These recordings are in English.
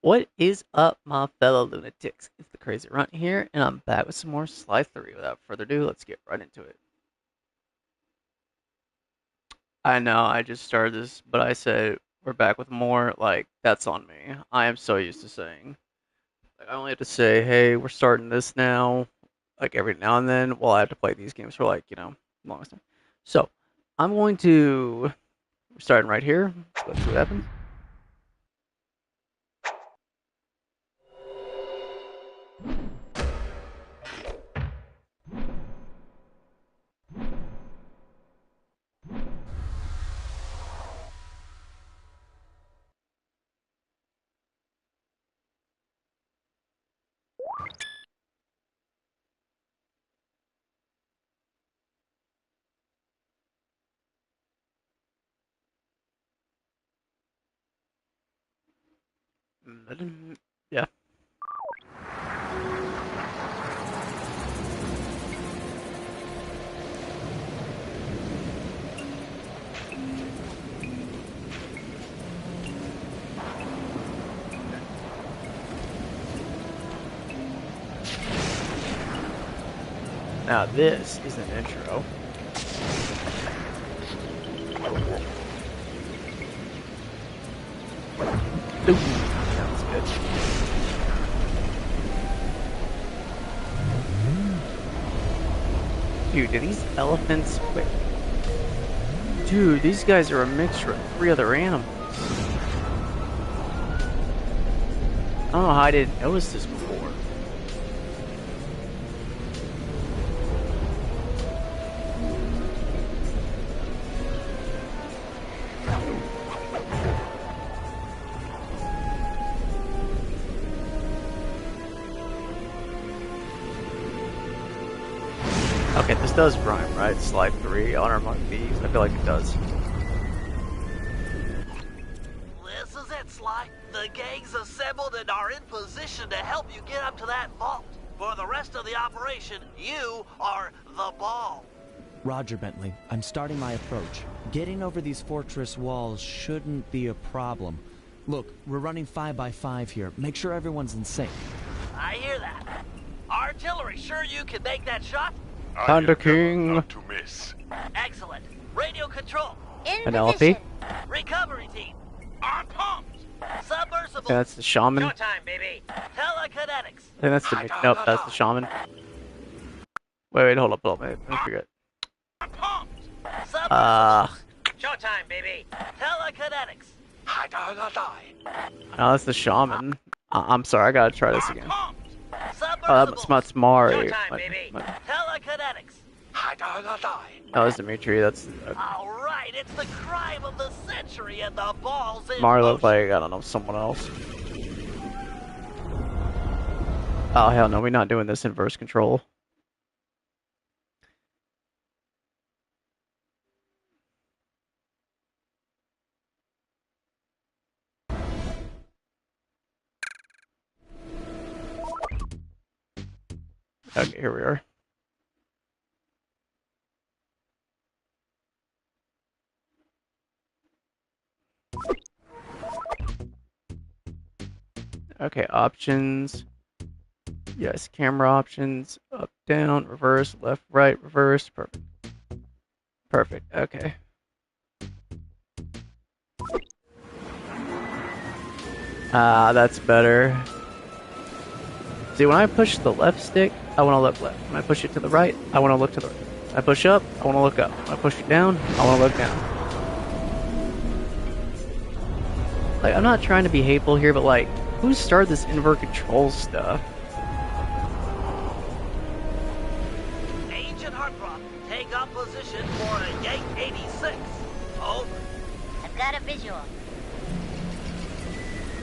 What is up, my fellow lunatics? It's the Crazy Runt here, and I'm back with some more Sly 3. Without further ado, let's get right into it. I know I just started this, but I said we're back with more. Like, that's on me. I am so used to saying. I only have to say, hey, we're starting this now, like every now and then. Well, I have to play these games for longest time. So, I'm going to. We're starting right here. Let's see what happens. Yeah. Now this is an intro. Ooh, sounds good. Dude, do these elephants... Wait. Dude, these guys are a mixture of 3 other animals. I don't know how I didn't notice this before. Okay, this does rhyme, right? Slide 3, honor among thieves. I feel like it does. This is it, Sly. The gang's assembled and are in position to help you get up to that vault. For the rest of the operation, you are the ball. Roger, Bentley. I'm starting my approach. Getting over these fortress walls shouldn't be a problem. Look, we're running 5 by 5 here. Make sure everyone's in sync. I hear that. Artillery, sure you can make that shot? Thunder King. Not to miss. Excellent. Radio control. In Penelope. position. Recovery team. On pumps. Submersible. Okay, that's the shaman. I Showtime, baby. Telekinetics. think that's the... Nope, that's the shaman. Wait, hold up, Let me forget. On pumps. Submersible. Showtime, baby. Telekinetics. No, that's the shaman. I'm sorry, I gotta try this again. Submersible. That's Mari. Showtime, baby. Telekinetics. No, that's Dimitri. That's... All right, it's the crime of the century, and the ball's in Mari looked motion. like, I don't know, someone else. Oh, hell no, we're not doing this in verse control. Okay, here we are. Okay, options. Yes, camera options. Up, down, reverse, left, right, reverse. Perfect. Perfect, okay. Ah, that's better. See, when I push the left stick, I want to look left. When I push it to the right, I want to look to the right. When I push up, I want to look up. When I push it down, I want to look down. Like, I'm not trying to be hateful here, but like, who started this invert control stuff? Agent Hartcroft, take up position for a Yank 86. Over. I've got a visual.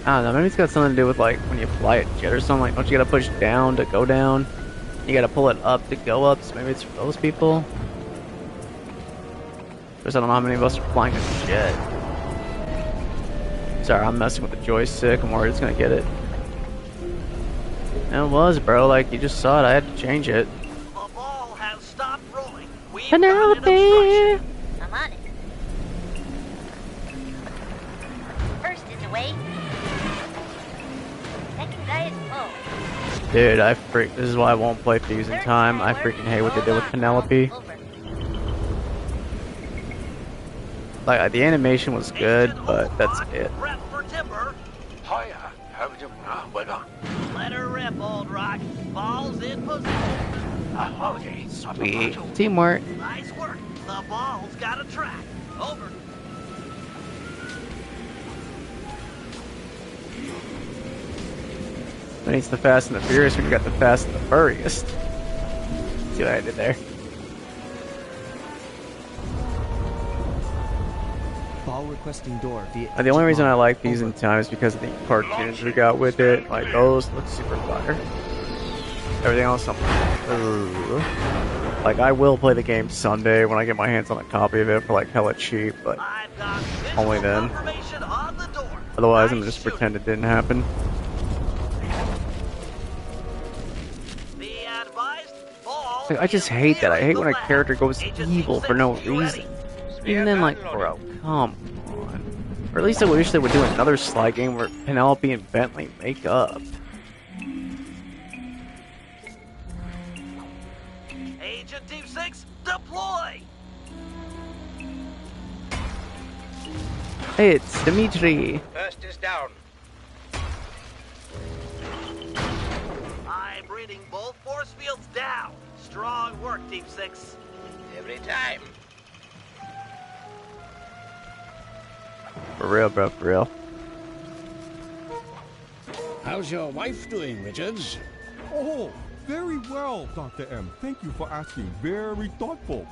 I don't know, maybe it's got something to do with like when you fly a jet or something. Like, don't you gotta push down to go down? You gotta pull it up to go up, so maybe it's for those people. Because I don't know how many of us are flying a jet. Sorry, I'm messing with the joystick. I'm worried it's gonna get it. And it was, bro. Like, you just saw it. I had to change it. The ball has stopped rolling. We've Penelope! got an obstruction. I'm on it. First is away. Dude, this is why I won't play Thieves in Time. I freaking hate what they did with Penelope. Over. Like, the animation was good, but that's it. Prep for timber. Hiya. Well done. Let her rip, Old Rock. Ball's in position. Okay, Sweet. Teamwork. Nice work. The ball's got a track. Over. When it's the Fast and the Furious, when you got the Fast and the Furriest. See what I did there? Ball requesting door via. And the only reason I like Thieves in Time is because of the cartoons we got with it. Like, those look super fire. Everything else, I'm like, ooh. Like, I will play the game Sunday when I get my hands on a copy of it for like hella cheap, but I've got visual only then. confirmation on the door. Otherwise, I'm Nice just shooting. pretend it didn't happen. Be advised, ball Like, I just is hate that. I nearing hate the when a lab. character goes Agent evil for D6, no you ready? reason. Even then, like, bro, come on. Or at least I wish they would do another Sly game where Penelope and Bentley make up. Agent Team 6, deploy! Hey, it's Dimitri. First is down. I'm reading both force fields down. Strong work, Team 6. Every time. For real, bro, for real. How's your wife doing, Richards? Oh, very well, Dr. M. Thank you for asking. Very thoughtful.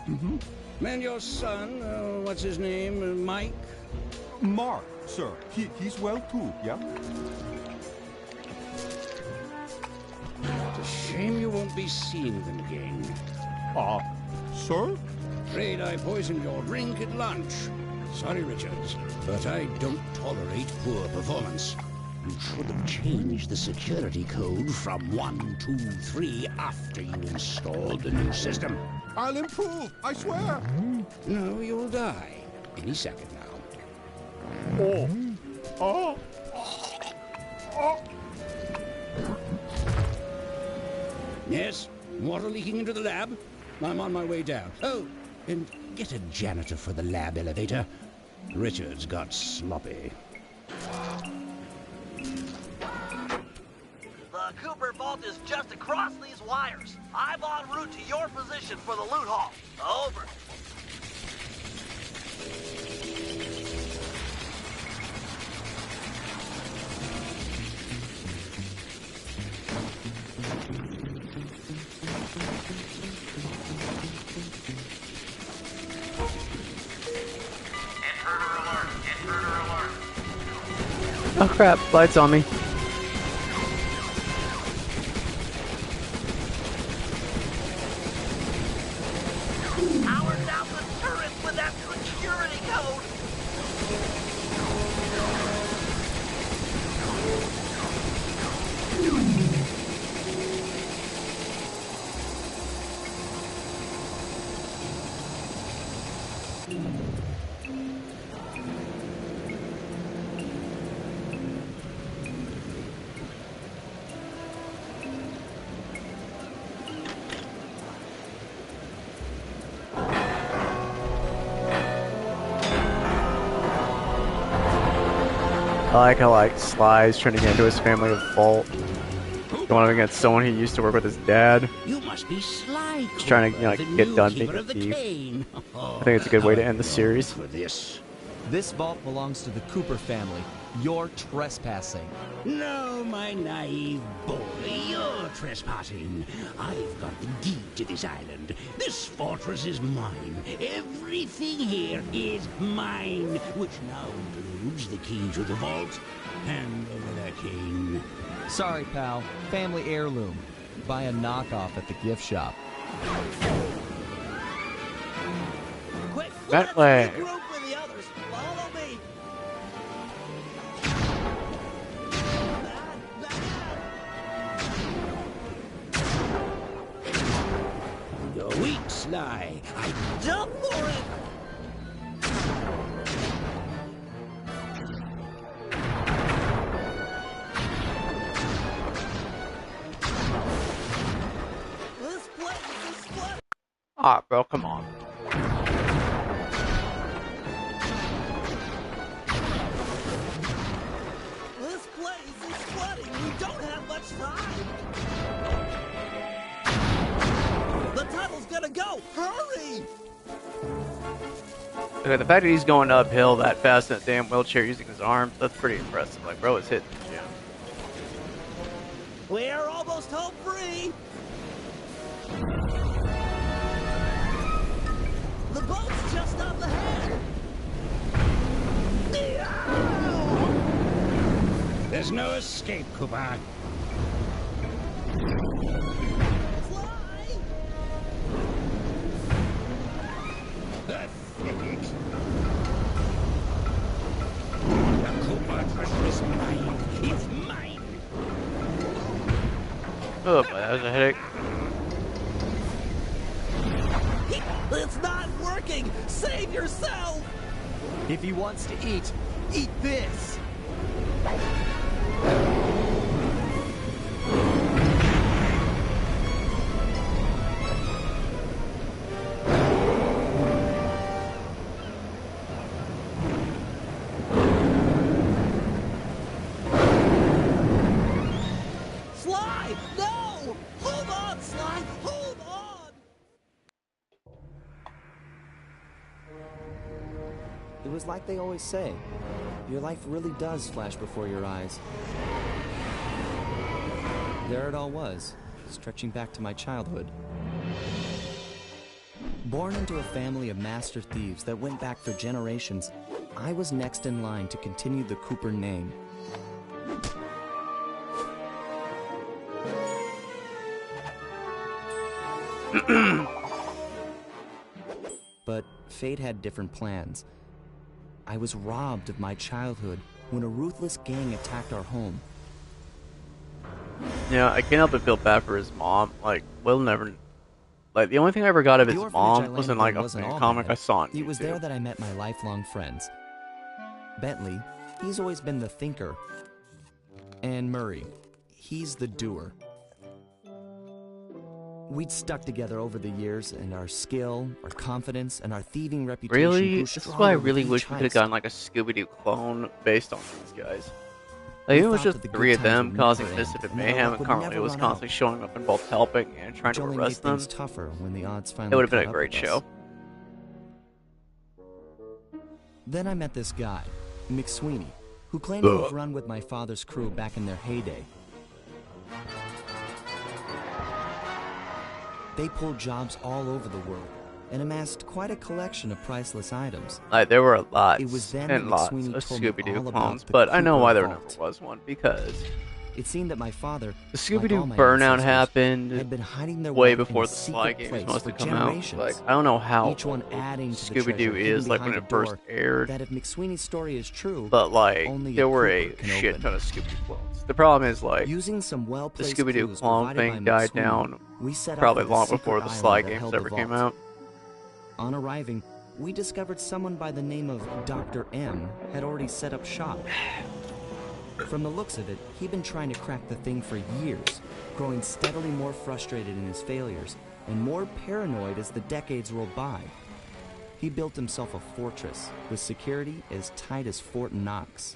And your son, what's his name, Mike? Mark, sir. He's well too, yeah? It's a shame you won't be seeing them again. Sir? Afraid I poisoned your drink at lunch. Sorry, Richards, but I don't tolerate poor performance. You should have changed the security code from 1, 2, 3 after you installed the new system. I'll improve, I swear. No, you'll die any second now. Yes, water leaking into the lab. I'm on my way down. Oh, and get a janitor for the lab elevator. Richards got sloppy. The Cooper vault is just across these wires. I'm en route to your position for the loot haul. Over. Oh crap, lights on me. Power down the turret with that security code. I like how, like, Sly's trying to get into his family of fault. Going up against someone he used to work with his dad. You must be Sly. Just trying to, you know, like, the get new done keeper being a of the thief. cane. I think it's a good way to end the series. For this. This vault belongs to the Cooper family. You're trespassing. No, my naive boy, you're trespassing. I've got the deed to this island. This fortress is mine. Everything here is mine, which now includes the key to the vault. Hand over that cane. Sorry, pal. Family heirloom. Buy a knockoff at the gift shop. Quick, That let's way. regroup with the others. Follow me. You're weak, Sly. Jump for it. Ah, bro, come on. This place is flooding. We don't have much time. The tunnel's gonna go. Hurry! Okay, the fact that he's going uphill that fast in a damn wheelchair using his arms, that's pretty impressive. Like, bro is hitting the gym. We're almost home free. The boat's just up ahead. There's no escape, Cooper. Fly! Pathetic. The Cooper treasure is mine. It's mine. Oh, boy, that was a headache. It's not working. Save yourself. If he wants to eat this! Sly! No! Hold on, Sly! Hold on! It was like they always say, your life really does flash before your eyes. There it all was, stretching back to my childhood. Born into a family of master thieves that went back for generations, I was next in line to continue the Cooper name. But fate had different plans. I was robbed of my childhood when a ruthless gang attacked our home. Yeah, I can't help but feel bad for his mom. Like, Will never... Like, the only thing I ever got of his The orphanage I mom was landed in, like, in a wasn't fan all comic bad. I saw on YouTube. It was there that I met my lifelong friends. Bentley, he's always been the thinker. And Murray, he's the doer. We'd stuck together over the years, and our skill, our confidence, and our thieving reputation Really? grew This is stronger why I with really each wish we could have heist. gotten, like, a Scooby-Doo clone based on these guys. Like, We it was thought just that the three good of them times would causing never mischief end, and and our mayhem, luck and would Carmelita never was run constantly out. showing up and both helping and trying Which to only arrest made them. things tougher when the odds It finally would have been caught a up great with us. show. Then I met this guy, McSweeney, who claimed to have run with my father's crew back in their heyday. They pulled jobs all over the world and amassed quite a collection of priceless items. Like, there were lots It was then and that lots McSweeney of told me Scooby-Doo all about clones, the but I know Cooper why there Vault. never was one, because It seemed that my father, the like Scooby-Doo all my burnout ancestors, happened had been hiding their way wealth in before a the Sly secret game was place supposed for to come out. generations. Like, I don't know how Each one old adding to the treasure Scooby-Doo hidden is, like, when behind it a first door aired, that if McSweeney's story is true, but, like, only a there were Cooper a can shit open. ton of Scooby-Doo clones. The problem is, like, Using some the well-placed Scooby-Doo clues clone provided thing by died McSweeney, down we set probably out for the long secret before the island Sly that games held ever the came vault. out. On arriving, we discovered someone by the name of Dr. M had already set up shop. From the looks of it, he'd been trying to crack the thing for years, growing steadily more frustrated in his failures and more paranoid as the decades rolled by. He built himself a fortress with security as tight as Fort Knox.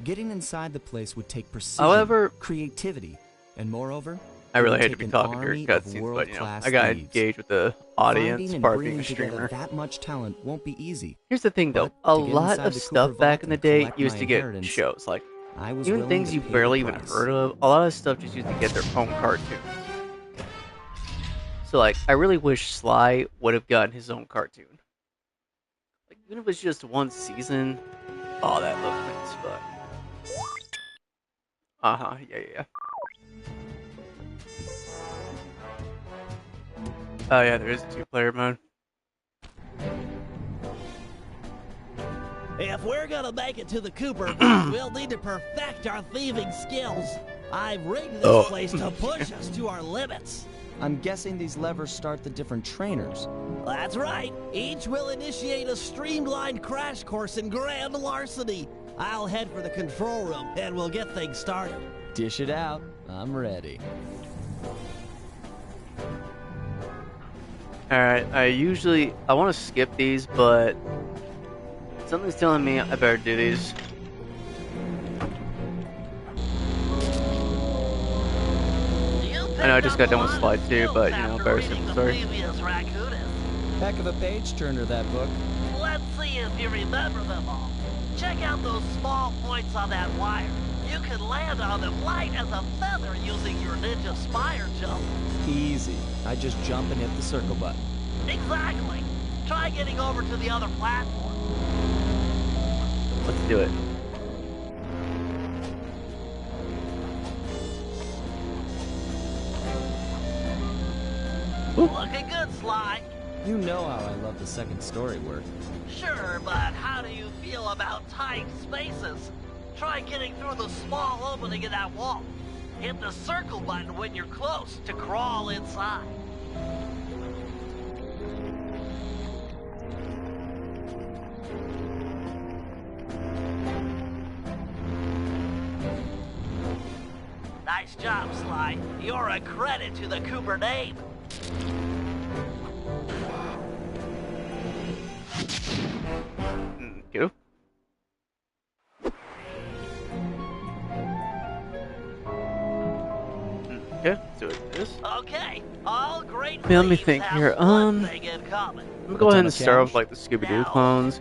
Getting inside the place would take precision, However, creativity, and moreover, I it really would hate to take be an talking during army of cutscenes, but, you know, world-class I gotta thieves. engage with the Finding audience, and part of being bringing a together streamer. that much talent won't be easy. Here's the thing, though. But A to get lot inside of the stuff Cooper back Vault in the and day collect used my to get inheritance, shows. Like, I was even willing things to you pay the barely even price. heard of, a lot of stuff just used to get their own cartoon. So, like, I really wish Sly would have gotten his own cartoon. Like, even if it's just one season. Oh, that looks nice, but... Uh-huh, yeah. Oh, yeah, there is a two-player mode. If we're gonna make it to the Cooper Vault, we'll need to perfect our thieving skills. I've rigged this place to push us to our limits. I'm guessing these levers start the different trainers. That's right. Each will initiate a streamlined crash course in grand larceny. I'll head for the control room, and we'll get things started. Dish it out. I'm ready. Alright, I want to skip these, but something's telling me I better do these. I know I just got done with slide 2, but you know, better skip the story. Heck of a page turner, that book. Let's see if you remember them all. Check out those small points on that wire. You can land on them light as a feather using your ninja spire jump. Easy. I just jump and hit the circle button. Exactly. Try getting over to the other platform. Let's do it. Looking good, Sly. You know how I love the second story work. Sure, but how do you feel about tight spaces? Try getting through the small opening in that wall. Hit the circle button when you're close to crawl inside. Nice job, Sly. You're a credit to the Cooper name. You. Okay, so it is. Okay, all great. Yeah, let me things think have here. one thing in common. I'm gonna go ahead and start with like the Scooby-Doo clones.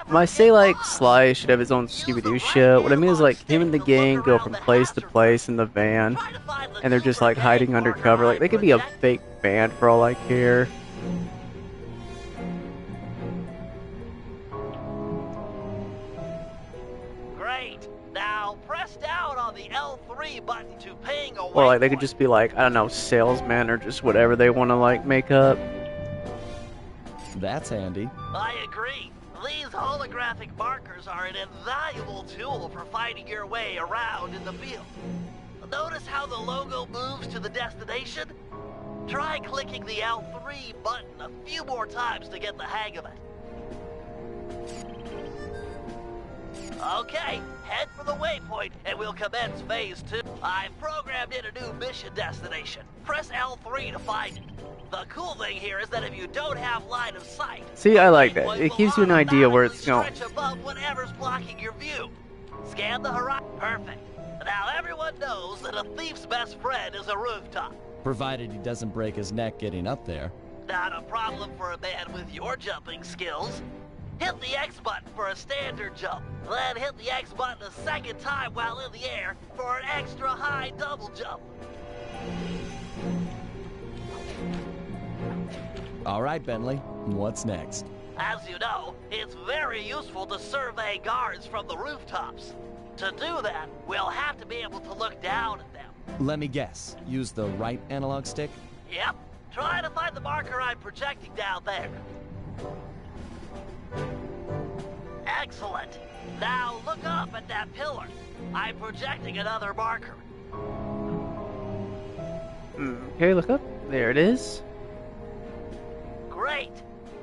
When I say like Sly should have his own Scooby-Doo show, what I mean is like him and the gang go from place to place in the van, and they're just like hiding undercover. Like they could be a fake band for all I care. Great. Now press down on the L3 button to ping a Or like they could just be like, I don't know, salesmen or just whatever they want to like make up. That's handy. I agree. These holographic markers are an invaluable tool for finding your way around in the field. Notice how the logo moves to the destination? Try clicking the L3 button a few more times to get the hang of it. Okay, head for the waypoint and we'll commence phase 2. I've programmed in a new mission destination. Press L3 to find it. The cool thing here is that if you don't have line of sight, See, I like that. It gives you an idea where it's going. stretch above whatever's blocking your view. Scan the horizon. Perfect. Now everyone knows that a thief's best friend is a rooftop. Provided he doesn't break his neck getting up there. Not a problem for a man with your jumping skills. Hit the X button for a standard jump. Then hit the X button a second time while in the air for an extra high double jump. All right, Bentley. What's next? As you know, it's very useful to survey guards from the rooftops. To do that, we'll have to be able to look down at them. Let me guess. Use the right analog stick? Yep. Try to find the marker I'm projecting down there. Excellent. Now look up at that pillar. I'm projecting another marker. Okay, look up. There it is. Great.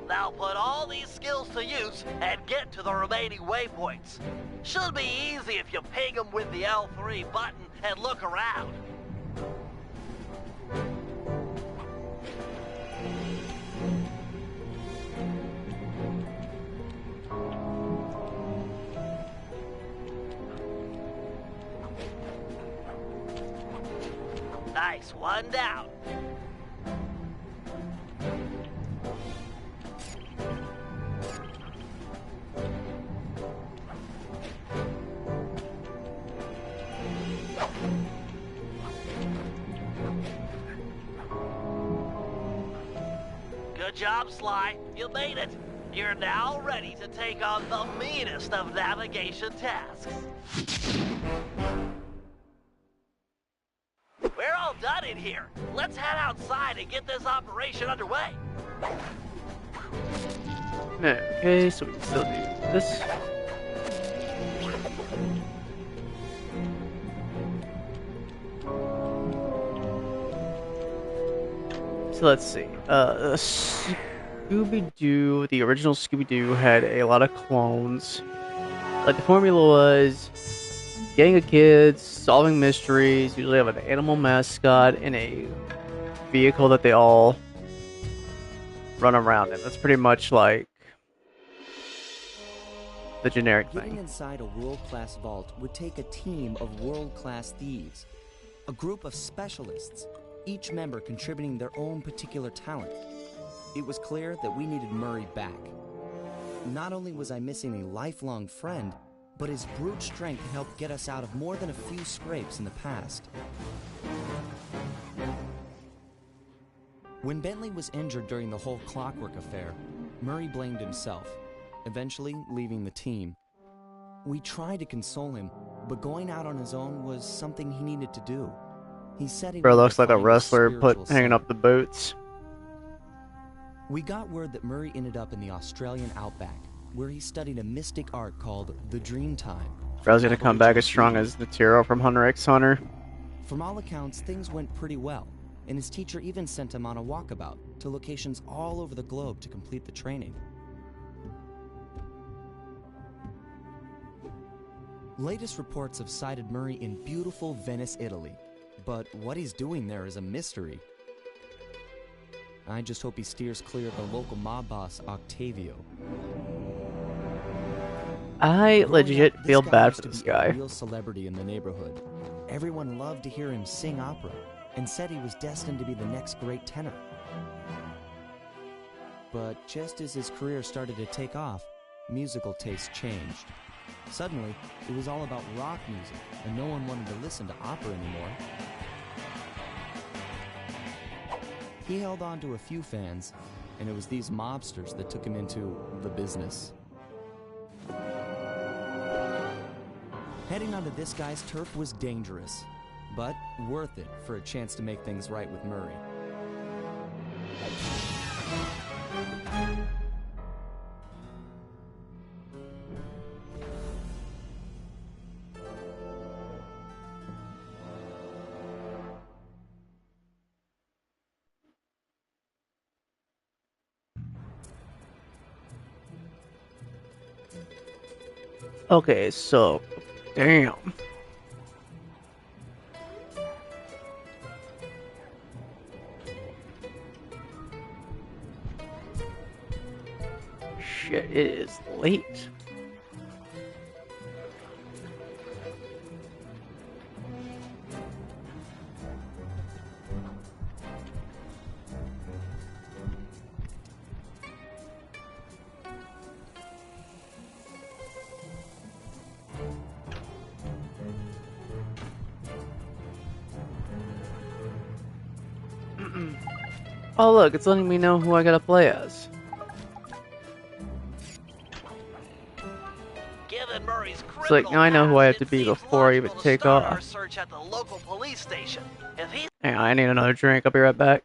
Now put all these skills to use and get to the remaining waypoints. Should be easy if you ping them with the L3 button and look around. Nice, one down. Good job, Sly. You made it. You're now ready to take on the meanest of navigation tasks. We're all done in here. Let's head outside and get this operation underway. Okay, so we can still do this. So let's see. Scooby-Doo, the original Scooby-Doo had a lot of clones. Like the formula was gang of kids, solving mysteries, usually have an animal mascot and a vehicle that they all run around in. That's pretty much like the generic Getting thing. inside a world-class vault would take a team of world-class thieves, a group of specialists, each member contributing their own particular talent. It was clear that we needed Murray back. Not only was I missing a lifelong friend, but his brute strength helped get us out of more than a few scrapes in the past. When Bentley was injured during the whole Clockwork affair, Murray blamed himself, eventually leaving the team. We tried to console him, but going out on his own was something he needed to do. He said he Bro wanted looks to like a find his wrestler spiritual hanging center. up the boots. We got word that Murray ended up in the Australian outback, where he studied a mystic art called the Dreamtime. Bro's gonna come back as strong as Natero from Hunter x Hunter. From all accounts, things went pretty well, and his teacher even sent him on a walkabout to locations all over the globe to complete the training. Latest reports have cited Murray in beautiful Venice, Italy, but what he's doing there is a mystery. I just hope he steers clear of the local mob boss, Octavio. I Growing legit up, feel guy bad used for to this be a guy. real celebrity in the neighborhood. Everyone loved to hear him sing opera and said he was destined to be the next great tenor. But just as his career started to take off, musical tastes changed. Suddenly, it was all about rock music, and no one wanted to listen to opera anymore. He held on to a few fans, and it was these mobsters that took him into the business. Heading onto this guy's turf was dangerous, but worth it for a chance to make things right with Murray. Okay, so damn. Shit, it is late. Oh look, it's letting me know who I gotta play as. Given Murray's It's like, criminal now I know who I have past, to it be seems before I even logical to take start our off. search at the local police station. If he's Hang on, I need another drink. I'll be right back.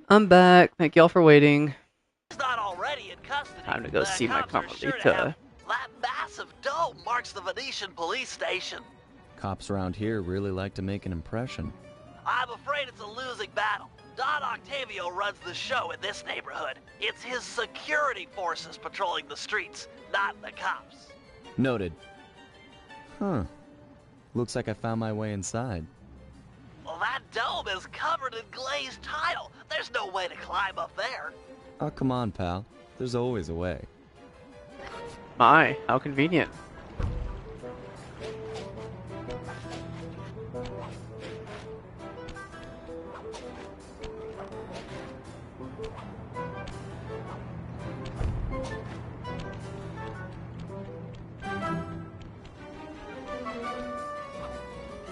I'm back. Thank y'all for waiting. He's not already in custody. Time to go The see my cops are sure to have Carmelita. that massive dome marks the Venetian police station. Cops around here really like to make an impression. I'm afraid it's a losing battle. Don Octavio runs the show in this neighborhood. It's his security forces patrolling the streets, not the cops. Noted. Huh. Looks like I found my way inside. Well, that dome is covered in glazed tile. There's no way to climb up there. Oh, come on, pal. There's always a way. My, how convenient.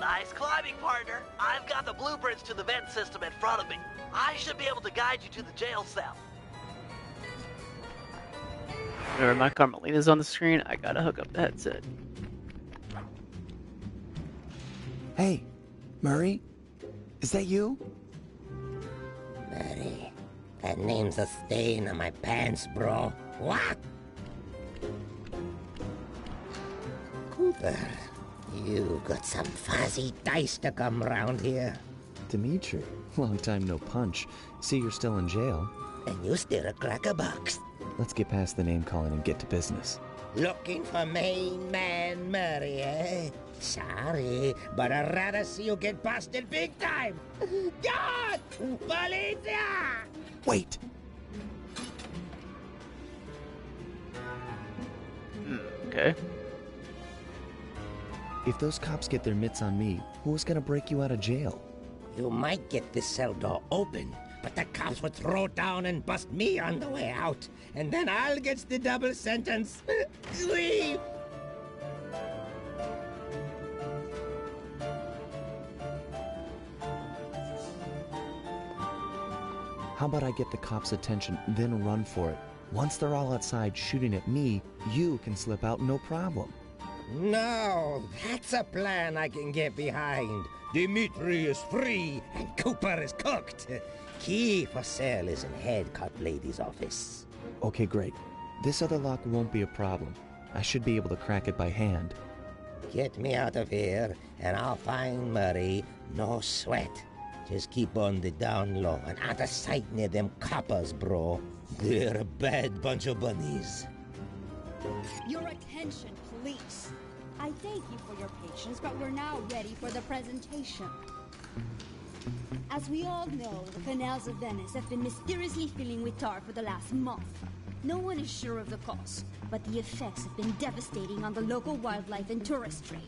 Nice climbing, partner. I've got the blueprints to the vent system in front of me. I should be able to guide you to the jail cell. Whenever my Carmelita's on the screen, I gotta hook up the headset. Hey, Murray? Is that you? Murray, that name's a stain on my pants, bro. What? Cooper, you got some fuzzy dice to come around here. Dimitri. Long time no punch. See, you're still in jail. And you still a cracker box. Let's get past the name calling and get to business. Looking for main man Murray, eh? Sorry, but I'd rather see you get busted big time. God! Policia! Wait! Okay. If those cops get their mitts on me, who's gonna break you out of jail? You might get this cell door open, but the cops would throw down and bust me on the way out. And then I'll get the double sentence. Leave! How about I get the cops' attention, then run for it? Once they're all outside shooting at me, you can slip out no problem. No, that's a plan I can get behind. Dimitri is free and Cooper is cooked. Key for cell is in head cop lady's office. Okay, great. This other lock won't be a problem. I should be able to crack it by hand. Get me out of here and I'll find Murray. No sweat. Just keep on the down low and out of sight near them coppers, bro. They're a bad bunch of bunnies. Your attention, police. I thank you for your patience, but we're now ready for the presentation. As we all know, the canals of Venice have been mysteriously filling with tar for the last month. No one is sure of the cause, but the effects have been devastating on the local wildlife and tourist trade.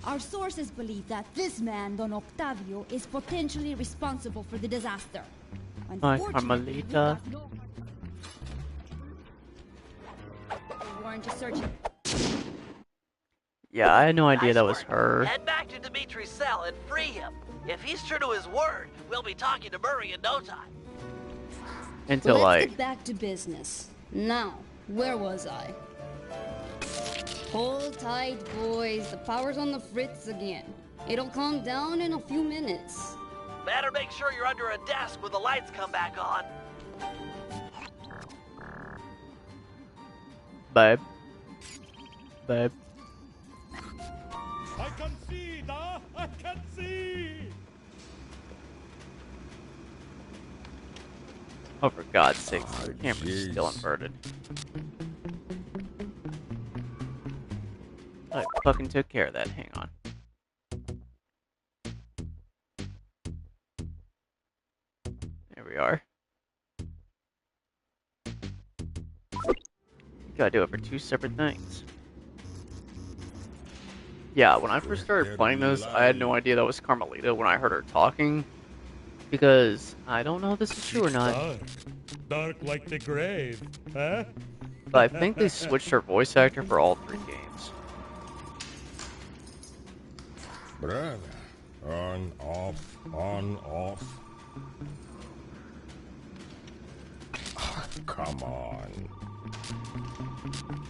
Our sources believe that this man, Don Octavio, is potentially responsible for the disaster. My Unfortunately, we Carmelita. got no warrant to search him. Yeah, I had no idea Nice that was work. her. Head back to Dimitri's cell and free him. If he's true to his word, we'll be talking to Murray in no time. Until Let's like get back to business. Now, where was I? Hold tight, boys. The power's on the fritz again. It'll calm down in a few minutes. Better make sure you're under a desk when the lights come back on. babe. Babe. I can see, da! I can see! Oh, for God's sake, the camera's still inverted. I fucking took care of that. Hang on. There we are. You gotta do it for two separate things. Yeah, when I first started playing this, I had no idea that was Carmelita when I heard her talking. Because I don't know if this is true or not. Dark. Dark like the grave, huh? But I think they switched her voice actor for all three games. Brother. On, off, on, off. Come on.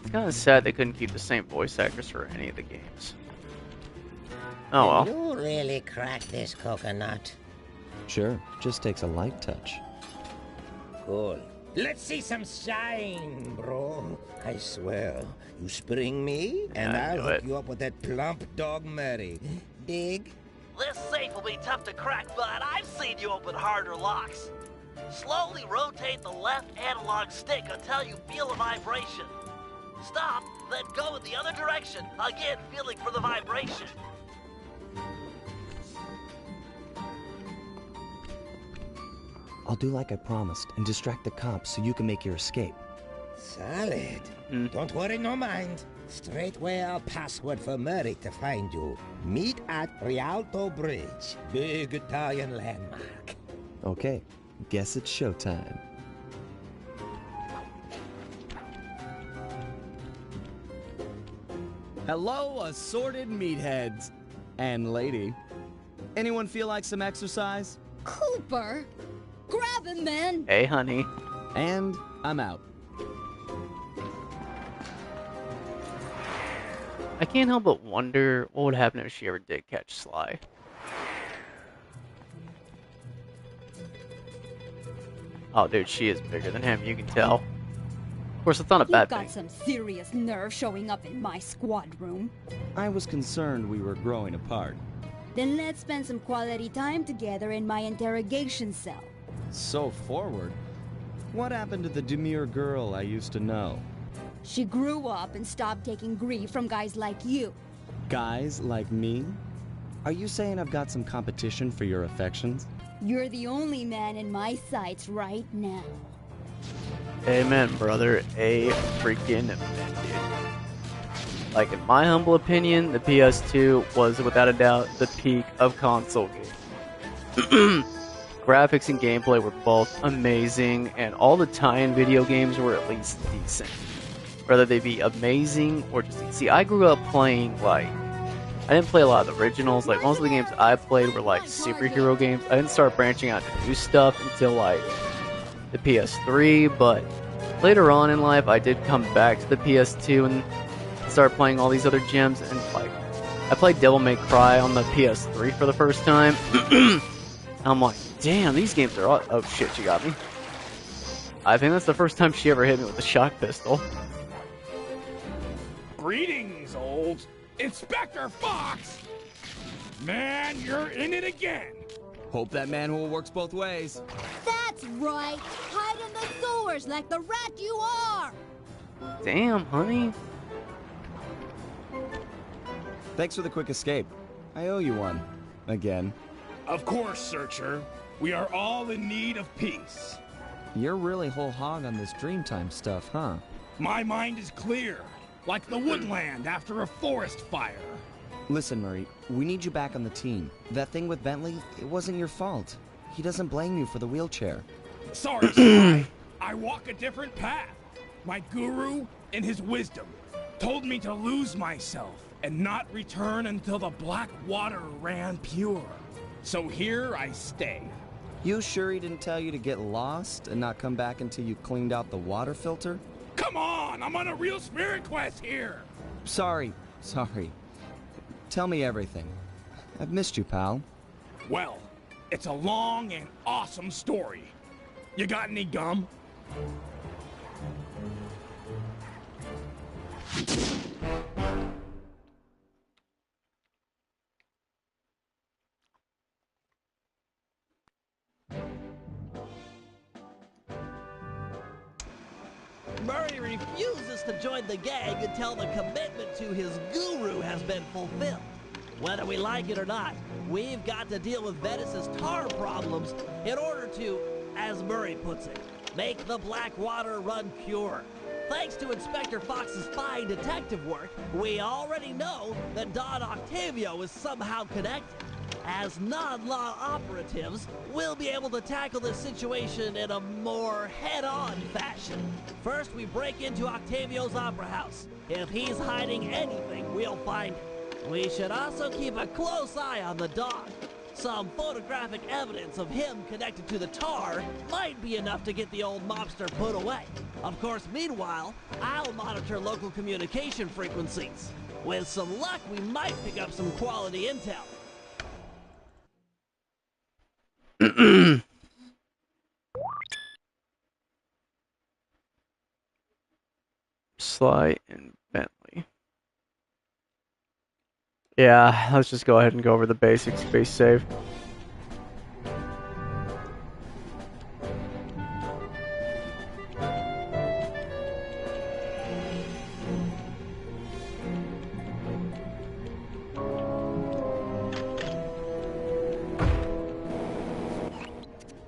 It's kind of sad they couldn't keep the same voice actors for any of the games. Oh well. You really crack this coconut. Sure, just takes a light touch. Cool. Let's see some shine, bro. I swear, you spring me, and Yeah, I I'll knew hook it. you up with that plump dog Murray. Dig? This safe will be tough to crack, but I've seen you open harder locks. Slowly rotate the left analog stick until you feel a vibration. Stop, then go in the other direction, again feeling for the vibration. I'll do like I promised and distract the cops so you can make your escape. Solid. Don't worry, no mind. Straightway I'll password for Murray to find you. Meet at Rialto Bridge. Big Italian landmark. Okay, guess it's showtime. Hello, assorted meatheads. And lady. Anyone feel like some exercise? Cooper! Grab him, man! Hey, honey. And I'm out. I can't help but wonder what would happen if she ever did catch Sly. Oh, dude, she is bigger than him, you can tell. Of course, it's not a You've bad got thing. some serious nerve showing up in my squad room. I was concerned we were growing apart. Then let's spend some quality time together in my interrogation cell. So forward. What happened to the demure girl I used to know? She grew up and stopped taking grief from guys like you. Guys like me? Are you saying I've got some competition for your affections? You're the only man in my sights right now. Amen, brother. A freaking amen, dude. Like, in my humble opinion, the PS2 was, without a doubt, the peak of console gaming. Graphics and gameplay were both amazing, and all the tie-in video games were at least decent. Whether they be amazing or just... See, I grew up playing, like... I didn't play a lot of the originals. Like, most of the games I played were, like, superhero games. I didn't start branching out to new stuff until, like, the PS3, but later on in life, I did come back to the PS2 and start playing all these other gems, and, like, I played Devil May Cry on the PS3 for the first time. I'm like, damn, these games are all... Oh, shit, she got me. I think that's the first time she ever hit me with a shock pistol. Greetings, old Inspector Fox! Man, you're in it again! Hope that manhole works both ways. That's right! Hide in the sewers like the rat you are! Damn, honey. Thanks for the quick escape. I owe you one. Again. Of course, Searcher. We are all in need of peace. You're really whole hog on this Dreamtime stuff, huh? My mind is clear, like the woodland after a forest fire. Listen, Murray, we need you back on the team. That thing with Bentley, it wasn't your fault. He doesn't blame you for the wheelchair. Sorry, Sly. I walk a different path. My guru, in his wisdom, told me to lose myself and not return until the black water ran pure. So here I stay. You sure he didn't tell you to get lost and not come back until you cleaned out the water filter? Come on, I'm on a real spirit quest here. Sorry. Tell me everything. I've missed you, pal. Well, it's a long and awesome story. You got any gum? Murray refuses to join the gang until the commitment to his guru has been fulfilled. Whether we like it or not, we've got to deal with Venice's tar problems in order to, as Murray puts it, make the black water run pure. Thanks to Inspector Fox's fine detective work, we already know that Don Octavio is somehow connected. As non-law operatives, we'll be able to tackle this situation in a more head-on fashion. First, we break into Octavio's opera house. If he's hiding anything, we'll find it. We should also keep a close eye on the dog. Some photographic evidence of him connected to the tar might be enough to get the old mobster put away. Of course, meanwhile, I'll monitor local communication frequencies. With some luck, we might pick up some quality intel. Sly, and Bentley. Yeah, let's just go ahead and go over the basics. Base save.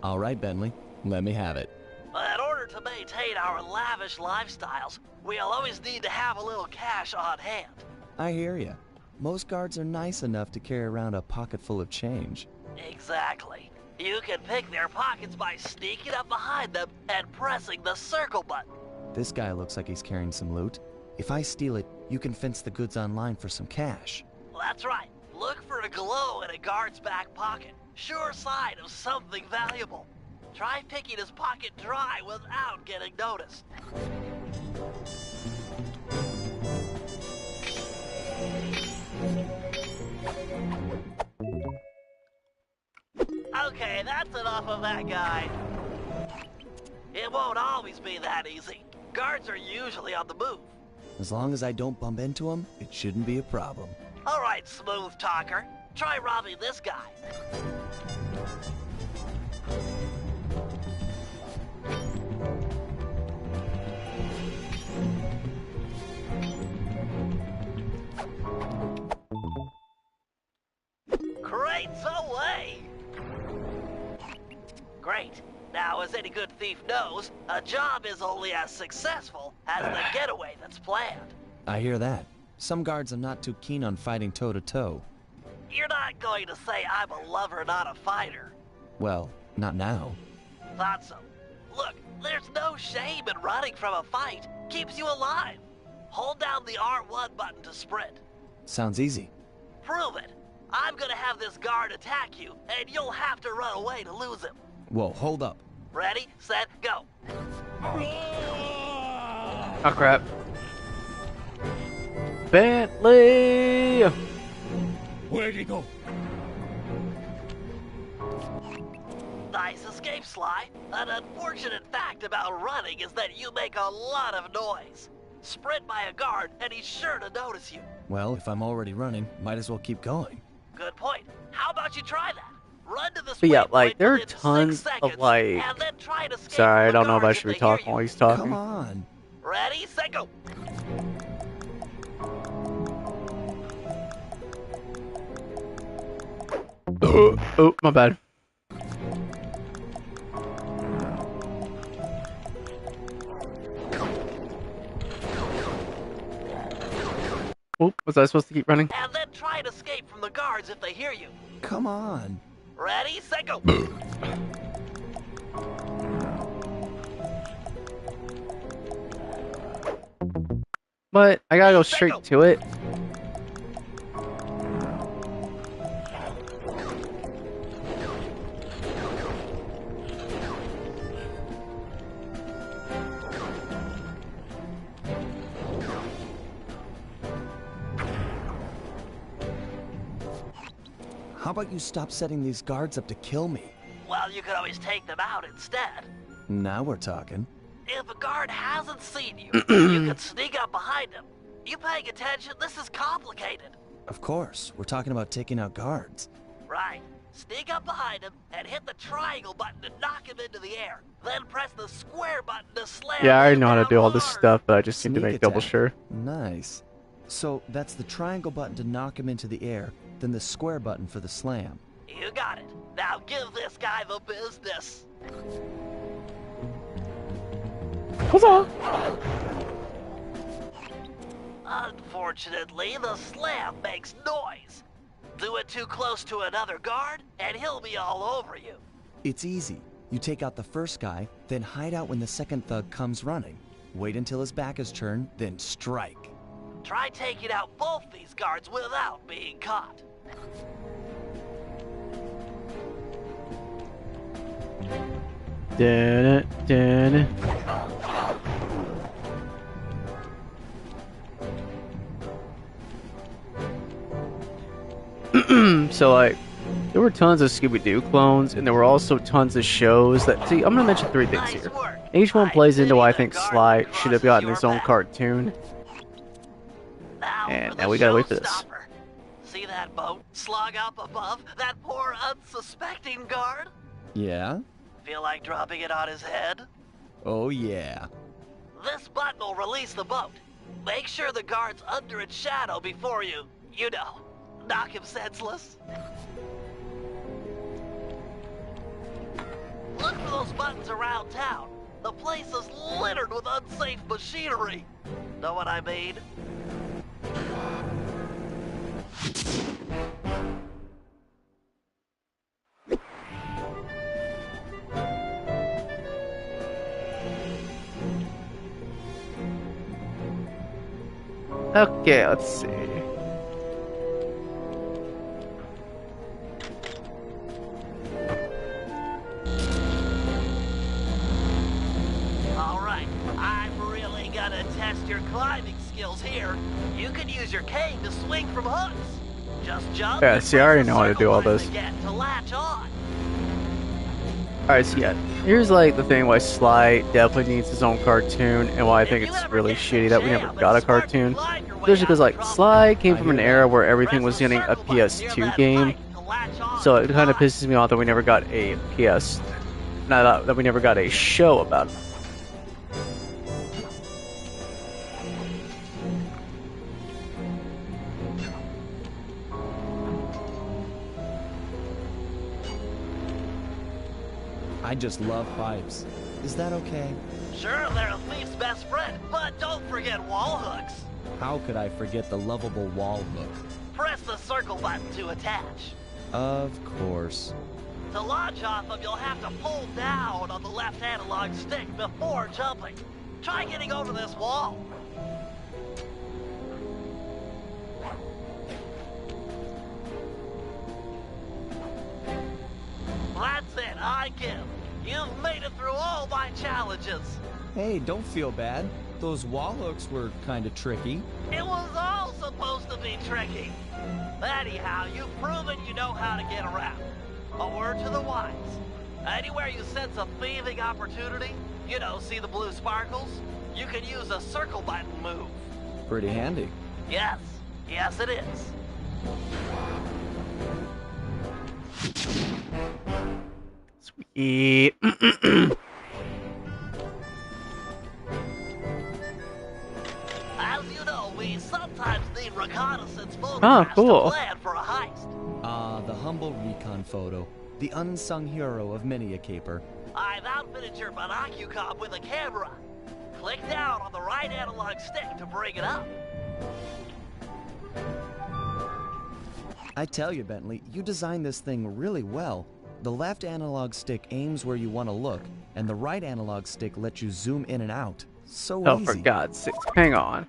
All right, Bentley, let me have it. In order to maintain our lavish lifestyles, we'll always need to have a little cash on hand. I hear ya. Most guards are nice enough to carry around a pocket full of change. Exactly. You can pick their pockets by sneaking up behind them and pressing the circle button. This guy looks like he's carrying some loot. If I steal it, you can fence the goods online for some cash. That's right. Look for a glow in a guard's back pocket. Sure sign of something valuable. Try picking his pocket dry without getting noticed. Okay, that's enough of that guy. It won't always be that easy. Guards are usually on the move. As long as I don't bump into him, it shouldn't be a problem. All right, smooth talker. Try robbing this guy. Crates away! Great. Now, as any good thief knows, a job is only as successful as the getaway that's planned. I hear that. Some guards are not too keen on fighting toe-to-toe. You're not going to say I'm a lover, not a fighter. Well, not now. Thought so. Look, there's no shame in running from a fight. Keeps you alive. Hold down the R1 button to sprint. Sounds easy. Prove it. I'm gonna have this guard attack you, and you'll have to run away to lose him. Whoa, hold up. Ready, set, go. Oh crap. Bentley! Where'd he go? Nice escape, Sly. An unfortunate fact about running is that you make a lot of noise. Sprint by a guard, and he's sure to notice you. Well, if I'm already running, might as well keep going. Good point. How about you try that? Run to the But yeah, sprint like, point there are within 6 tons seconds, of, like... and then try to escape Sorry, I from the don't know if I guards should be if they hear talking while you. he's talking. Come on. Ready, set, go. Oh, my bad. Oh, was I supposed to keep running? And then try and escape from the guards if they hear you. Come on. Ready, set, go. But I gotta go straight to it. How about you stop setting these guards up to kill me? Well, you could always take them out instead. Now we're talking. If a guard hasn't seen you, you could sneak up behind him. You paying attention? This is complicated. Of course, we're talking about taking out guards. Right. Sneak up behind him and hit the triangle button to knock him into the air. Then press the square button to slam Yeah, I already him know how to down do all this hard. stuff, but I just need to Sneak make double attack. sure. Nice. So that's the triangle button to knock him into the air, then the square button for the slam. You got it. Now give this guy the business. Huzzah! Unfortunately, the slam makes noise. Do it too close to another guard, and he'll be all over you. It's easy. You take out the first guy, then hide out when the second thug comes running. Wait until his back is turned, then strike. Try taking out both these guards without being caught. Dun, dun. So like, There were tons of Scooby-Doo clones, and there were also tons of shows that... See, I'm going to mention 3 things here. Each one plays into why I think Sly should have gotten his own cartoon. And now we gotta wait for this. See that boat slung up above? That poor unsuspecting guard? Yeah? Feel like dropping it on his head? Oh, yeah. This button will release the boat. Make sure the guard's under its shadow before you know, knock him senseless. Look for those buttons around town. The place is littered with unsafe machinery. Know what I mean? Okay, let's see. Alright, I'm really gonna test your climbing skills here. You can use your cane to swing from hooks. Just jump. Yeah, see, I already know how to do all this. To latch on. Alright, so yeah, here's like the thing why Sly definitely needs his own cartoon, and why I think it's really shitty that we never got a cartoon. Especially because like Sly came from an era where everything was getting a PS2 game, so it kind of pisses me off that we never got a that we never got a show about it. I just love pipes. Is that okay? Sure, they're a thief's best friend, but don't forget wall hooks. How could I forget the lovable wall hook? Press the circle button to attach. Of course. To launch off them, you'll have to pull down on the left analog stick before jumping. Try getting over this wall. That's it, I give. You've made it through all my challenges. Hey, don't feel bad. Those wall hooks were kind of tricky. It was all supposed to be tricky. Anyhow, you've proven you know how to get around. A word to the wise. Anywhere you sense a thieving opportunity, you know, see the blue sparkles? You can use a circle button move. Pretty handy. Yes. Yes, it is. Sweet. As you know, we sometimes need reconnaissance photographs cool. to plan for a heist. The humble recon photo. The unsung hero of many a caper. I've outfitted your binocucom with a camera. Click down on the right analog stick to bring it up. I tell you, Bentley, you designed this thing really well. The left analog stick aims where you want to look, and the right analog stick lets you zoom in and out. So Oh, easy. for God's sake. Hang on.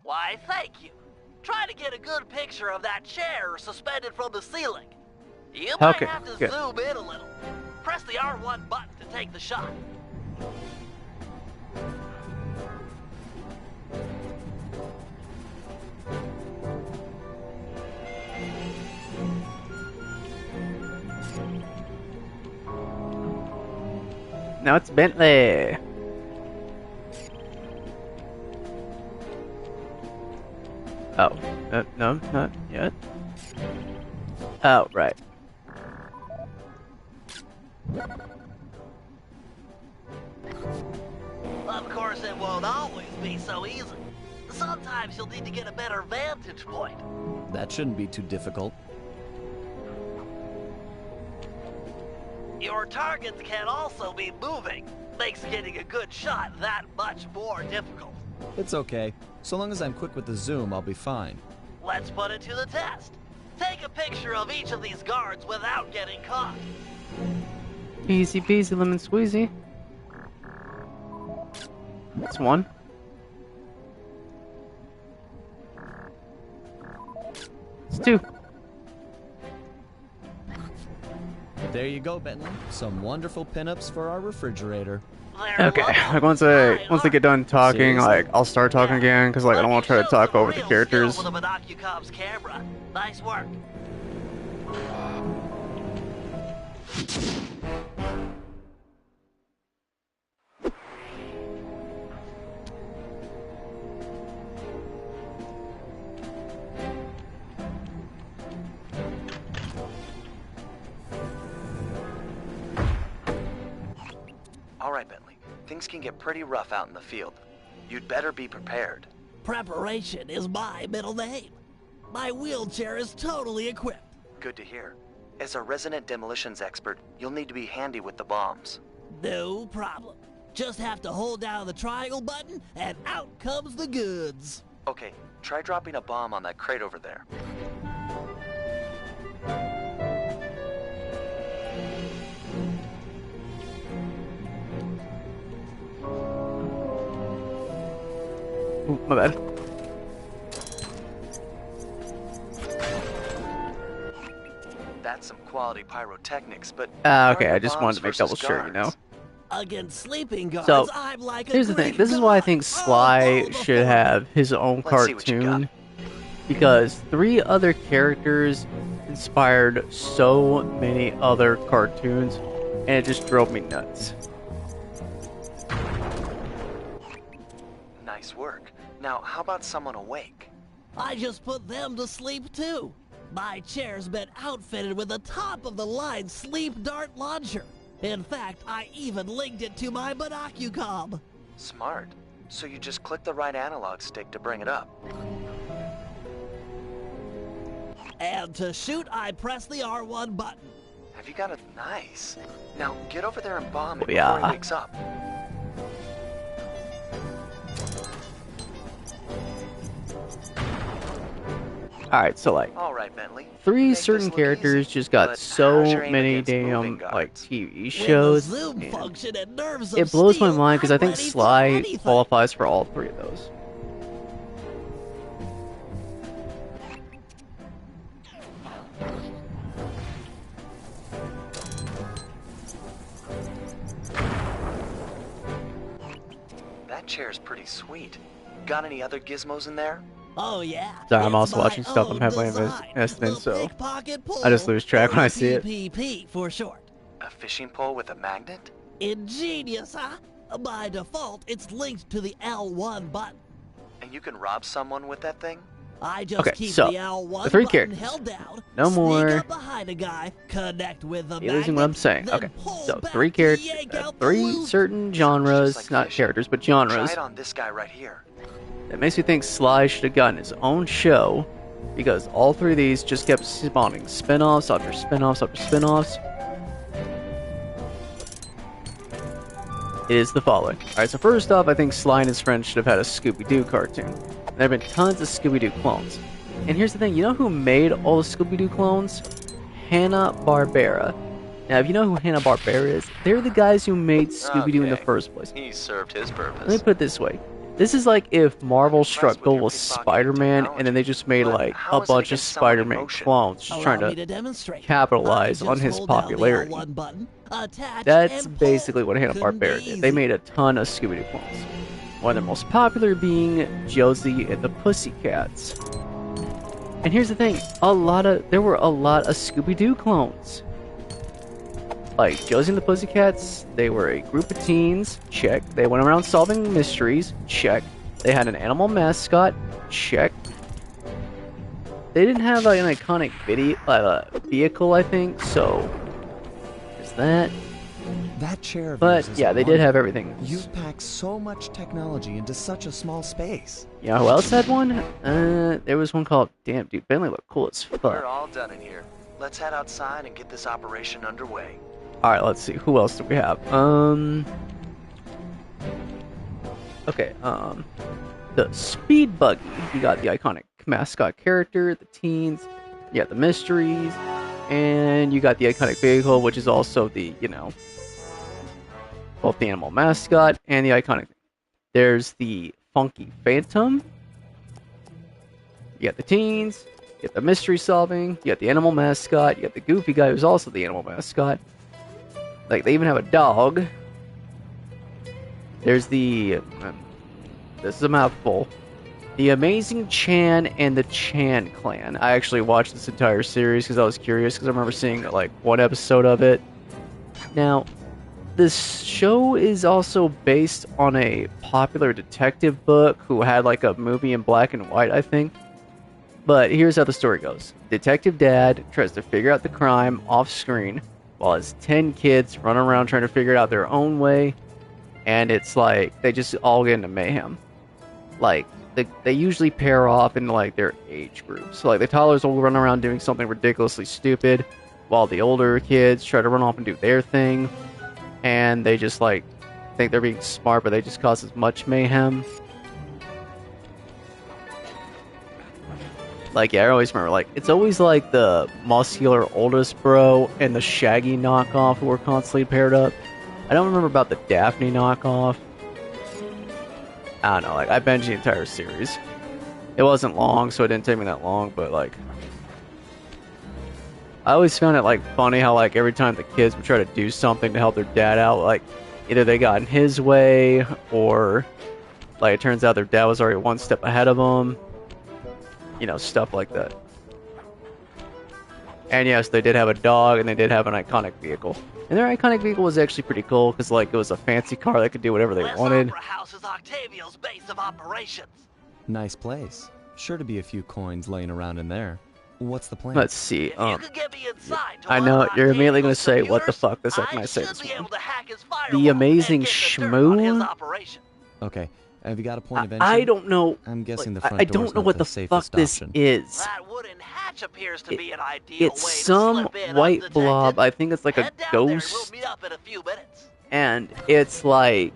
Why, thank you. Try to get a good picture of that chair suspended from the ceiling. You might Okay, have to good. zoom in a little. Press the R1 button to take the shot. Now it's Bentley. Oh, no, not yet. Oh, right. Of course, it won't always be so easy. Sometimes you'll need to get a better vantage point. That shouldn't be too difficult. Your targets can also be moving. Makes getting a good shot that much more difficult. It's okay. So long as I'm quick with the zoom, I'll be fine. Let's put it to the test. Take a picture of each of these guards without getting caught. Easy peasy lemon squeezy. That's one. It's two. There you go, Bentley. Some wonderful pinups for our refrigerator. They're Okay, local, like once they get done talking, like I'll start talking again because like I don't want to try to talk over the characters. With a Monocub's camera. Nice work. All right, Bentley. Things can get pretty rough out in the field. You'd better be prepared. Preparation is my middle name. My wheelchair is totally equipped. Good to hear. As a resident demolitions expert, you'll need to be handy with the bombs. No problem. Just have to hold down the triangle button and out comes the goods. Okay, try dropping a bomb on that crate over there. Ooh, my bad. That's some quality pyrotechnics, but... Okay, I just wanted to make double sure, you know. Against sleeping guards, So, I'm like here's the thing. This is why I think Sly should have his own cartoon. Because 3 other characters inspired so many other cartoons, and it just drove me nuts. Nice work. Now, how about someone awake? I just put them to sleep too. My chair's been outfitted with a top-of-the-line sleep dart launcher. In fact, I even linked it to my Monocub. Smart. So you just click the right analog stick to bring it up. And to shoot, I press the R1 button. Have you got a... Nice. Now, get over there and bomb him Yeah. before he wakes up. Alright, so like, All right, Bentley. 3 Make certain this look characters easy, just got but so how's your aim many against moving damn, like, guards? TV With shows, the zoom and function and nerves of it blows my steel, mind because I I'm think ready for Sly anything. qualifies for all 3 of those. That chair's pretty sweet. Got any other gizmos in there? Oh yeah. Sorry, I'm it's also my watching stuff I'm own heavily design, invested in, the so pickpocket pull, I just lose track when or I see it. PPP for short. A fishing pole with a magnet? Ingenious, huh? By default, it's linked to the L1 button. And you can rob someone with that thing? I just Okay, keep so, the L1 the 3 button characters. held down, No sneak more. up behind a guy, connect with the You're losing what I'm magnet, saying. then Okay, pull so back 3 to characters, yank out the 3 loop. certain genres, like not fishing. characters, but Try genres. it on this guy right here. That makes me think Sly should have gotten his own show, because all 3 of these just kept spawning spin-offs after spin-offs after spin-offs. It is the following. Alright, so first off, I think Sly and his friends should have had a Scooby-Doo cartoon. There have been tons of Scooby-Doo clones. And here's the thing, you know who made all the Scooby-Doo clones? Hanna-Barbera. Now, if you know who Hanna-Barbera is, they're the guys who made Scooby-Doo in the Okay. first place. He served his purpose. Let me put it this way. This is like if Marvel struck gold with Spider-Man, and then they just made like a bunch of Spider-Man clones, just trying Allow me to demonstrate. capitalize I on just his hold down the popularity. L1 button, attach, That's and basically pull. what Hanna-Barbera Couldn't be did. They easy. made a ton of Scooby-Doo clones. One of the most popular being Josie and the Pussycats. And here's the thing, there were a lot of Scooby-Doo clones. Like Josie and the Pussycats, they were a group of teens, check. They went around solving mysteries, check. They had an animal mascot, check. They didn't have like an iconic vehicle, I think, so there's that. That chair of But yours is yeah, they did wonderful. have everything else. You've packed so much technology into such a small space. You know who else had one? There was one called, damn dude, Bentley looked cool as We're fuck. all done in here. Let's head outside and get this operation underway. Alright, let's see, who else do we have? Okay, the Speed Buggy. You got the iconic mascot character, the teens, you got the mysteries, and you got the iconic vehicle, which is also the, you know, both the animal mascot and the iconic. There's the Funky Phantom. You got the teens, you got the mystery solving, you got the animal mascot, you got the goofy guy who's also the animal mascot. Like, they even have a dog. There's the this is a mouthful. The Amazing Chan and the Chan Clan. I actually watched this entire series because I was curious because I remember seeing like one episode of it. Now, this show is also based on a popular detective book who had like a movie in black and white, I think. But here's how the story goes. Detective Dad tries to figure out the crime off screen while his 10 kids run around trying to figure it out their own way. And it's like, they just all get into mayhem. Like, they usually pair off in like their age groups. So like the toddlers will run around doing something ridiculously stupid while the older kids try to run off and do their thing. And they just like think they're being smart, but they just cause as much mayhem. Like, yeah, I always remember, like, it's always like the muscular oldest bro and the shaggy knockoff who are constantly paired up. I don't remember about the Daphne knockoff. I don't know, like, I binged the entire series. It wasn't long, so it didn't take me that long, but, like, I always found it, like, funny how, like, every time the kids would try to do something to help their dad out, like, either they got in his way, or, like, it turns out their dad was already one step ahead of them. You know, stuff like that. And yes, they did have a dog, and they did have an iconic vehicle. And their iconic vehicle was actually pretty cool, because, like, it was a fancy car that could do whatever they wanted. Opera House is Octavio's base of operations. Nice place. Sure to be a few coins laying around in there. What's the plan? Let's see. You can get me inside to I know unlock you're immediately going to say, Octavio's "What the fuck?" The computers. second I say should this be one. able to hack his firewall The Amazing and get the dirt on his Shmoo. operation. Okay, have you got a point of entry? I don't know. I'm guessing like, the front I door's don't know not what the the fuck safest this option. is. That wooden hatch appears to be an ideal way It's to some slip in white undetected. blob. I think it's like a Head down there and ghost. we'll meet up in a few minutes. And it's like,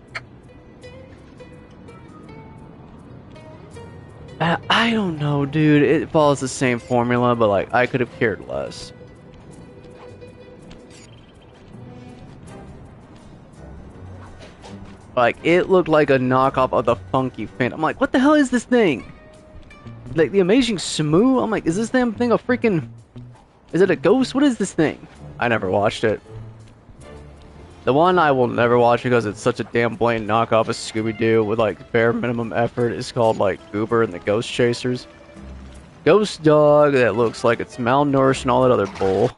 I don't know, dude. It follows the same formula, but like I could have cared less. Like, it looked like a knockoff of the Funky Phantom. I'm like, what the hell is this thing? Like, the Amazing Shmoo? I'm like, is this damn thing a freaking... Is it a ghost? What is this thing? I never watched it. The one I will never watch because it's such a damn blatant knockoff of Scooby-Doo with, like, bare minimum effort is called, like, Goober and the Ghost Chasers. Ghost dog that looks like it's malnourished and all that other bull.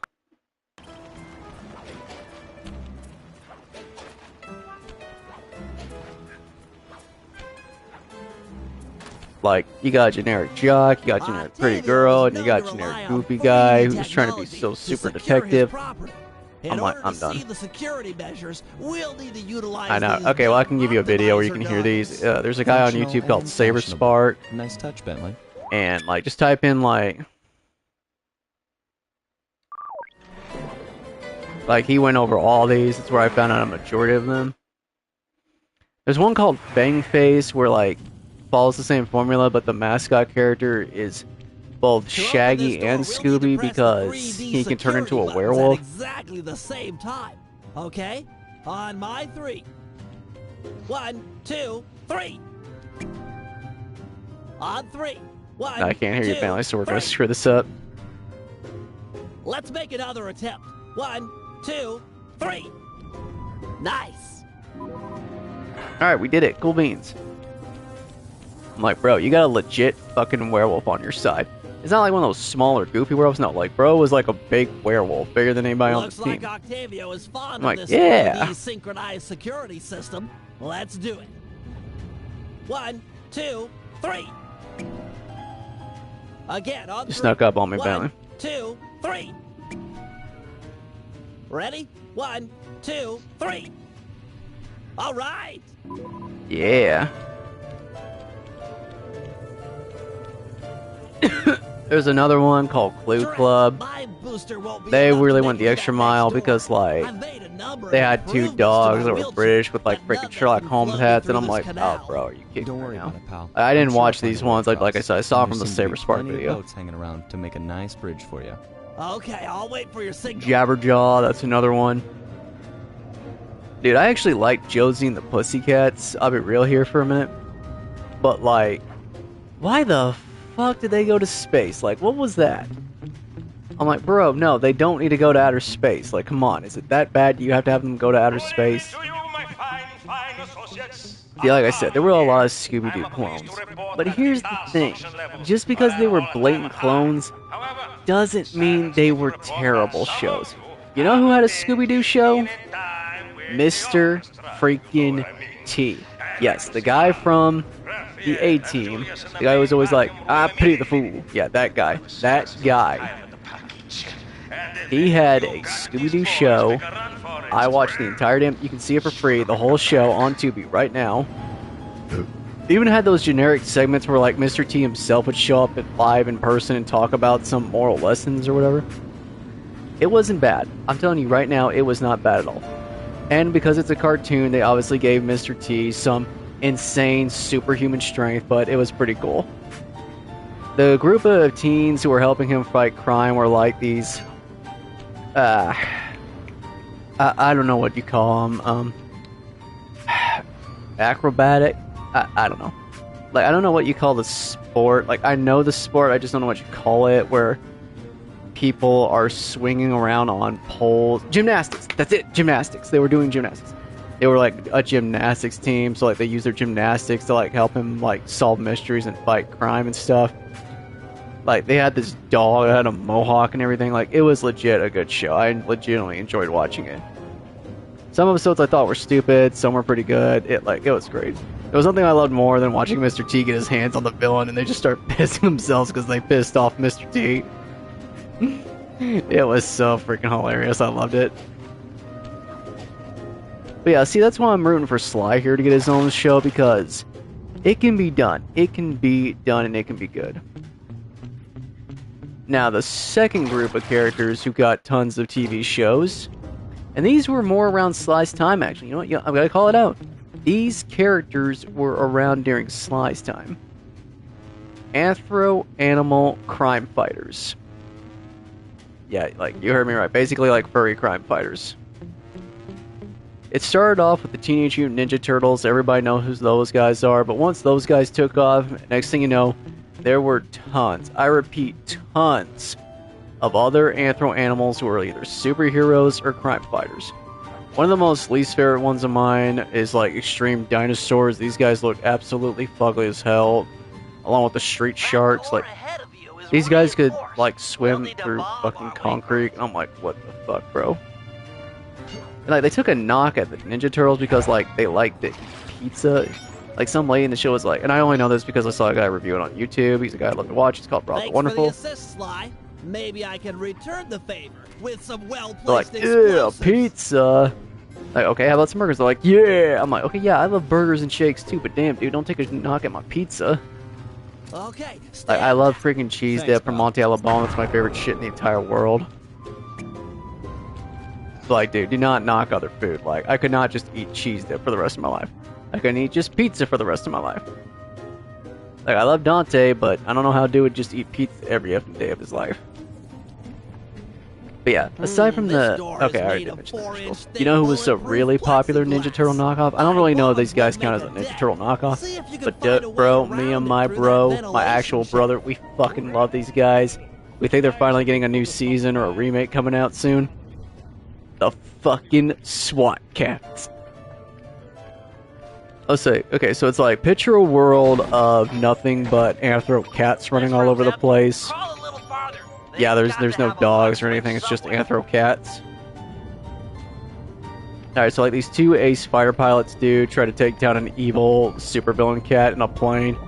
Like, you got a generic jock, you got a generic pretty girl, and you got a generic goofy guy who's trying to be so super detective. I'm like, I'm done. The security measures, we'll need to utilize I know. Okay, well, I can give you a video where you can hear these. There's a guy on YouTube called SaberSpark. Nice touch, Bentley. And, like, just type in, like, he went over all these. That's where I found out a majority of them. There's one called Bang Face where, like, follows the same formula, but the mascot character is both Shaggy and Scooby because he can turn into a werewolf. At exactly the same time. Okay? On my 3. 1, 2, 3. On 3. 1. I can't hear you, 2, Bentley, so we're gonna 3. screw this up. Let's make another attempt. 1, 2, 3. Nice. Alright, we did it. Cool beans. I'm like, bro, you got a legit fucking werewolf on your side. It's not like one of those smaller, goofy werewolves. No, like, bro was like a big werewolf, bigger than anybody on the team. Looks like Octavio is fond like, of this yeah. 3D synchronized security system. Let's do it. 1, 2, 3. Again, on You 3. snuck up on me, 1, Bentley. 2, 3. Ready? 1, 2, 3. All right. Yeah. There's another one called Clue Club. They really went the extra mile because, like, they had 2 dogs that were British with, like, freaking Sherlock Holmes hats, and I'm like, oh, bro, are you kidding Don't me worry now? about it, pal. I didn't I'm sure watch plenty these will ones. Like I cross. said, I saw And from the there seem to be SaberSpark plenty of video. boats hanging around to make a nice bridge for you. Okay, I'll wait for your signal. Jabberjaw, that's another one. Dude, I actually like Josie and the Pussycats. I'll be real here for a minute. But, like, why the fuck did they go to space? Like, what was that? I'm like, bro, no, they don't need to go to outer space. Like, come on, is it that bad? You have to have them go to outer space? See, like I said, there were a lot of Scooby-Doo clones. But here's the thing. Just because they were blatant clones doesn't mean they were terrible shows. You know who had a Scooby-Doo show? Mr. freaking T. Yes, the guy from the A-Team. The guy who was always like, I pity the fool. Yeah, that guy. That guy. He had a Scooby-Doo show. I watched the entire damn... You can see it for free, the whole show on Tubi right now. They even had those generic segments where like Mr. T himself would show up live in person and talk about some moral lessons or whatever. It wasn't bad. I'm telling you right now, it was not bad at all. And because it's a cartoon, they obviously gave Mr. T some insane superhuman strength, but it was pretty cool. The group of teens who were helping him fight crime were like these... I don't know what you call them. Acrobatic? I don't know. Like, I don't know what you call the sport. Like, I know the sport, I just don't know what you call it, where people are swinging around on poles. Gymnastics! That's it! Gymnastics. They were doing gymnastics. They were, like, a gymnastics team, so, like, they use their gymnastics to, like, help him, like, solve mysteries and fight crime and stuff. Like, they had this dog that had a mohawk and everything. Like, it was legit a good show. I legitimately enjoyed watching it. Some episodes I thought were stupid, some were pretty good. It was great. There was nothing I loved more than watching Mr. T get his hands on the villain and they just start pissing themselves because they pissed off Mr. T. It was so freaking hilarious. I loved it. But yeah, see, that's why I'm rooting for Sly here to get his own show, because it can be done. It can be done and it can be good. Now, the second group of characters who got tons of TV shows, and these were more around Sly's time, actually. You know what? Yeah, I've got to call it out. These characters were around during Sly's time. Anthro-animal crime fighters. Yeah, like, you heard me right. Basically, like, furry crime fighters. It started off with the Teenage Mutant Ninja Turtles. Everybody knows who those guys are. But once those guys took off, next thing you know, there were tons, I repeat, tons of other anthro-animals who are either superheroes or crime fighters. One of the most least favorite ones of mine is like extreme dinosaurs. These guys look absolutely fugly as hell, along with the street sharks. Like, these guys could like swim through fucking concrete. I'm like, what the fuck, bro? And, like, they took a knock at the Ninja Turtles because like they liked to eat pizza. Like, some lady in the show was like, and I only know this because I saw a guy review it on YouTube. He's a guy I love to watch. It's called Rob the Wonderful. Thanks for the assist, Sly. Maybe I can return the favor with some well-placed like, yeah, pizza. Like, okay, how about some burgers? They're like, yeah. I'm like, okay, yeah, I love burgers and shakes too, but damn, dude, don't take a knock at my pizza. Okay. Like, I love freaking cheese dip from Monte Alabama. It's my favorite shit in the entire world. Like, dude, do not knock other food. Like, I could not just eat cheese dip for the rest of my life. I couldn't eat just pizza for the rest of my life. Like, I love Dante, but I don't know how dude would just eat pizza every effing day of his life. But yeah, aside from the... Okay, I already did mention that. You know who was a really popular Ninja Turtle knockoff? I don't really know if these guys count as a Ninja Turtle knockoff. But bro, me and my bro, my actual brother, we fucking love these guys. We think they're finally getting a new season or a remake coming out soon. The fucking SWAT Cats. I'll say, okay, so it's like, picture a world of nothing but anthro cats running all over the place. Yeah, there's no dogs or anything, it's just anthro cats. Alright, so like these two ace fighter pilots do try to take down an evil supervillain cat in a plane,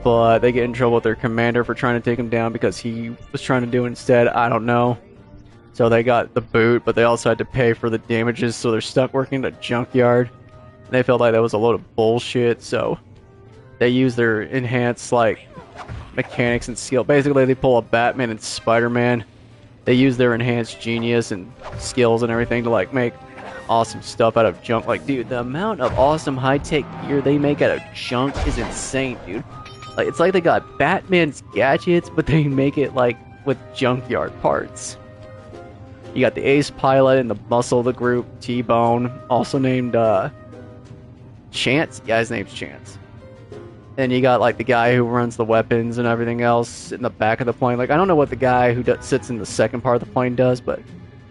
but they get in trouble with their commander for trying to take him down because he was trying to do it instead. I don't know. So they got the boot, but they also had to pay for the damages, so they're stuck working at a junkyard. And they felt like that was a load of bullshit, so they use their enhanced, like, mechanics and skill. Basically, they pull a Batman and Spider-Man. They use their enhanced genius and skills and everything to, like, make awesome stuff out of junk. Like, dude, the amount of awesome high-tech gear they make out of junk is insane, dude. Like, it's like they got Batman's gadgets, but they make it, like, with junkyard parts. You got the ace pilot and the muscle of the group, T-Bone, also named, Chance? Yeah, his name's Chance. And you got, like, the guy who runs the weapons and everything else in the back of the plane. Like, I don't know what the guy who sits in the second part of the plane does, but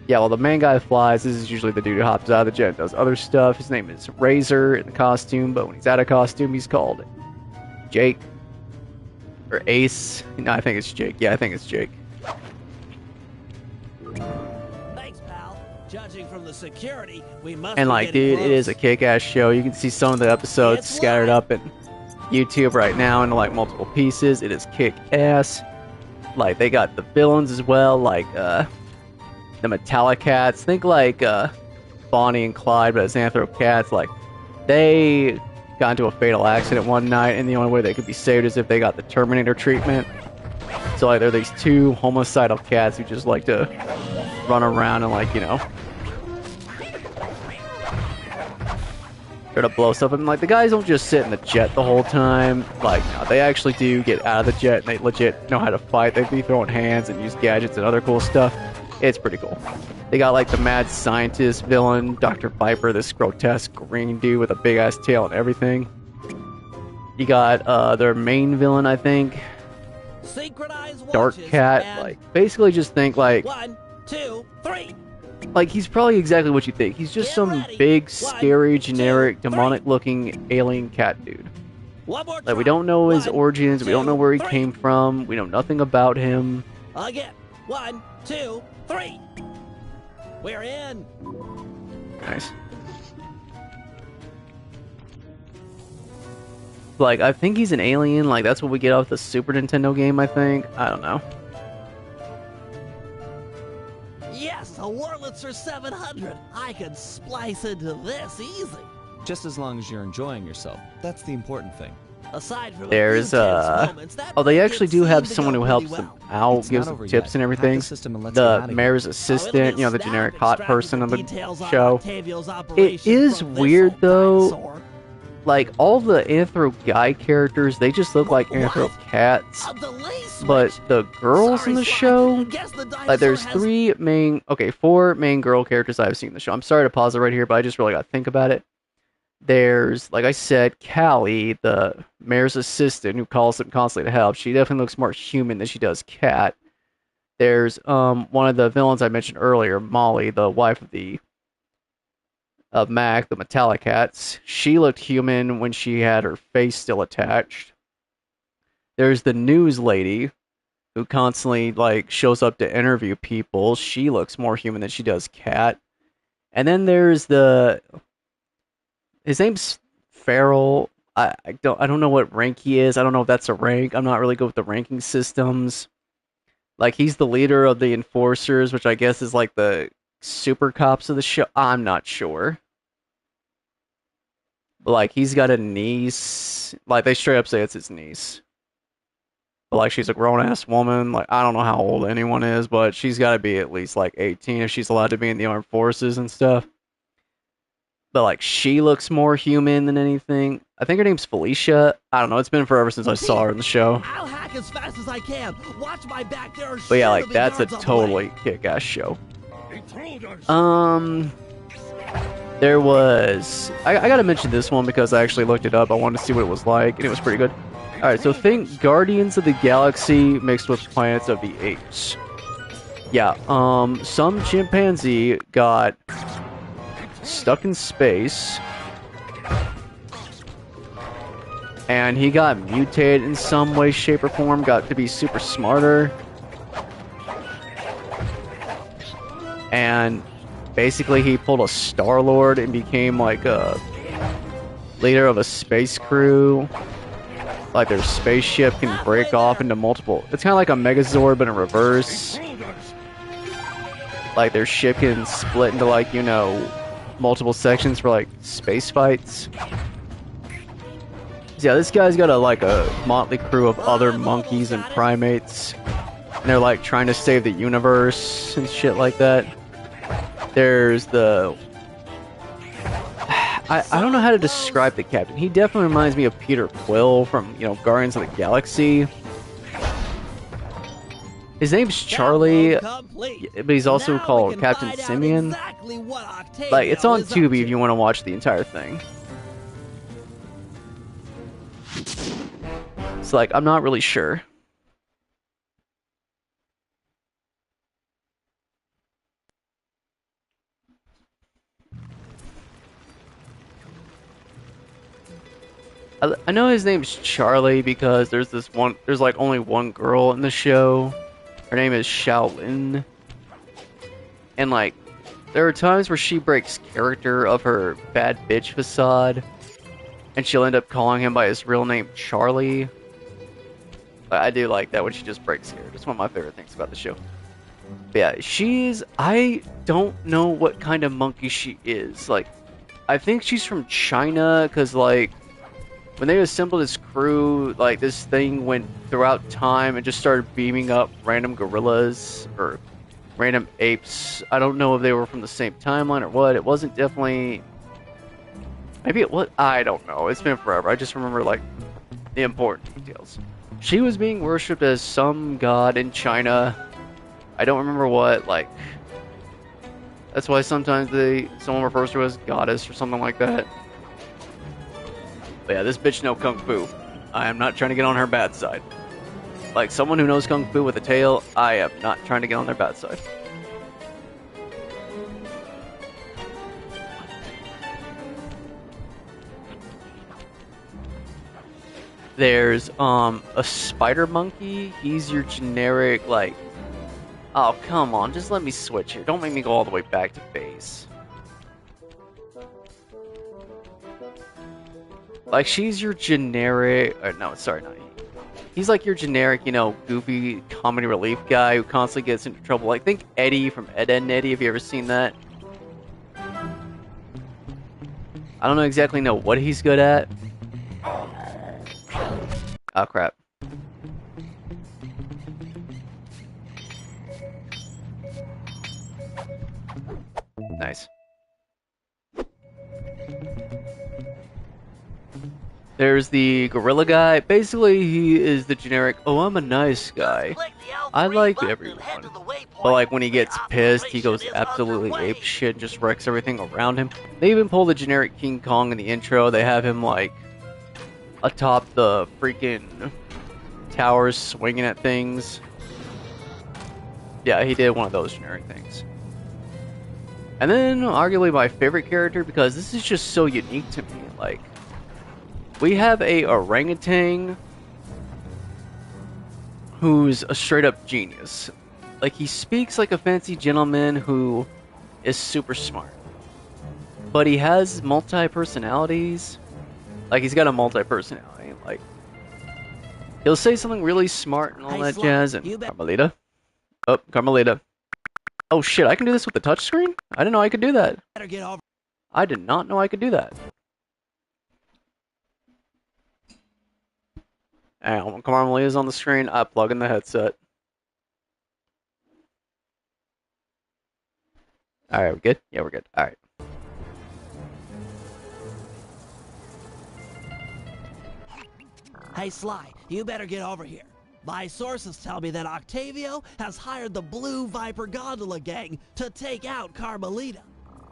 Yeah, well, the main guy flies. This is usually the dude who hops out of the jet and does other stuff. His name is Razor in the costume, but when he's out of costume, he's called Jake. Or Ace. No, I think it's Jake. Yeah, I think it's Jake. Thanks, pal. Judging from the security, we must And be like, getting dude, close. it is a kick-ass show. You can see some of the episodes scattered up in YouTube right now into like multiple pieces. It is kick-ass. Like, they got the villains as well, like the Metallic Cats. Think like Bonnie and Clyde, but as Anthro Cats. Like, they got into a fatal accident one night, and the only way they could be saved is if they got the Terminator treatment. So like, there are these two homicidal cats who just like to run around and like, you know, try to blow stuff up. And like, the guys don't just sit in the jet the whole time. Like, no, they actually do get out of the jet, and they legit know how to fight. They be throwing hands and use gadgets and other cool stuff. It's pretty cool. They got like the mad scientist villain, Dr. Viper, this grotesque green dude with a big ass tail and everything. You got their main villain, I think, Dark Cat. Like, basically just think like 1, 2, 3. Like, he's probably exactly what you think. He's just some big, scary, generic, demonic-looking alien cat dude. Like, we don't know his origins. We don't know where he came from. We know nothing about him. Again. 1, 2, 3. We're in. Nice. Like, I think he's an alien. Like, that's what we get off the Super Nintendo game, I think. I don't know. Yes, a Wurlitzer 700. I could splice into this easy. Just as long as you're enjoying yourself. That's the important thing. Aside from There's oh, they actually do have someone who helps them out, gives them tips and everything. The mayor's assistant, you know, the generic hot person on the show. It is weird though. Like, all the Anthro guy characters, they just look like Anthro cats. But the girls in the show, like, there's four main girl characters I've seen in the show. I'm sorry to pause it right here, but I just really got to think about it. There's, like I said, Callie, the mayor's assistant, who calls them constantly to help. She definitely looks more human than she does cat. There's one of the villains I mentioned earlier, Molly, the wife of Mac, the Metallic Cats. She looked human when she had her face still attached. There's the news lady, who constantly like shows up to interview people. She looks more human than she does cat. And then there's his name's Farrell. I don't know what rank he is. I don't know if that's a rank. I'm not really good with the ranking systems. Like, he's the leader of the enforcers, which I guess is like the super cops of the show. I'm not sure. But like, he's got a niece. Like, they straight up say it's his niece. But like, she's a grown-ass woman. Like, I don't know how old anyone is, but she's got to be at least like 18 if she's allowed to be in the armed forces and stuff. But like, she looks more human than anything. I think her name's Felicia. I don't know. It's been forever since I saw her in the show. I'll hack as fast as I can. Watch my back there. But yeah, like, that's a totally kick-ass show. There was... I gotta mention this one because I actually looked it up. I wanted to see what it was like, and it was pretty good. Alright, so think Guardians of the Galaxy mixed with Planets of the Apes. Yeah, some chimpanzee got stuck in space, and he got mutated in some way, shape, or form, got to be super smarter, and basically he pulled a Star-Lord and became like a leader of a space crew. Like, their spaceship can break off into multiple... It's kind of like a Megazord, but in reverse. Like, their ship can split into, like, you know, multiple sections for like space fights. So yeah, this guy's got a motley crew of other monkeys and primates, and they're like trying to save the universe and shit like that. There's the I don't know how to describe the captain. He definitely reminds me of Peter Quill from, you know, Guardians of the Galaxy. His name's Charlie, but he's also called Captain Simeon. Like, it's on Tubi if you want to watch the entire thing. It's like, I'm not really sure. I know his name's Charlie because there's like only one girl in the show. Her name is Shaolin. And like, there are times where she breaks character of her bad bitch facade, and she'll end up calling him by his real name, Charlie. I do like that when she just breaks character. It's one of my favorite things about the show. But yeah, I don't know what kind of monkey she is. Like, I think she's from China, because like, when they assembled this crew, like, this thing went throughout time and just started beaming up random gorillas, or random apes. I don't know if they were from the same timeline or what. It wasn't definitely... Maybe it was... I don't know. It's been forever. I just remember, like, the important details. She was being worshipped as some god in China. I don't remember what, like... That's why sometimes someone refers to her as goddess or something like that. But yeah, this bitch know Kung Fu. I am not trying to get on her bad side. Like, someone who knows Kung Fu with a tail, I am not trying to get on their bad side. There's, a spider monkey. He's your generic, like... Oh, come on, just let me switch here. Don't make me go all the way back to base. Like, she's your generic... no, sorry, not he. He's like your generic, you know, goofy comedy relief guy who constantly gets into trouble. Like, think Eddie from Ed, Edd n Eddy. Have you ever seen that? I don't exactly know what he's good at. Oh, crap. Nice. There's the gorilla guy. Basically, he is the generic, oh, I'm a nice guy. I like everyone. But like, when he gets pissed, he goes absolutely apeshit and just wrecks everything around him. They even pull the generic King Kong in the intro. They have him like atop the freaking towers swinging at things. Yeah, he did one of those generic things. And then, arguably my favorite character, because this is just so unique to me, like, we have a orangutan who's a straight up genius. Like, he speaks like a fancy gentleman who is super smart. But he has multi-personalities. Like, he's got a multi-personality. Like, he'll say something really smart and all that jazz, and Carmelita. Oh, Carmelita. Oh shit, I can do this with the touchscreen? I didn't know I could do that. I did not know I could do that. Alright, when Carmelita's on the screen, I plug in the headset. Alright, we good? Yeah, we're good. Alright. Hey, Sly, you better get over here. My sources tell me that Octavio has hired the Blue Viper Gondola Gang to take out Carmelita.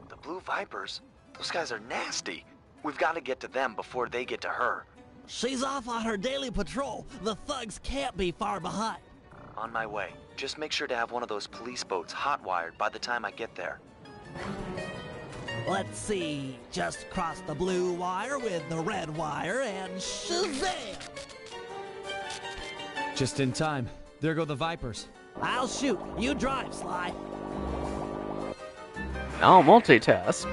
The Blue Vipers? Those guys are nasty. We've got to get to them before they get to her. She's off on her daily patrol. The thugs can't be far behind. On my way. Just make sure to have one of those police boats hot-wired by the time I get there. Let's see. Just cross the blue wire with the red wire and shazam! Just in time. There go the Vipers. I'll shoot. You drive, Sly. I'll multitask.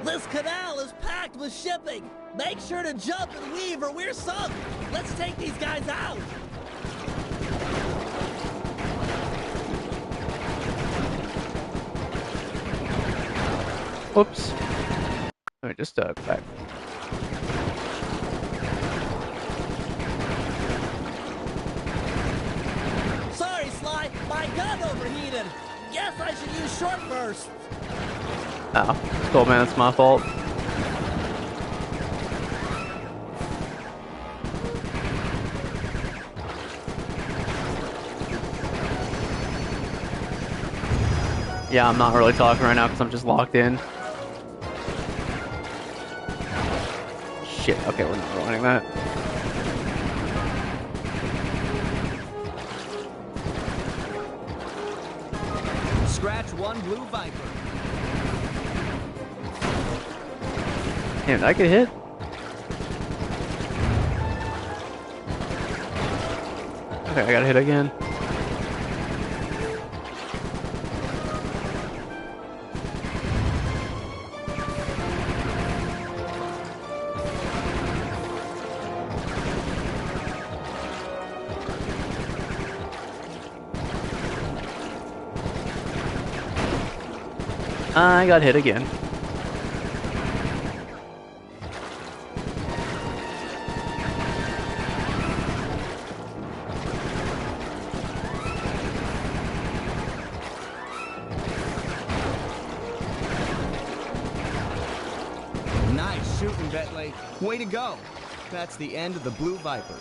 This canal is packed with shipping. Make sure to jump and weave or we're sunk. Let's take these guys out. Whoops. Let me just back. Sorry, Sly. My gun overheated. Guess I should use short burst. Oh, it's cool, man. It's my fault. Yeah, I'm not really talking right now because I'm just locked in. Shit, okay, we're not running that. Scratch one Blue Viper. Damn, did I get hit? Okay, I got hit again. I got hit again. Nice shooting, Bentley. Way to go. That's the end of the Blue Vipers.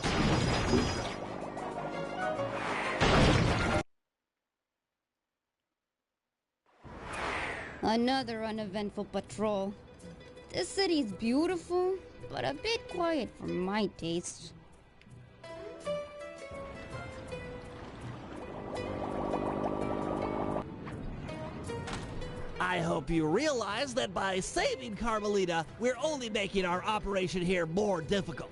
Another uneventful patrol. This city's beautiful, but a bit quiet for my taste. I hope you realize that by saving Carmelita, we're only making our operation here more difficult.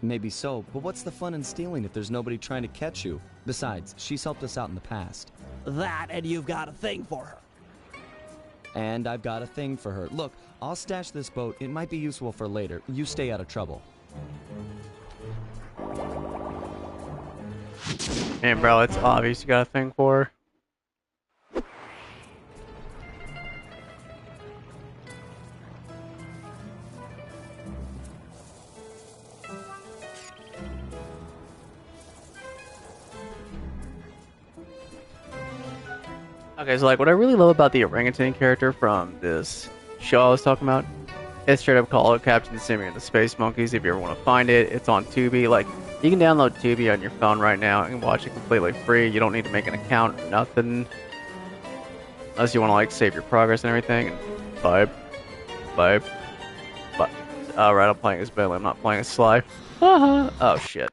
Maybe so, but what's the fun in stealing if there's nobody trying to catch you? Besides, she's helped us out in the past. That, and you've got a thing for her. And I've got a thing for her. Look, I'll stash this boat. It might be useful for later. You stay out of trouble. Man, bro, it's obvious you got a thing for her. Okay, so like what I really love about the orangutan character from this show I was talking about, it's straight up called Captain Simi and the Space Monkeys. If you ever want to find it, it's on Tubi. Like, you can download Tubi on your phone right now and watch it completely free. You don't need to make an account or nothing. Unless you want to like save your progress and everything. And vibe. Alright, I'm playing as Bentley, I'm not playing as Sly. Oh shit.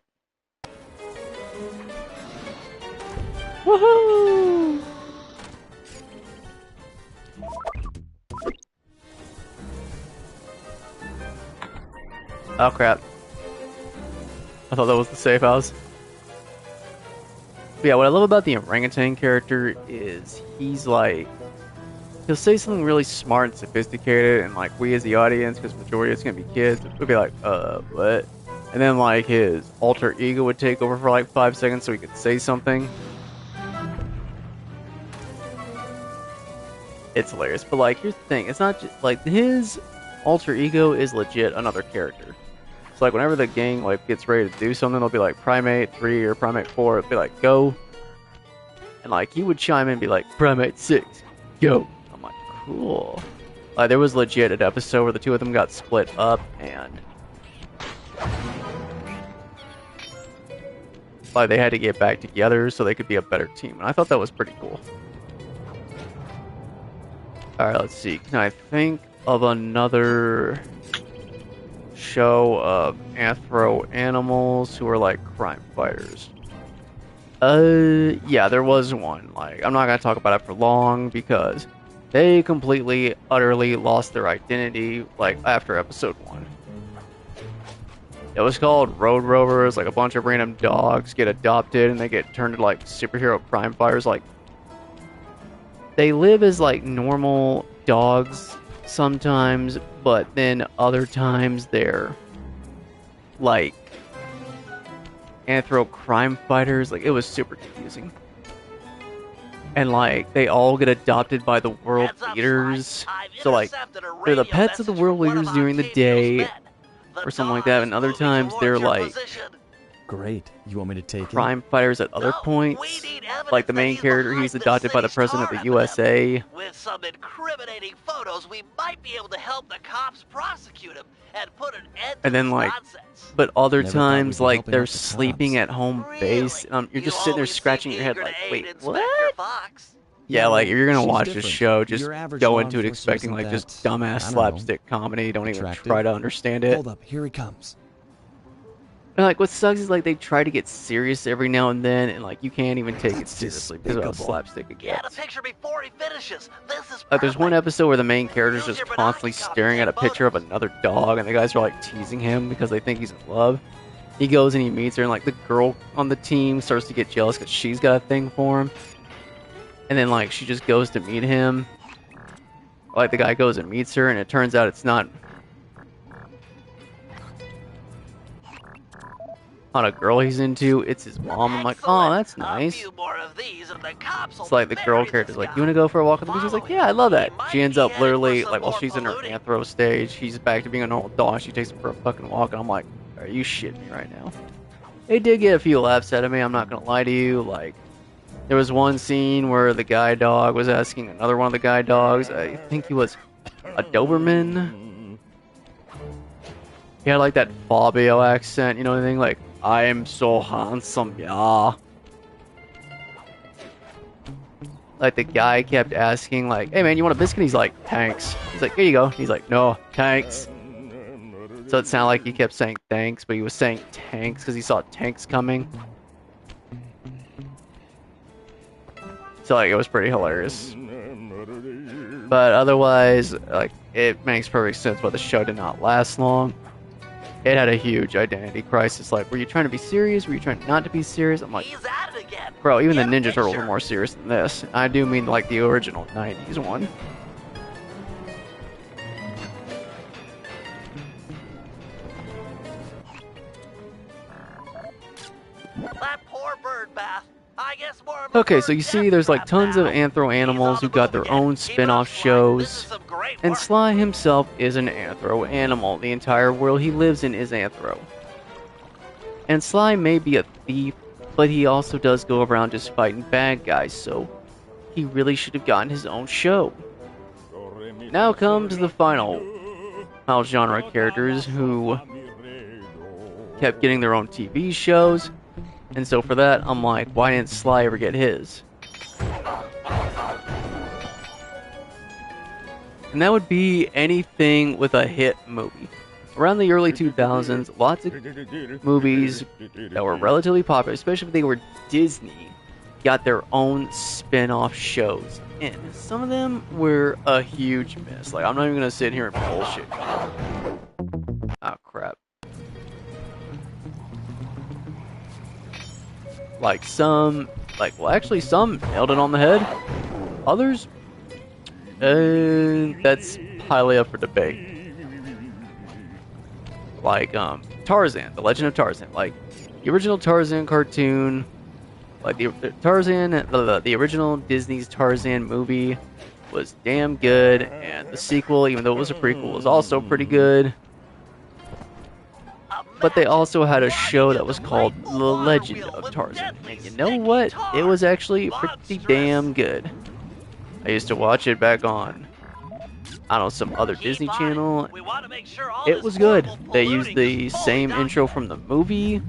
Woohoo! Oh crap. I thought that was the safe house. But yeah, what I love about the orangutan character is he's like, he'll say something really smart and sophisticated, and like we as the audience, because majority it's gonna be kids, we'll be like, what? And then like his alter ego would take over for like 5 seconds so he could say something. It's hilarious. But like, here's the thing, it's not just like his alter ego is legit another character. So like whenever the gang like gets ready to do something, they'll be like Primate 3 or Primate 4, it'll be like go. And like he would chime in and be like Primate 6, go. I'm like, cool. Like there was legit an episode where the two of them got split up and like they had to get back together so they could be a better team. And I thought that was pretty cool. Alright, let's see. Can I think of another show of anthro animals who are like crime fighters? Yeah, there was one. Like, I'm not gonna talk about it for long because they completely, utterly lost their identity like after episode 1. It was called Road Rovers. Like a bunch of random dogs get adopted and they get turned into like superhero crime fighters. Like, they live as like normal dogs sometimes, but then other times they're like anthro crime fighters. Like, it was super confusing. And like they all get adopted by the world leaders. So like they're the pets of the world leaders during the day or something like that, and other times they're like great. You want me to take crime fighters at other points. Like the main character, he's adopted by the president of the USA. With some incriminating photos, we might be able to help the cops prosecute him and put an end to And then this like, nonsense. but other Never thought times we'd be like helping they're out the sleeping cops. at home base. You're just sitting there scratching your head like, wait, what? Fox. Yeah, like if you're gonna she's watch this different. show, just Your average go law into it enforcer expecting isn't like just that, dumbass I don't know, slapstick comedy. Don't even attractive. try to understand it. Hold up, here he comes. And like what sucks is like they try to get serious every now and then, and like you can't even take it seriously because of how despicable. slapstick it Get a gets. picture before he finishes. This is Like there's one perfect. episode where the main character's Use just your constantly binoculars staring at a and picture of photos. another dog, and the guys are like teasing him because they think he's in love. He goes and he meets her, and like the girl on the team starts to get jealous because she's got a thing for him. And then like she just goes to meet him. Like the guy goes and meets her, and it turns out it's not a girl he's into, it's his mom. I'm like, oh, that's nice. It's like the girl character's like, you want to go for a walk on the beach? He's like, yeah, I love that. She ends up literally, like, while she's in her anthro stage, she's back to being a normal doll, and she takes him for a fucking walk, and I'm like, are you shitting me right now? It did get a few laughs out of me, I'm not gonna lie to you. Like, there was one scene where the guide dog was asking another one of the guide dogs, I think he was a Doberman. He had like that Fabio accent, you know what I mean? Like, I am so handsome, yeah. Like the guy kept asking, like, hey man, you want a biscuit? He's like, thanks. He's like, here you go. He's like, no, thanks. So it sounded like he kept saying thanks, but he was saying tanks because he saw tanks coming. So like, it was pretty hilarious. But otherwise, like, it makes perfect sense why the show did not last long. It had a huge identity crisis. Like, were you trying to be serious? Were you trying not to be serious? I'm like, bro, even the Ninja Turtles were more serious than this. I do mean like the original 90s one. That poor bird bath. I guess more of Okay, so you see there's like tons of anthro animals who got their own spin-off shows. And Sly himself is an anthro animal. The entire world he lives in is anthro. And Sly may be a thief, but he also does go around just fighting bad guys, so he really should have gotten his own show. Now comes the final genre characters who kept getting their own TV shows. And so for that, I'm like, why didn't Sly ever get his? And that would be anything with a hit movie. Around the early 2000s, lots of movies that were relatively popular, especially if they were Disney, got their own spin-off shows. And some of them were a huge miss. Like, I'm not even going to sit here and bullshit. Oh, crap. Like some, well actually some nailed it on the head. Others, that's highly up for debate. Like, Tarzan, The Legend of Tarzan. Like, the original Tarzan cartoon, like the Tarzan, the original Disney's Tarzan movie was damn good. And the sequel, even though it was a prequel, was also pretty good. But they also had a show that was called The Legend of Tarzan. And you know what? It was actually pretty damn good. I used to watch it back on, I don't know, some other Disney channel. It was good. They used the same intro from the movie.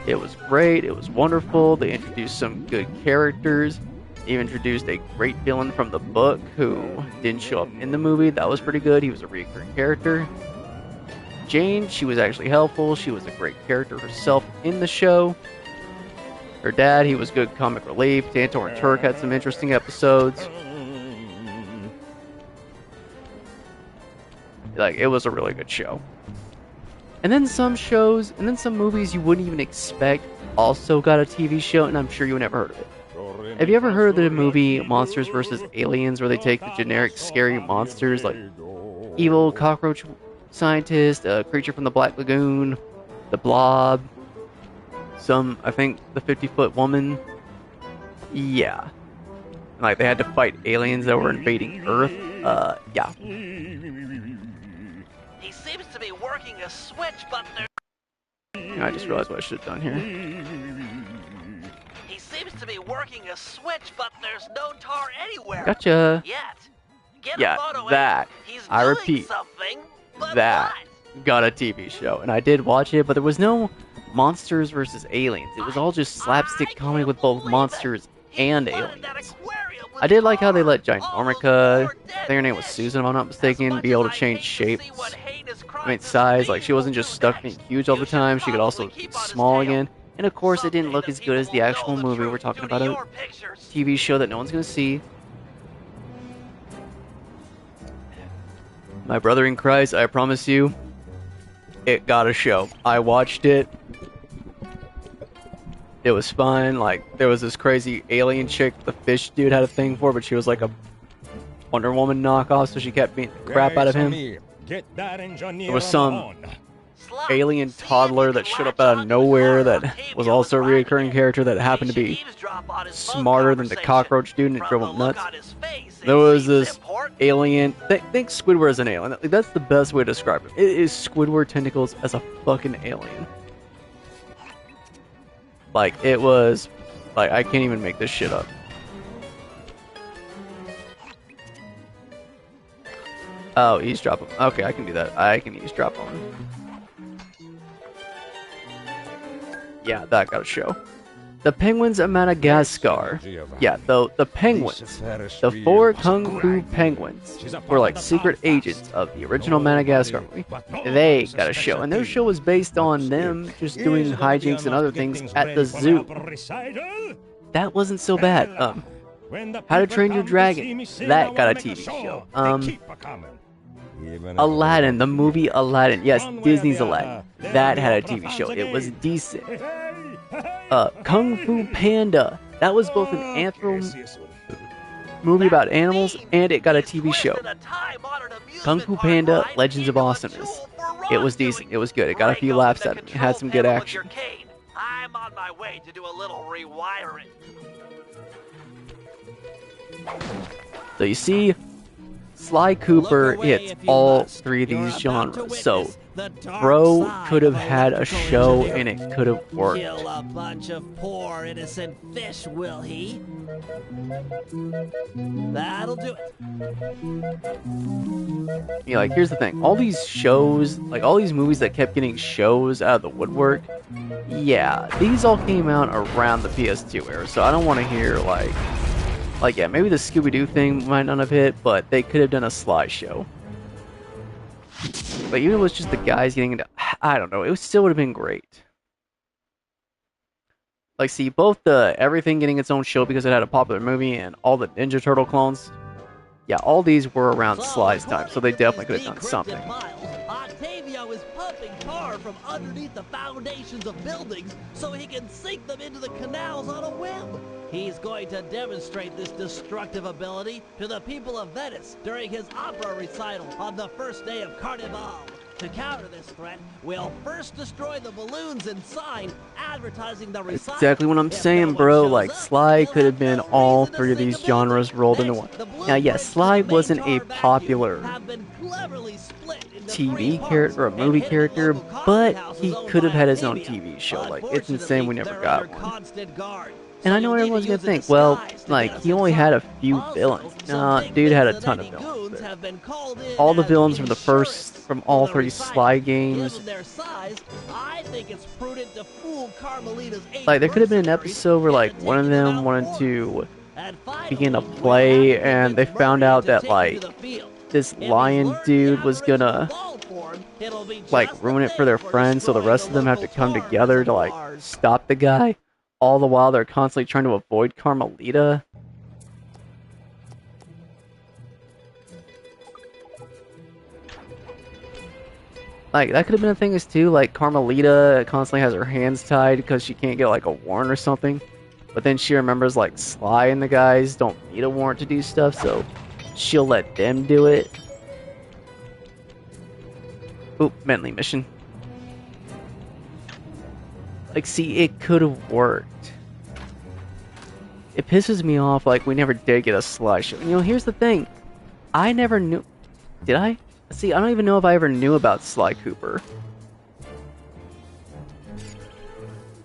It was great. It was wonderful. They introduced some good characters. They introduced a great villain from the book who didn't show up in the movie. That was pretty good. He was a recurring character. Jane, she was actually helpful. She was a great character herself in the show. Her dad, he was good comic relief. Tantor and Turk had some interesting episodes. Like, it was a really good show. And then some shows, and then some movies you wouldn't even expect also got a TV show, and I'm sure you never heard of it. Have you ever heard of the movie Monsters vs. Aliens, where they take the generic scary monsters like evil cockroach scientist, a creature from the Black Lagoon, the Blob, I think the 50-foot woman? Yeah. And, like, they had to fight aliens that were invading Earth? Yeah. He seems to be working a switch, but there's... I just realized what I should have done here. He seems to be working a switch, but there's no tar anywhere. Gotcha. Yet. Yeah, that, I repeat, that got a TV show. And I did watch it, but there was no Monsters versus Aliens. It was all just slapstick comedy with both monsters and aliens. I did like how they let Giant Normica, I think her name was Susan if I'm not mistaken, be able to change shapes. I mean size, like she wasn't just stuck being huge all the time, she could also be small again. And of course it didn't look as good as the actual movie. We're talking about a TV show that no one's gonna see. My brother in Christ, I promise you, it got a show. I watched it. It was fun. Like, there was this crazy alien chick the fish dude had a thing for, but she was like a Wonder Woman knockoff, so she kept beating the crap out of him. There was some alien toddler that showed up out of nowhere that was also a reoccurring character that happened to be smarter than the cockroach dude and it drove him nuts. There was this alien. Think Squidward as an alien. That's the best way to describe it. It is Squidward tentacles as a fucking alien. Like, it was... Like, I can't even make this shit up. Oh, eavesdrop him. Okay, I can do that. I can eavesdrop on him. Yeah, that got a show. The Penguins of Madagascar. Yeah, the Penguins. The 4 Kung Fu Penguins were like secret agents of the original Madagascar movie. They got a show, and their show was based on them just doing hijinks and other things at the zoo. That wasn't so bad. How to Train Your Dragon. That got a TV show. Aladdin, the movie Aladdin. Yes, Disney's Aladdin. That had a TV show. It was decent. Kung Fu Panda. That was both an anthem movie about animals and it got a TV show. Kung Fu Panda, Legends of Awesomeness. It was decent. It was good. It got a few laughs out of it. It had some good action. I'm on my way to do a little rewiring. So you see, Sly Cooper hits all 3 of these genres, so bro could have had a show and it could have worked. Kill a bunch of poor innocent fish, will he? That'll do it. Yeah, like, here's the thing. All these shows, like, all these movies that kept getting shows out of the woodwork, yeah, these all came out around the PS2 era, so I don't want to hear, like, yeah, maybe the Scooby-Doo thing might not have hit, but they could have done a Sly show. But even if it was just the guys getting into... I don't know, it still would have been great. Like, see, both the everything getting its own show because it had a popular movie and all the Ninja Turtle clones, yeah, all these were around Sly's time, so they definitely could have done something. Octavio is pumping tar from underneath the foundations of buildings so he can sink them into the canals on a whim. He's going to demonstrate this destructive ability to the people of Venice during his opera recital on the first day of Carnival. To counter this threat, we'll first destroy the balloons and sign advertising the recital. Exactly what I'm saying, bro. Like, Sly could have been all 3 of these genres rolled into one. Now, yes, Sly wasn't a popular TV character or a movie character, but he could have had his own TV show. Like, it's insane we never got one. And I know what everyone's gonna think, well, like, he only had a few villains. Nah, dude had a ton of villains there. All the villains from all 3 Sly games. Like, there could have been an episode where, like, one of them wanted to begin a play, and they found out that, like, this lion dude was gonna, like, ruin it for their friends, so the rest of them have to come together to, like, stop the guy. All the while they're constantly trying to avoid Carmelita. Like, that could have been a thing too, like, Carmelita constantly has her hands tied because she can't get, like, a warrant or something. But then she remembers, like, Sly and the guys don't need a warrant to do stuff, so she'll let them do it. Oop, Bentley mission. Like, see, it could have worked. It pisses me off, like, we never did get a Sly show. You know, here's the thing. I never knew... Did I? See, I don't even know if I ever knew about Sly Cooper.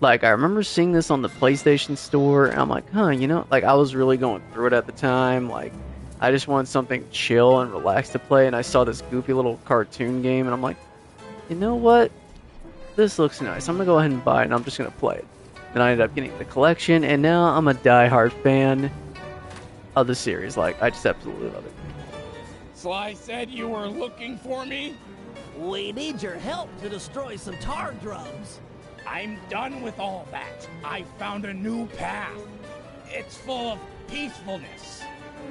Like, I remember seeing this on the PlayStation Store, and I'm like, huh, you know, like, I was really going through it at the time. Like, I just wanted something chill and relaxed to play, and I saw this goofy little cartoon game, and I'm like, you know what? This looks nice. I'm gonna go ahead and buy it, and I'm just gonna play it. Then I ended up getting the collection, and now I'm a die-hard fan of the series. Like, I just absolutely love it. Sly said you were looking for me? We need your help to destroy some tar drums. I'm done with all that. I found a new path. It's full of peacefulness.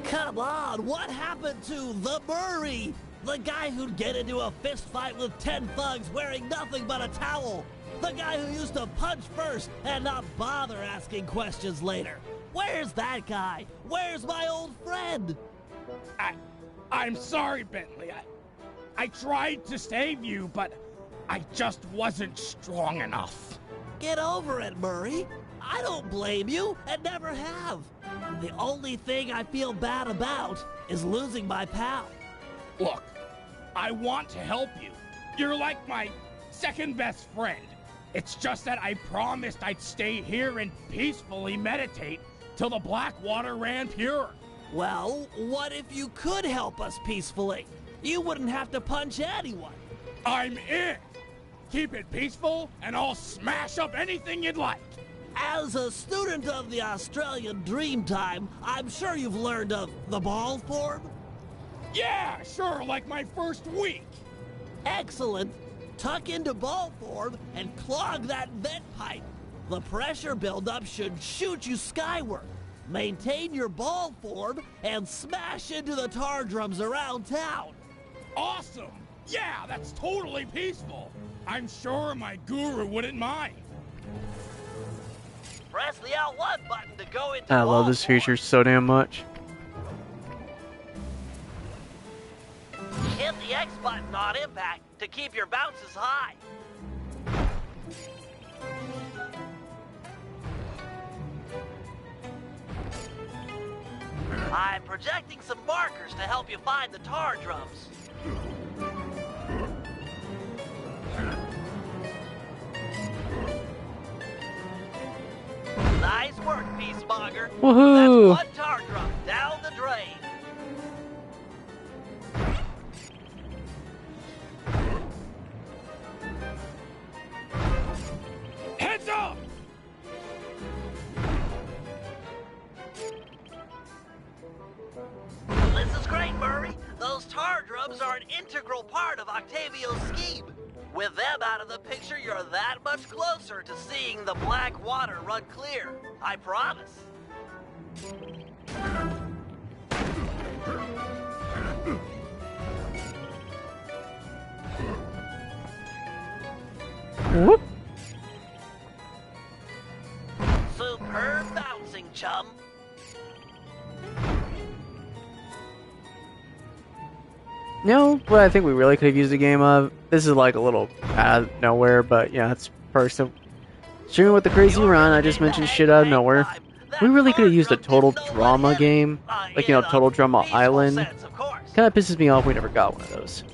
Come on, what happened to the Murray? The guy who'd get into a fist fight with 10 thugs wearing nothing but a towel. The guy who used to punch first and not bother asking questions later. Where's that guy? Where's my old friend? I'm sorry, Bentley. I tried to save you, but I just wasn't strong enough. Get over it, Murray. I don't blame you, and never have. The only thing I feel bad about is losing my pal. Look, I want to help you. You're like my second best friend. It's just that I promised I'd stay here and peacefully meditate till the black water ran pure. Well, what if you could help us peacefully? You wouldn't have to punch anyone. I'm in. Keep it peaceful, and I'll smash up anything you'd like. As a student of the Australian Dreamtime, I'm sure you've learned of the ball form? Yeah, sure, like my first week. Excellent. Tuck into ball form and clog that vent pipe. The pressure buildup should shoot you skyward. Maintain your ball form and smash into the tar drums around town. Awesome! Yeah, that's totally peaceful. I'm sure my guru wouldn't mind. Press the L1 button to go into I love this feature so damn much. Hit the X button on impact to keep your bounces high. I'm projecting some markers to help you find the tar drums. Nice work, Peacemonger. Woohoo! That's one tar drum down the drain. Heads up! This is great, Murray. Those tar drums are an integral part of Octavio's scheme. With them out of the picture, you're that much closer to seeing the black water run clear. I promise. Whoop. Superb bouncing, chum. No, what I think we really could have used a game of. This is like a little out of nowhere, but yeah, it's perks of streaming with the CrazyRunt. I just mentioned shit out of nowhere. We really could have used a total drama game, like, you know, Total Drama Island. Kind of pisses me off we never got one of those.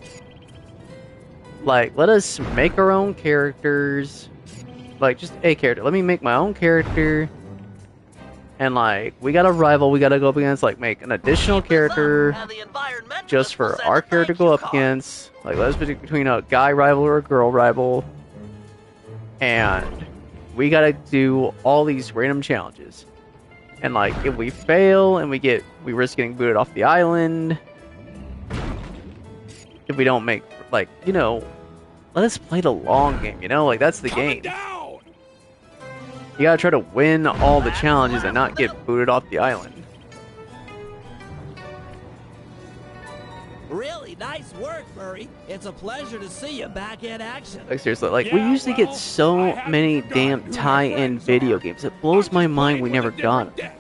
Like, let us make our own characters. Like, just a character. Let me make my own character. And, like, we got a rival we gotta go up against. Like, make an additional character just for our character to go up against. Like, let's pick between a guy rival or a girl rival. And we gotta do all these random challenges. And, like, if we fail and we risk getting booted off the island. If we don't make, like, you know, let us play the long game, you know? Like, that's the game. You gotta try to win all the challenges and not get booted off the island. Really nice work, Murray. It's a pleasure to see you back in action. Like, seriously, like, we usually get so many damn tie-in video games. It blows my mind we never got them.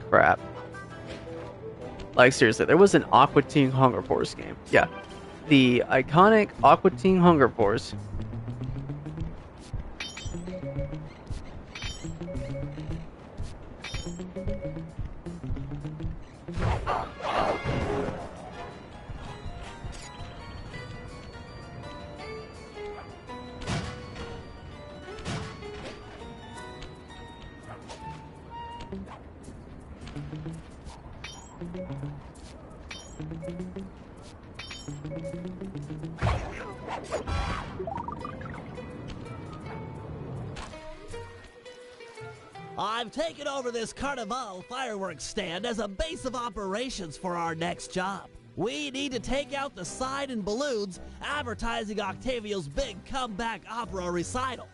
Crap. Like, seriously, there was an Aqua Teen Hunger Force game. Yeah. The iconic Aqua Teen Hunger Force. I've taken over this Carnival fireworks stand as a base of operations for our next job. We need to take out the sign and balloons advertising Octavio's big comeback opera recital.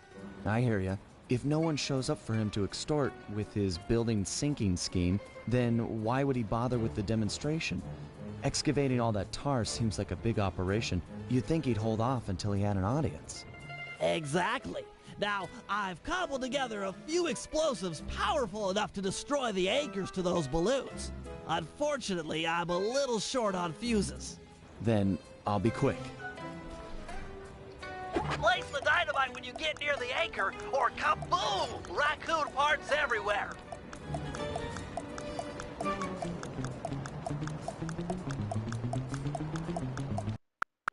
I hear ya. If no one shows up for him to extort with his building sinking scheme, then why would he bother with the demonstration? Excavating all that tar seems like a big operation. You'd think he'd hold off until he had an audience. Exactly. Now, I've cobbled together a few explosives powerful enough to destroy the anchors to those balloons. Unfortunately, I'm a little short on fuses. Then I'll be quick. Place the dynamite when you get near the anchor, or kaboom! Raccoon parts everywhere.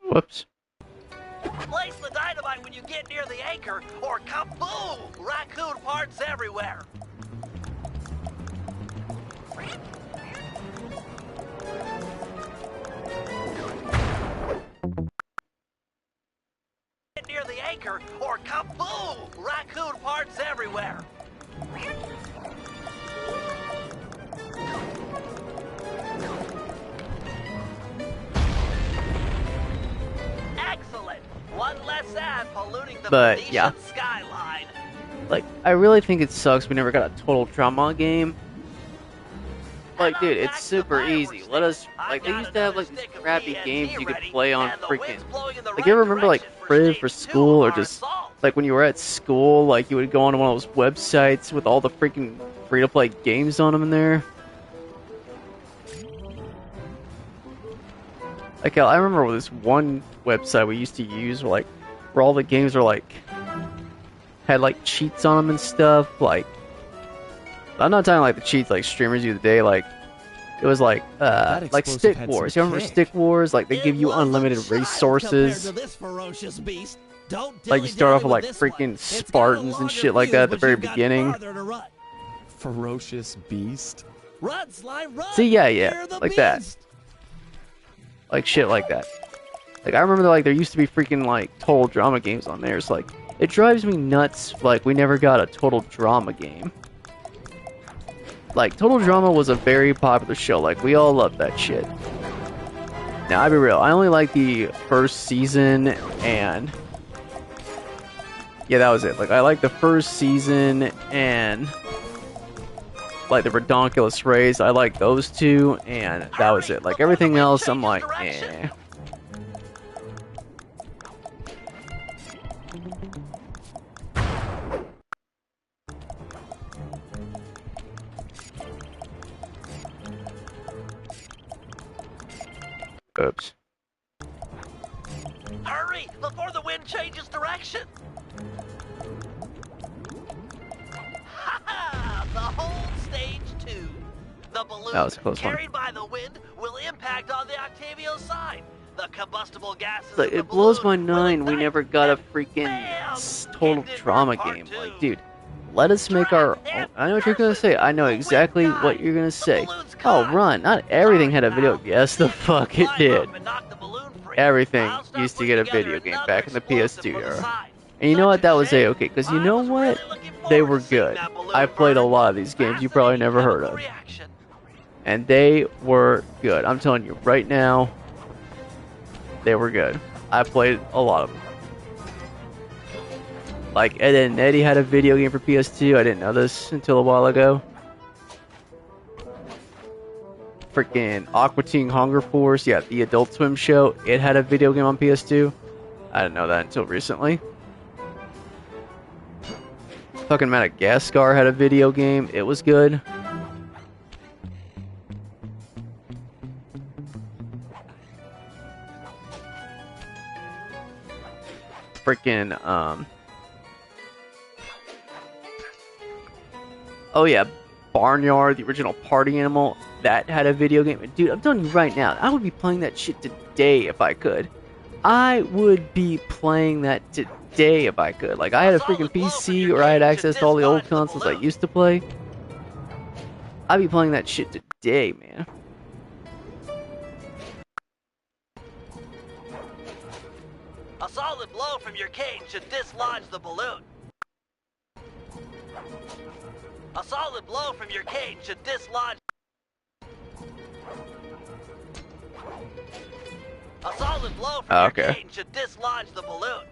Whoops. Place the dynamite when you get near the anchor, or kaboom! Raccoon parts everywhere. Get near the anchor, or kaboom! Raccoon parts everywhere. Excellent. One less ad polluting the But, Venetian yeah. skyline. Like, I really think it sucks we never got a total drama game. Like, dude, it's super easy. Let us, like, they used to have, like, these crappy games you could play on freaking, like, you ever remember, like, Friv for school, or just, like, when you were at school, like, you would go on one of those websites with all the freaking free-to-play games on them in there? Like, I remember this one website we used to use, where all the games were, like, had, like, cheats on them and stuff, like, I'm not talking like the cheats like streamers do today, like, it was like Stick Wars. You remember Stick Wars? Like, they give you unlimited resources. Like, you start off with like freaking Spartans and shit like that at the very beginning. Ferocious beast? See, yeah, like that. Like shit like that. Like, I remember that, like, there used to be freaking like total drama games on there. It's like, it drives me nuts, like, we never got a total drama game. Like, Total Drama was a very popular show. Like, we all loved that shit. Now, I'll be real. I only like the first season, and yeah, that was it. Like, I like the first season and like the Redonkulous Rays. I like those two, and that was it. Like, everything else, I'm like, eh. Oops. Hurry, before the wind changes direction! Ha ha! The whole stage 2. The balloon carried by the wind will impact on the Octavio side. The combustible gases Like, it blows my mind we never got a freaking total drama game. Like, dude, let us make our own. I know what you're gonna say. I know exactly what you're gonna say. Oh, run! Not everything had a video. Yes, the fuck it did. Everything used to get a video game back in the PS2 era. And you know what? That was A-okay, because you know what? They were good. I played a lot of these games you probably never heard of. And they were good. I'm telling you right now, they were good. I played a lot of them. Like, Ed and Eddie had a video game for PS2. I didn't know this until a while ago. Freaking Aqua Teen Hunger Force, yeah, the Adult Swim show, it had a video game on PS2. I didn't know that until recently. Fucking Madagascar had a video game, it was good. Freaking, oh yeah, Barnyard, the original party animal, that had a video game. Dude, I'm telling you right now, I would be playing that shit today if I could. I would be playing that today if I could. Like, I had a freaking PC, or I had access to all the old consoles I used to play. I'd be playing that shit today, man. A solid blow from your cane should dislodge the balloon. A solid blow from your cane should dislodge... A solid blow from your cane should dislodge the balloon.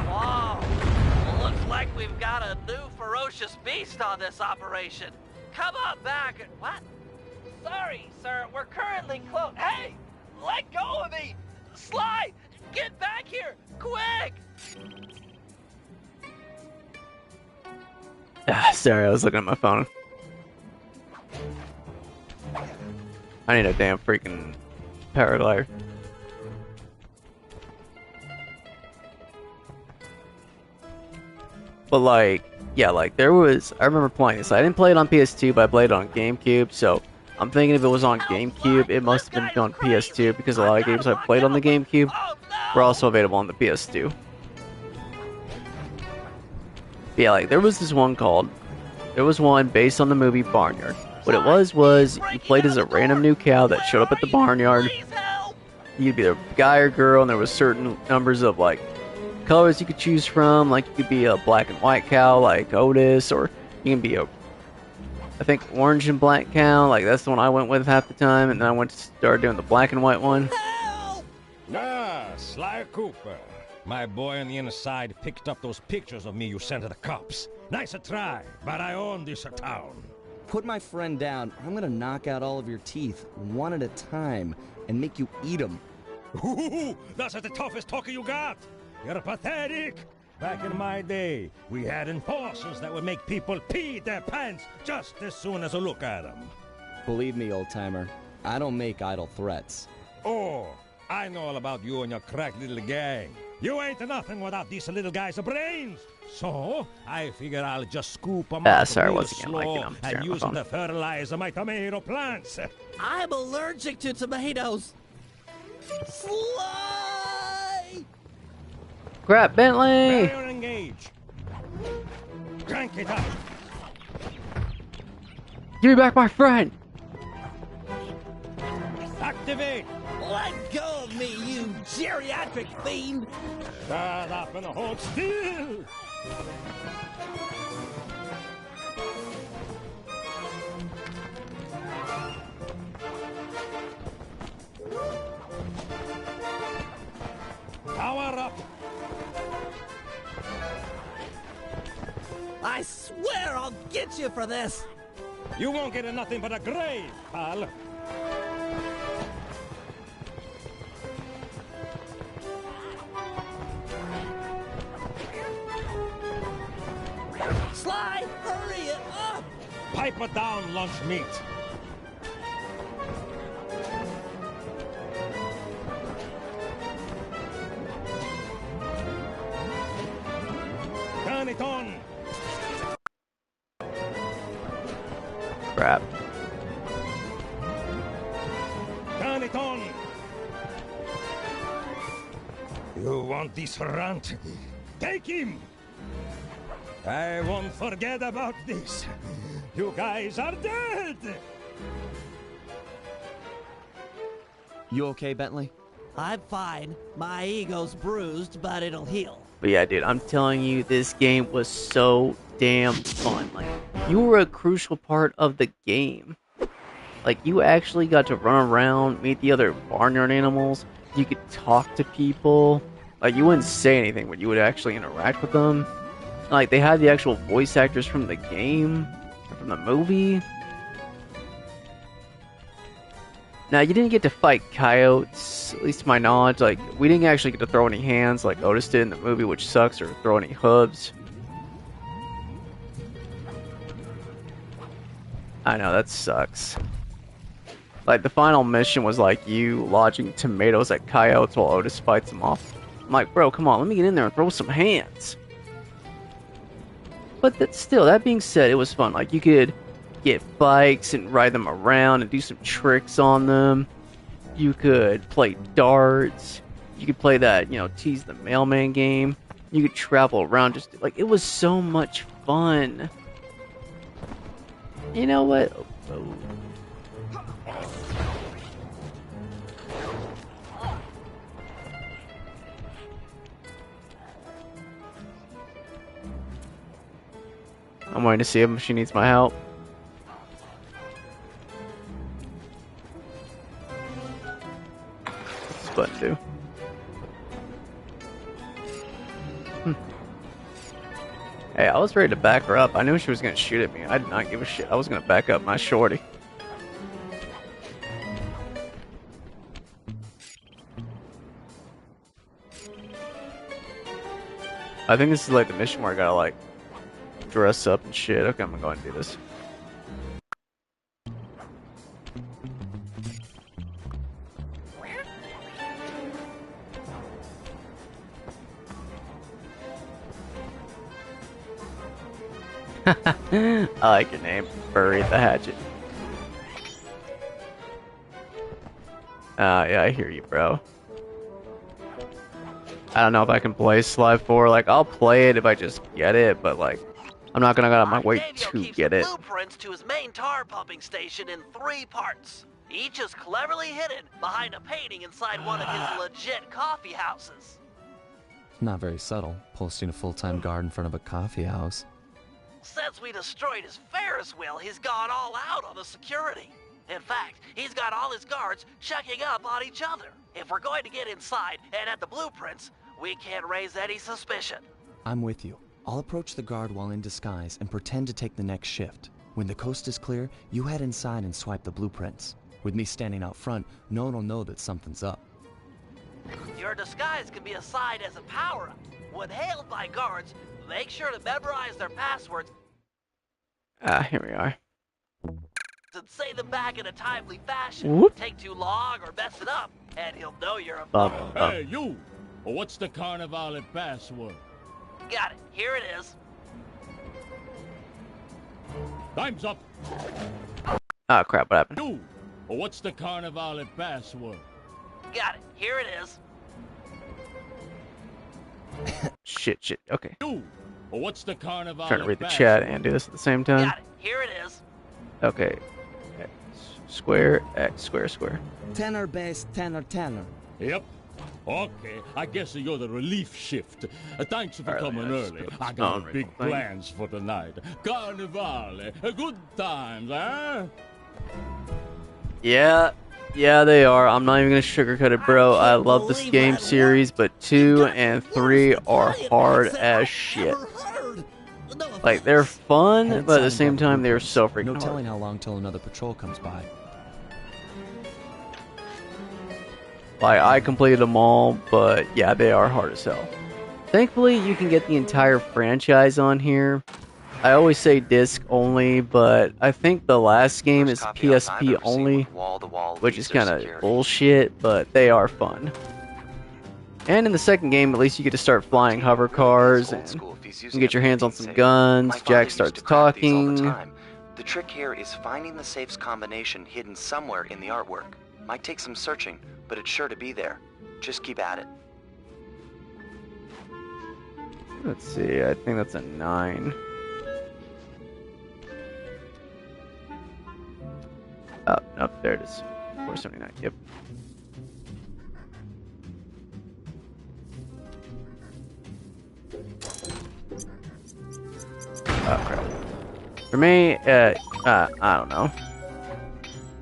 Whoa! Looks like we've got a new ferocious beast on this operation. Come on back. What? Sorry, sir. We're currently closed. Hey! Let go of me! Sly! Get back here! Quick! Sorry, I was looking at my phone. I need a damn freaking paraglider. But like, yeah, like there was, I remember playing this. I didn't play it on PS2, but I played it on GameCube, so I'm thinking if it was on GameCube, it must have been on PS2, because a lot of games I played on the GameCube were also available on the PS2. But yeah, like there was this one there was one based on the movie Barnyard. What it was you played as a random new cow that showed up at the barnyard. You'd be a guy or girl, and there was certain numbers of like colors you could choose from. Like you could be a black and white cow like Otis, or you can be a, I think, orange and black cow. Like that's the one I went with half the time, and then I went to start doing the black and white one. Ah, Sly Cooper. My boy on the inside picked up those pictures of me you sent to the cops. Nice a try, but I own this town. Put my friend down. I'm gonna knock out all of your teeth, one at a time, and make you eat them. Ooh, that's the toughest talker you got. You're pathetic. Back in my day, we had enforcers that would make people pee their pants just as soon as a look at them. Believe me, old-timer, I don't make idle threats. Oh, I know all about you and your crack little gang. You ain't nothing without these little guys' brains. So, I figure I'll just scoop them out sorry, real once again, slow like, I'm and use them to fertilize my tomato plants. I'm allergic to tomatoes. Sly! Crap, Bentley! Barrier engage. Crank it up. Give me back my friend! Activate. Let go of me, you geriatric fiend! Shut up and hold still. Power up. I swear I'll get you for this! You won't get nothing but a grave, pal. Sly, hurry it up! Pipe it down, lunch meat. Turn it on. Crap. Turn it on. You want this runt? Take him. I won't forget about this. You guys are dead! You okay, Bentley? I'm fine. My ego's bruised, but it'll heal. But yeah, dude, I'm telling you, this game was so damn fun. Like, you were a crucial part of the game. Like, you actually got to run around, meet the other barnyard animals. You could talk to people. Like, you wouldn't say anything, but you would actually interact with them. Like, they had the actual voice actors from the game, or from the movie. Now, you didn't get to fight coyotes, at least to my knowledge. Like, we didn't actually get to throw any hands like Otis did in the movie, which sucks, or throw any hooves. I know, that sucks. Like, the final mission was like you lodging tomatoes at coyotes while Otis fights them off. I'm like, bro, come on, let me get in there and throw some hands. But that being said, it was fun. Like, you could get bikes and ride them around and do some tricks on them. You could play darts. You could play that, tease the mailman game. You could travel around. Just like, it was so much fun. You know what? I'm waiting to see if she needs my help. What's this button do? Hey, I was ready to back her up. I knew she was gonna shoot at me. I did not give a shit. I was gonna back up my shorty. I think this is like the mission where I gotta like dress up and shit. Okay, I'm gonna go ahead and do this. I like your name. Bury the hatchet. Yeah, I hear you, bro. I don't know if I can play Sly 4. Like, I'll play it if I just get it, but like, I'm not gonna go out of my way to get it. Blueprints to his main tar pumping station in 3 parts. Each is cleverly hidden behind a painting inside one of his legit coffee houses. Not very subtle, posting a full-time guard in front of a coffee house. Since we destroyed his Ferris wheel, he's gone all out on the security. In fact, he's got all his guards checking up on each other. If we're going to get inside and at the blueprints, we can't raise any suspicion. I'm with you. I'll approach the guard while in disguise and pretend to take the next shift. When the coast is clear, you head inside and swipe the blueprints. With me standing out front, no one will know that something's up. Your disguise can be assigned as a power-up. When hailed by guards, make sure to memorize their passwords. Here we are. And say them back in a timely fashion. Whoop. Take too long or mess it up, and he'll know you're a Bum. Hey, you! What's the Carnivale password? Got it. Here it is. Time's up. Oh crap! What happened? You! What's the Carnivale password? Got it. Here it is. Shit. Okay. You! What's the Carnivale Trying to read the password? chat and do this at the same time. Got it. Here it is. Okay. X, square, X, square. Tenor bass, tenor. Yep. Okay, I guess you're the relief shift. Thanks for coming early. I got big plans for tonight. Carnivale, good times, huh? Yeah, they are. I'm not even gonna sugarcoat it, bro. I love this game series, but 2 and 3 are hard as shit. Like, they're fun, but at the same time, they're so freaking No hard. telling how long till another patrol comes by. Like, I completed them all, but yeah, they are hard as hell. Thankfully, you can get the entire franchise on here. I always say disc only, but I think the last game is PSP only, which is kind of bullshit, but they are fun. And in the second game, at least you get to start flying hover cars, and you can get your hands on some guns. Jack starts talking. The trick here is finding the safe's combination hidden somewhere in the artwork. Might take some searching, but it's sure to be there. Just keep at it. Let's see, I think that's a 9. Oh, nope, there it is. 479, yep. Oh, crap. For me, I don't know.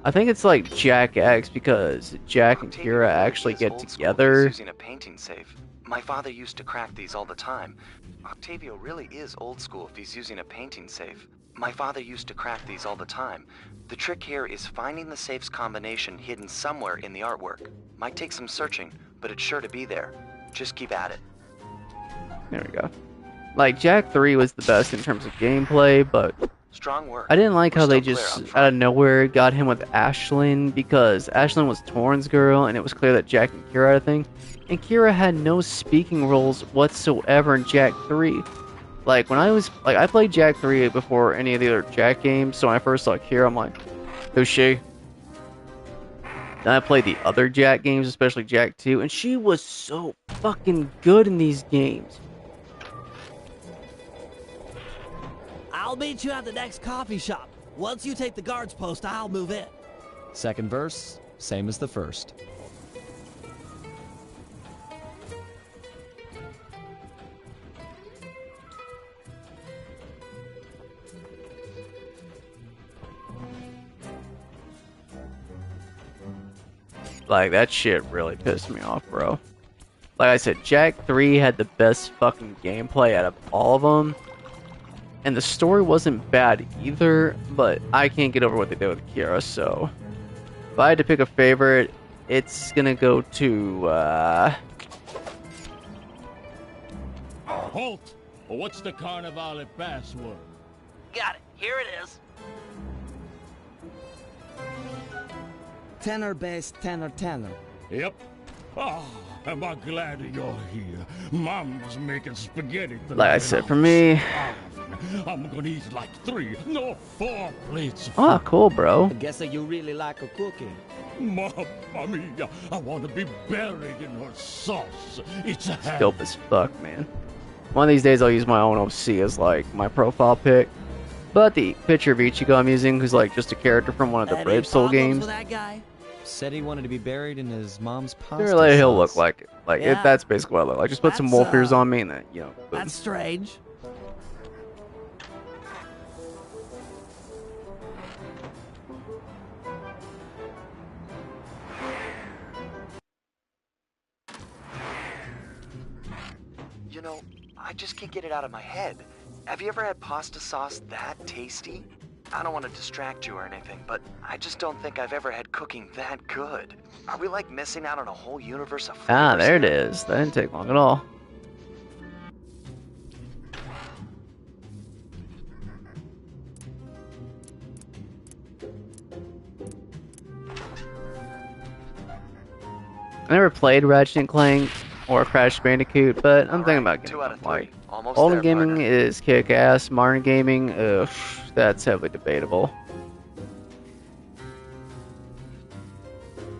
I think it's like Jack X because Jack and Kira actually get together. Using a painting safe. My father used to crack these all the time. Octavio really is old school if he's using a painting safe. My father used to crack these all the time. The trick here is finding the safe's combination hidden somewhere in the artwork. Might take some searching, but it's sure to be there. Just keep at it. There we go. Like, Jack 3 was the best in terms of gameplay, but strong work. I didn't like how they just, out of nowhere, got him with Ashlyn, because Ashlyn was Torn's girl, and it was clear that Jack and Kira had a thing. And Kira had no speaking roles whatsoever in Jack 3. Like, when I played Jack 3 before any of the other Jack games, so when I first saw Kira, I'm like, who's she? Then I played the other Jack games, especially Jack 2, and she was so fucking good in these games. I'll meet you at the next coffee shop. Once you take the guard's post, I'll move in. Second verse, same as the first. Like, that shit really pissed me off, bro. Like I said, Jack 3 had the best fucking gameplay out of all of them. And the story wasn't bad either, but I can't get over what they did with Kira, so... If I had to pick a favorite, it's gonna go to, Halt! What's the Carnivale password? Got it. Here it is. Tenor, bass, tenor, tenor. Yep. Oh, am I glad you're here. Mom was making spaghetti tonight. Like I said, for me... I'm gonna eat like 3, no 4 plates of Oh, cool, bro. I guess that you really like a cookie. Mamma mia, I want to be buried in her sauce. It's a Dope as fuck, man. One of these days I'll use my own OC as, like, my profile pic. But the picture of Ichigo I'm using, who's, like, just a character from one of the Brave Soul games. That guy? Said he wanted to be buried in his mom's pasta Really, he'll sauce. look like it. Like, Yeah. that's basically what I look like. Just put some wolf ears on me and then, you know, boom. That's strange. You know, I just can't get it out of my head. Have you ever had pasta sauce that tasty? I don't want to distract you or anything, but I just don't think I've ever had cooking that good. Are we like missing out on a whole universe of flavors? Ah, there it is. That didn't take long at all. I never played Ratchet and Clank or Crash Bandicoot, but I'm thinking about getting 2 out of them. 3. Like, Almost Olden there, Gaming partner. is kick-ass. Modern Gaming, ugh, that's heavily debatable.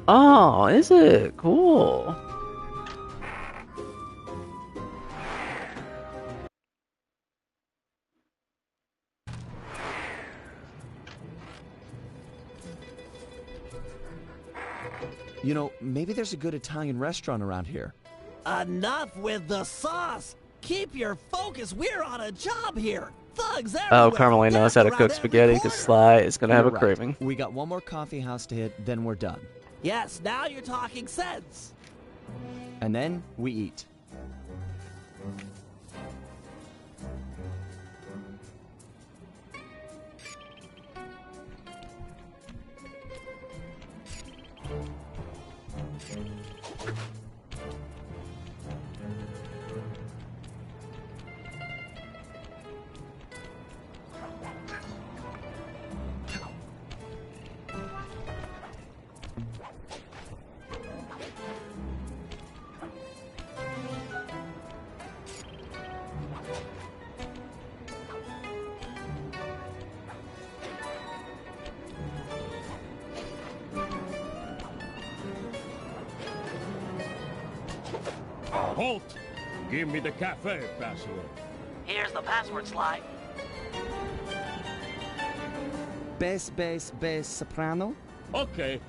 Oh, is it? Cool. You know, maybe there's a good Italian restaurant around here. Enough with the sauce. Keep your focus. We're on a job here. Thugs Oh, everywhere. Carmelina knows how to Death cook around spaghetti every because corner. Sly is going to have a You're right. craving. We got one more coffee house to hit, then we're done. Yes, now you're talking sense. And then we eat. Halt! Give me the cafe password. Here's the password slide. Bass, bass, bass, soprano. Okay.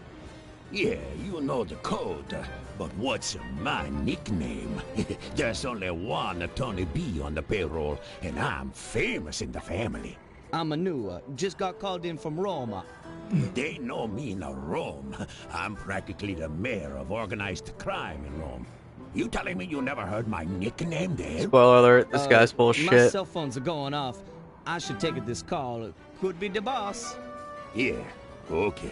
Yeah, you know the code. But what's my nickname? There's only one Tony B on the payroll, and I'm famous in the family. I'm a new, just got called in from Roma. They know me in Rome. I'm practically the mayor of organized crime in Rome. You telling me you never heard my nickname there? Spoiler alert, this guy's full of My shit. cell phones are going off. I should take this call. Could be the boss. Yeah, okay.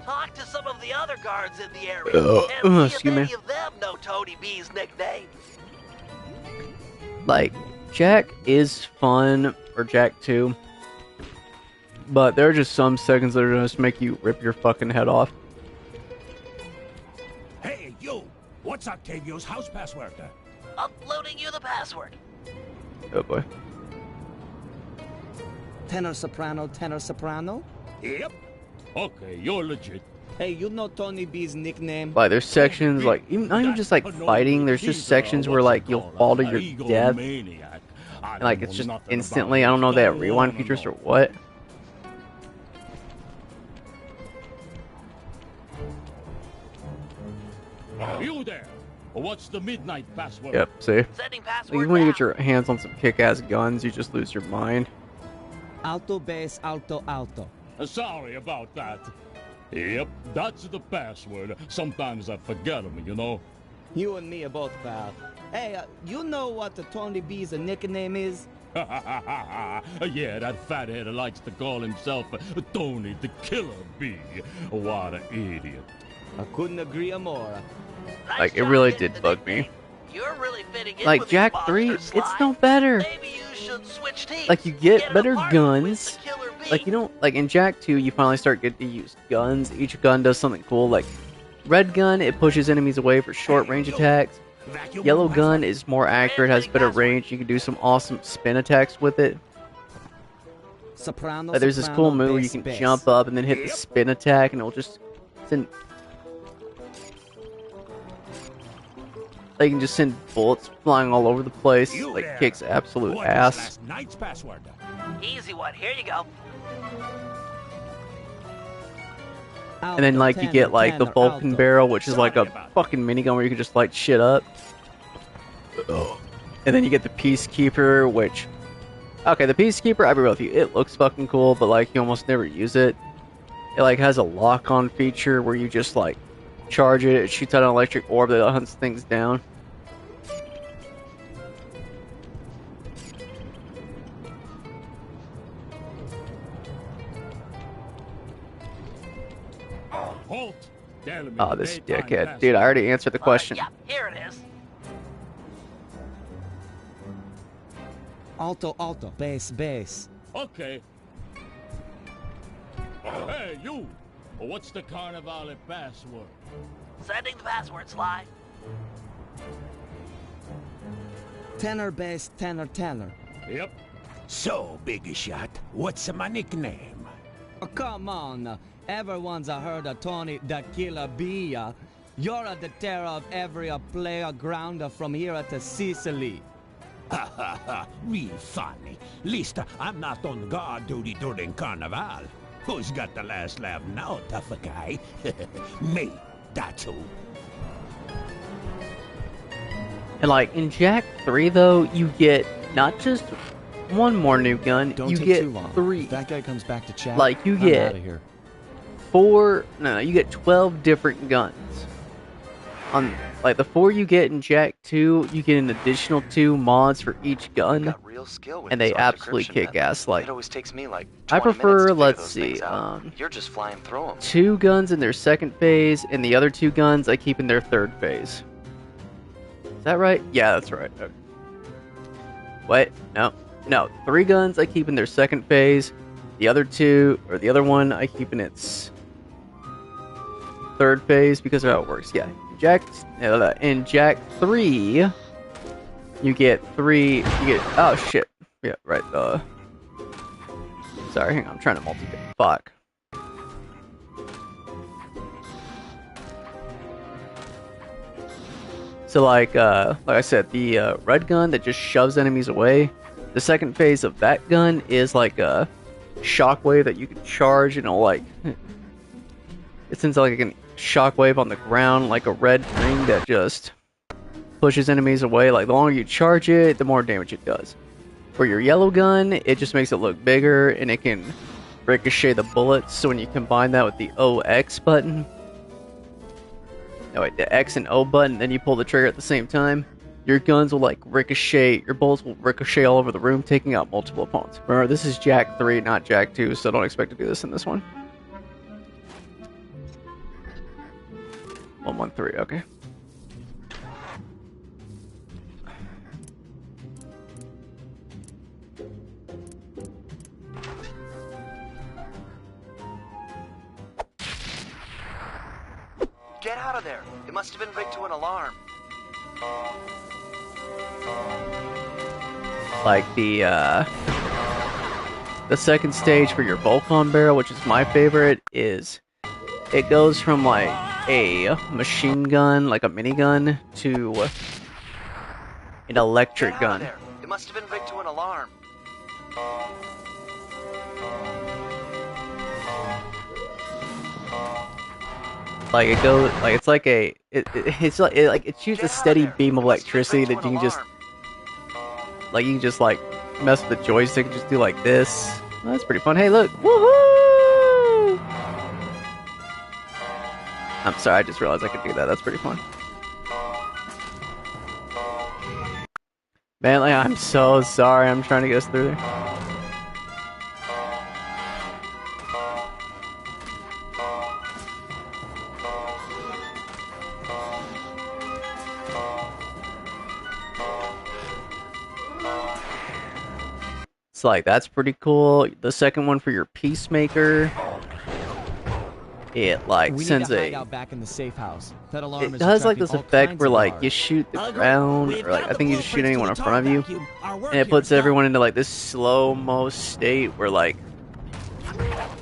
Talk to some of the other guards in the area Oh, and see if excuse me. any of them know Tony B's nickname. Like, Jack is fun, or Jack 2, but there are just some seconds that are going to make you rip your fucking head off. Hey, you! What's Octavio's house password? Uploading you the password. Oh boy. Tenor, soprano, tenor, soprano. Yep. Okay, you're legit. Hey, you know Tony B's nickname? Like, there's sections, like, even, not even just, like, fighting, there's just sections where, like, you'll fall to your death. And, like, it's just instantly, I don't know if they have rewind features or what. You there! What's the midnight password? Yep, see? Sending Like, password even when you now. get your hands on some kick-ass guns, you just lose your mind. Alto, bass, alto, alto. Sorry about that. Yep, that's the password. Sometimes I forget them, you know. You and me are both, pal. Hey, you know what the Tony B's nickname is? Yeah, that fathead likes to call himself Tony the Killer Bee. What an idiot. I couldn't agree more. Like, it really did bug me. You're really fitting in Like, with Jack these 3, monsters, it's Sly. no better. Maybe you should switch teams. Like, you get an better apartment with guns. the Killer Bee. Like, you don't, like, in Jack 2, you finally start getting to use guns. Each gun does something cool. Like, red gun, it pushes enemies away for short range attacks. Yellow gun is more accurate, has better range. You can do some awesome spin attacks with it. Soprano, Like, there's this cool move where you can jump up and then hit the spin attack, and it'll just send. Like, you can just send bullets flying all over the place. Like, kicks absolute ass. Last night's password. Easy one. Here you go. And then, like, you get, like, the Vulcan barrel, which is like a fucking minigun where you can just light shit up. And then you get the Peacekeeper, which... Okay, the Peacekeeper, I'll be real with you, it looks fucking cool, but, like, you almost never use it. It, like, has a lock-on feature where you just, like, charge it, it shoots out an electric orb that hunts things down. Halt! Oh, this dickhead. Dude, I already answered the question. Yeah, here it is. Alto, alto. Bass, bass. Okay. Hey, you! What's the Carnivale password? Sending the password, Sly. Tenor, bass, tenor, tenor. Yep. So, Big Shot, what's my nickname? Oh, come on. Everyone's heard of Tony the Killer Bee. You're the terror of every player grounder from here to Sicily. Ha ha ha, real funny. Least I'm not on guard duty during Carnival. Who's got the last laugh now, tough guy? Me, that's who. And, like, in Jack 3, though, you get not just one more new gun, Don't you take get too long. 3. If that guy comes back to chat, Like, you I'm get outta here. 4... No, you get 12 different guns. On, like, the 4 you get in Jack 2, you get an additional 2 mods for each gun. Got real skill with And they this absolutely decryption kick method. ass. Like, It always takes me like 20 I minutes to prefer, figure let's those see, things out. You're just flying through them. 2 guns in their second phase, and the other 2 guns I keep in their third phase. Is that right? Yeah, that's right. Okay. Wait, no. 3 guns I keep in their second phase. The other 2, or the other one, I keep in its third phase because of how it works. Yeah, in Jack 3, you get 3. Oh shit. Yeah, right. Sorry, hang on. I'm trying to multi. Fuck. So like I said, the red gun that just shoves enemies away. The second phase of that gun is like a shockwave that you can charge, and it'll like it sends like a shockwave on the ground, like a red ring that just pushes enemies away. Like the longer you charge it, the more damage it does. For your yellow gun, it just makes it look bigger, and it can ricochet the bullets. So when you combine that with the OX button. No, wait, the X and O button, then you pull the trigger at the same time. Your guns will like ricochet, your bullets will ricochet all over the room, taking out multiple opponents. Remember, this is Jack 3, not Jack 2, so don't expect to do this in this one. 113, okay. Get out of there. It must have been rigged to an alarm. Like the second stage for your Vulcan barrel, which is my favorite, is it goes from like a machine gun, like a minigun, to an electric Get out of gun. there. It must have been rigged to an alarm. Like it goes, like it's like it shoots a steady beam of electricity that you can just, like you can just like mess with the joystick and just do like this. Oh, that's pretty fun. Hey, look, woohoo! I'm sorry, I just realized I could do that. That's pretty fun. Bentley, I'm so sorry. I'm trying to get us through there. It's like, that's pretty cool. The second one for your Peacemaker, it like sends a... back in the safe house. That alarm It has like this effect where like you shoot the ground, or like I think you just shoot anyone in front of you, and it puts everyone into like this slow-mo state where like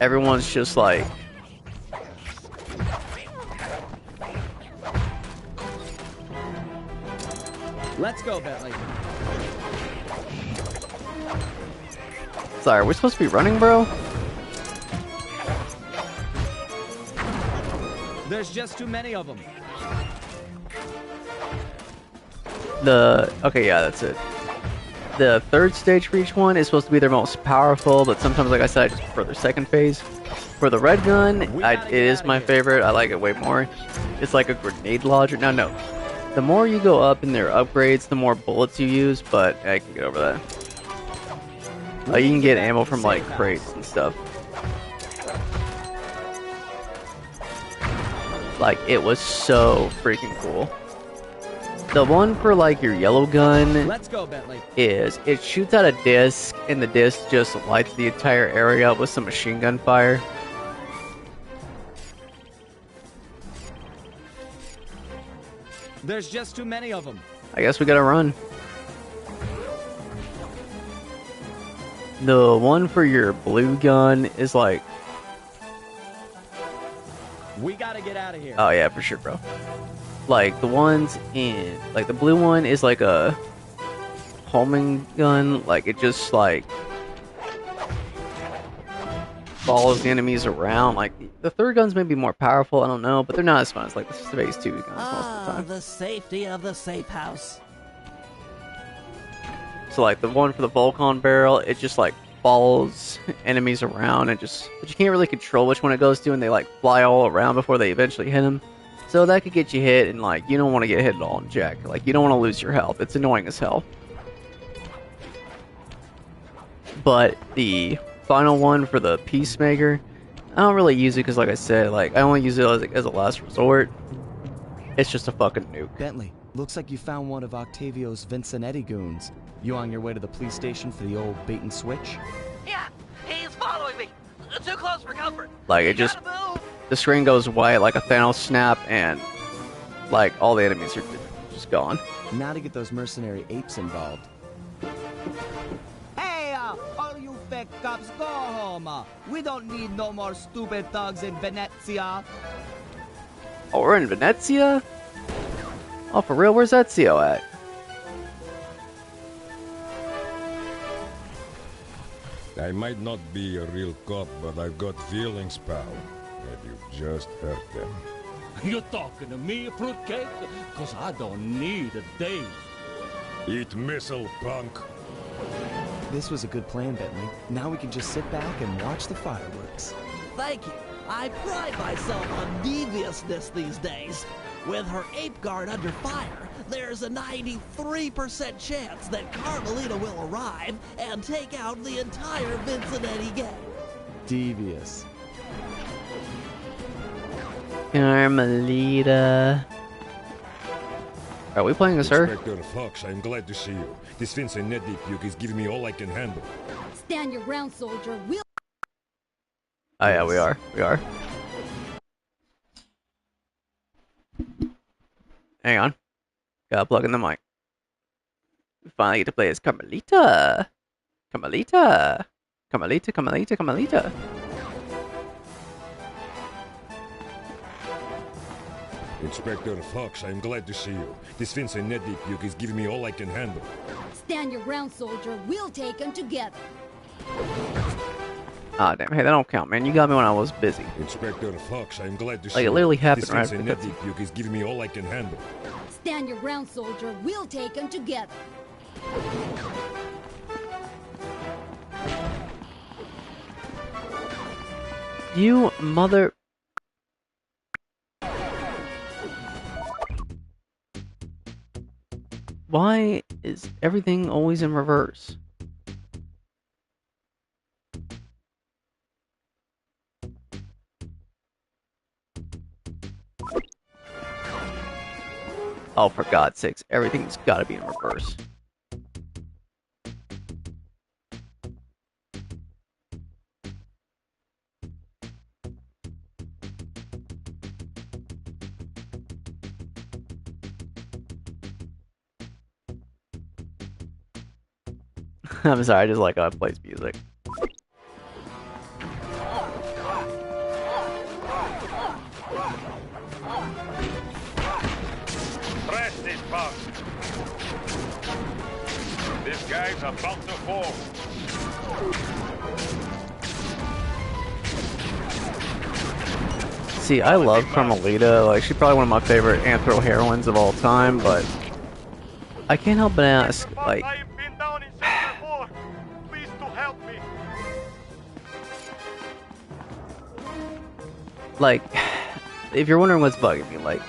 everyone's just like... Let's go, Bentley. Sorry, are we supposed to be running, bro? There's just too many of them. Okay, yeah, that's it. The third stage for each one is supposed to be their most powerful, but sometimes, like I said, I just prefer their second phase. For the red gun, it is my favorite. I like it way more. It's like a grenade launcher. No. The more you go up in their upgrades, the more bullets you use, but I can get over that. You can get ammo from like crates and stuff. Like, it was so freaking cool. The one for like your yellow gun, let's go, Bentley, is it shoots out a disc, and the disc just lights the entire area up with some machine gun fire. There's just too many of them. I guess we gotta run. The one for your blue gun is like... We gotta get out of here. Oh yeah, for sure, bro. Like the ones in... Like the blue one is like a homing gun. Like it just like... follows the enemies around. Like the third gun's maybe more powerful, I don't know. But they're not as fun as like the phase 2 guns most of the time. The safety of the safe house. So like the one for the Volcon barrel, it just like follows enemies around and just... But you can't really control which one it goes to, and they like fly all around before they eventually hit them. So that could get you hit, and like you don't want to get hit at all in Jack. Like you don't want to lose your health. It's annoying as hell. But the final one for the Peacemaker, I don't really use it because, like I said, like I only use it as a last resort. It's just a fucking nuke. Bentley, looks like you found one of Octavio's Vincenetti goons. You on your way to the police station for the old bait and switch? Yeah, he's following me. Too close for comfort. Like it just... The screen goes white like a Thanos snap, and like all the enemies are just gone. Now to get those mercenary apes involved. Hey, all you fake cops, go home. We don't need no more stupid thugs in Venezia. Oh, we're in Venezia? Oh, for real? Where's Ezio at? I might not be a real cop, but I've got feelings, pal. And you just hurt them. You talking to me, fruitcake? Cause I don't need a date. Eat missile, punk. This was a good plan, Bentley. Now we can just sit back and watch the fireworks. Thank you. I pride myself on deviousness these days. With her ape guard under fire, there's a 93% chance that Carmelita will arrive and take out the entire Vincenetti gang. Devious. Carmelita. Are we playing as her? Inspector Fox, I'm glad to see you. This Vincenetti puke is giving me all I can handle. Stand your ground, soldier. We'll... Oh yeah, we are. We are. Hang on. Gotta plug in the mic. We finally get to play as Carmelita. Carmelita. Carmelita, Carmelita, Carmelita. Inspector Fox, I'm glad to see you. This Vincenetti puke is giving me all I can handle. Stand your ground, soldier. We'll take them together. Ah, damn. Hey, that don't count, man. You got me when I was busy. Inspector Fox, I'm glad to see like, you. It literally happened this right after the Vincenetti cutscene. puke is giving me all I can handle. Stand your ground, soldier. We'll take them together. You mother... Why is everything always in reverse? Oh, for God's sakes, everything's gotta be in reverse. I'm sorry, I just like how it plays music. Press this button. This guy's about to fall. See, I love Carmelita. Like, she's probably one of my favorite anthro heroines of all time, but I can't help but ask, like, Please to help me. like, if you're wondering what's bugging me, like,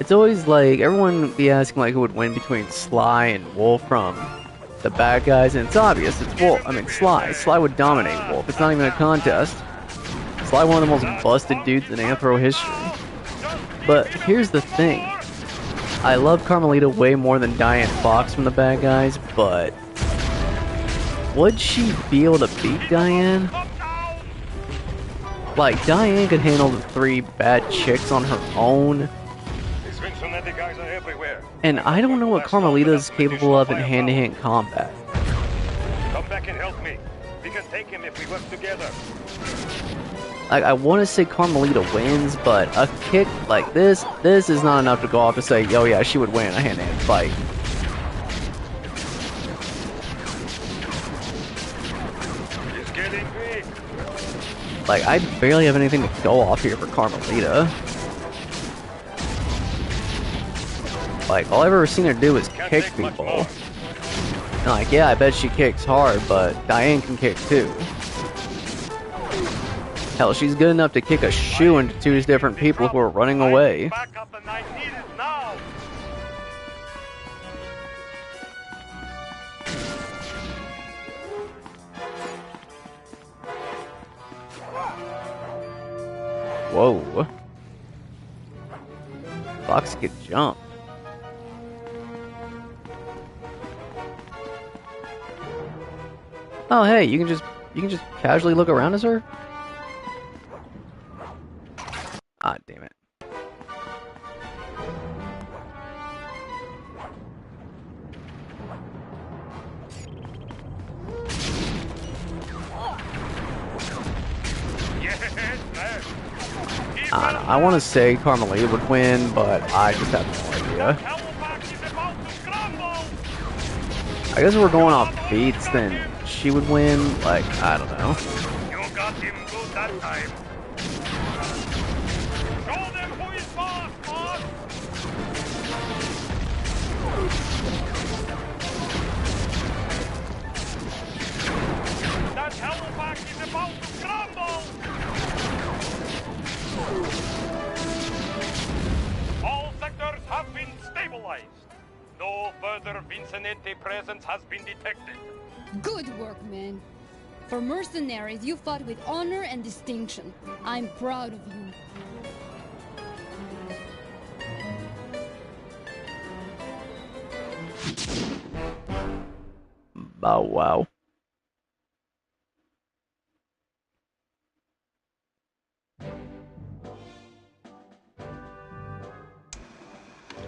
it's always like everyone be asking like who would win between Sly and Wolf from the bad guys, and it's obvious. It's Wolf. I mean, Sly. Sly would dominate Wolf. It's not even a contest. Sly, one of the most busted dudes in anthro history. But here's the thing. I love Carmelita way more than Diane Fox from the bad guys, but would she be able to beat Diane? Like, Diane could handle the 3 bad chicks on her own. Guys are everywhere. And I don't know what Carmelita is capable of in hand-to-hand combat. Come back and help me. We can take him if we work together. Like, I want to say Carmelita wins, but a kick like this is not enough to go off to say, oh yeah, she would win a hand-to-hand fight. He's getting big. Like, I barely have anything to go off here for Carmelita. Like, all I've ever seen her do is kick people. And like, yeah, I bet she kicks hard, but Diane can kick too. Hell, she's good enough to kick a shoe into 2 different people who are running away. Whoa. Fox could jump. Oh hey, you can just casually look around as her? Ah, damn it. I want to say Carmelita would win, but I just have no idea. I guess if we're going off beats, then she would win. Like, I don't know. You got him good that time. Show them who is boss, boss! That Hellpack is about to crumble! All sectors have been stabilized. No further Vicinente presence has been detected. Good work, man. For mercenaries, you fought with honor and distinction. I'm proud of you. Oh, wow.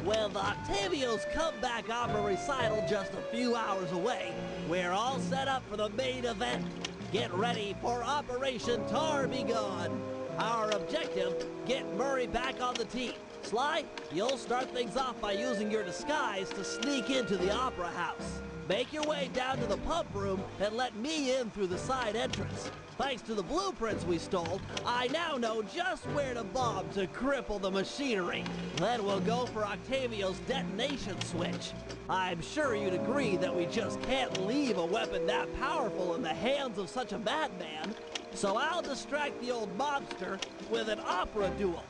With Octavio's comeback opera recital just a few hours away, we're all set up for the main event. Get ready for Operation Tar Be Gone. Our objective, get Murray back on the team. Sly, you'll start things off by using your disguise to sneak into the opera house. Make your way down to the pump room and let me in through the side entrance. Thanks to the blueprints we stole, I now know just where to bomb to cripple the machinery. Then we'll go for Octavio's detonation switch. I'm sure you'd agree that we just can't leave a weapon that powerful in the hands of such a madman. So I'll distract the old mobster with an opera duel.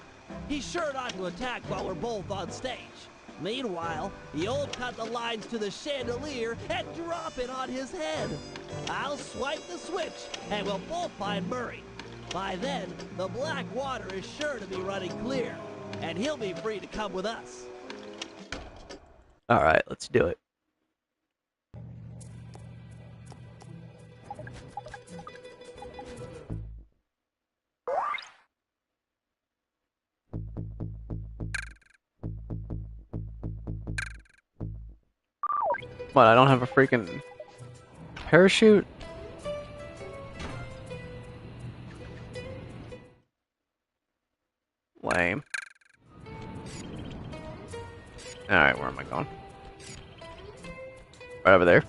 He's sure not to attack while we're both on stage. Meanwhile, you'll cut the lines to the chandelier and drop it on his head. I'll swipe the switch, and we'll both find Murray. By then, the black water is sure to be running clear, and he'll be free to come with us. All right, let's do it. What, I don't have a freaking parachute? Lame. Alright, where am I going? Right over there.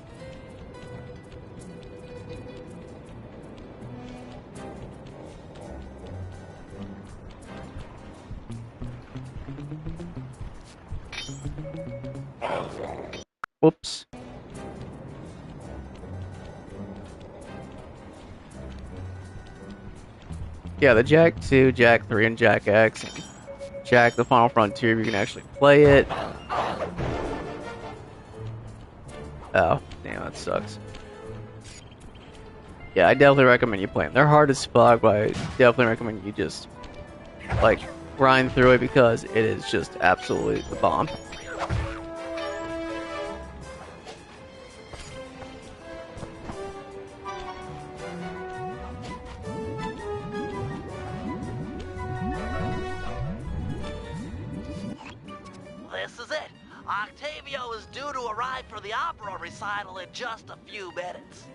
Whoops. Yeah, the Jack 2, Jack 3, and Jack X, and Jack the Final Frontier, you can actually play it. Oh, damn, that sucks. Yeah, I definitely recommend you play them. They're hard as fuck, but I definitely recommend you just, like, grind through it because it is just absolutely the bomb. This is it. Octavio is due to arrive for the opera recital in just a few minutes.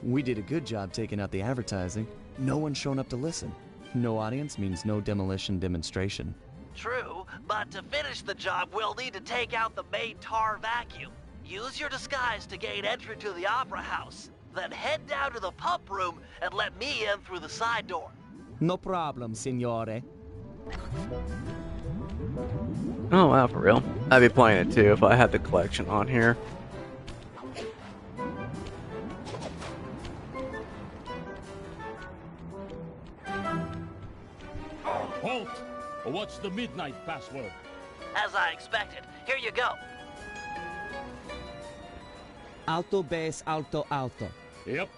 We did a good job taking out the advertising. No one's shown up to listen. No audience means no demolition demonstration. True, but to finish the job, we'll need to take out the main tar vacuum. Use your disguise to gain entry to the opera house. Then head down to the pump room and let me in through the side door. No problem, signore. Oh wow, for real. I'd be playing it too if I had the collection on here. Halt! What's the midnight password? As I expected. Here you go. Alto, bass, alto, alto. Yep.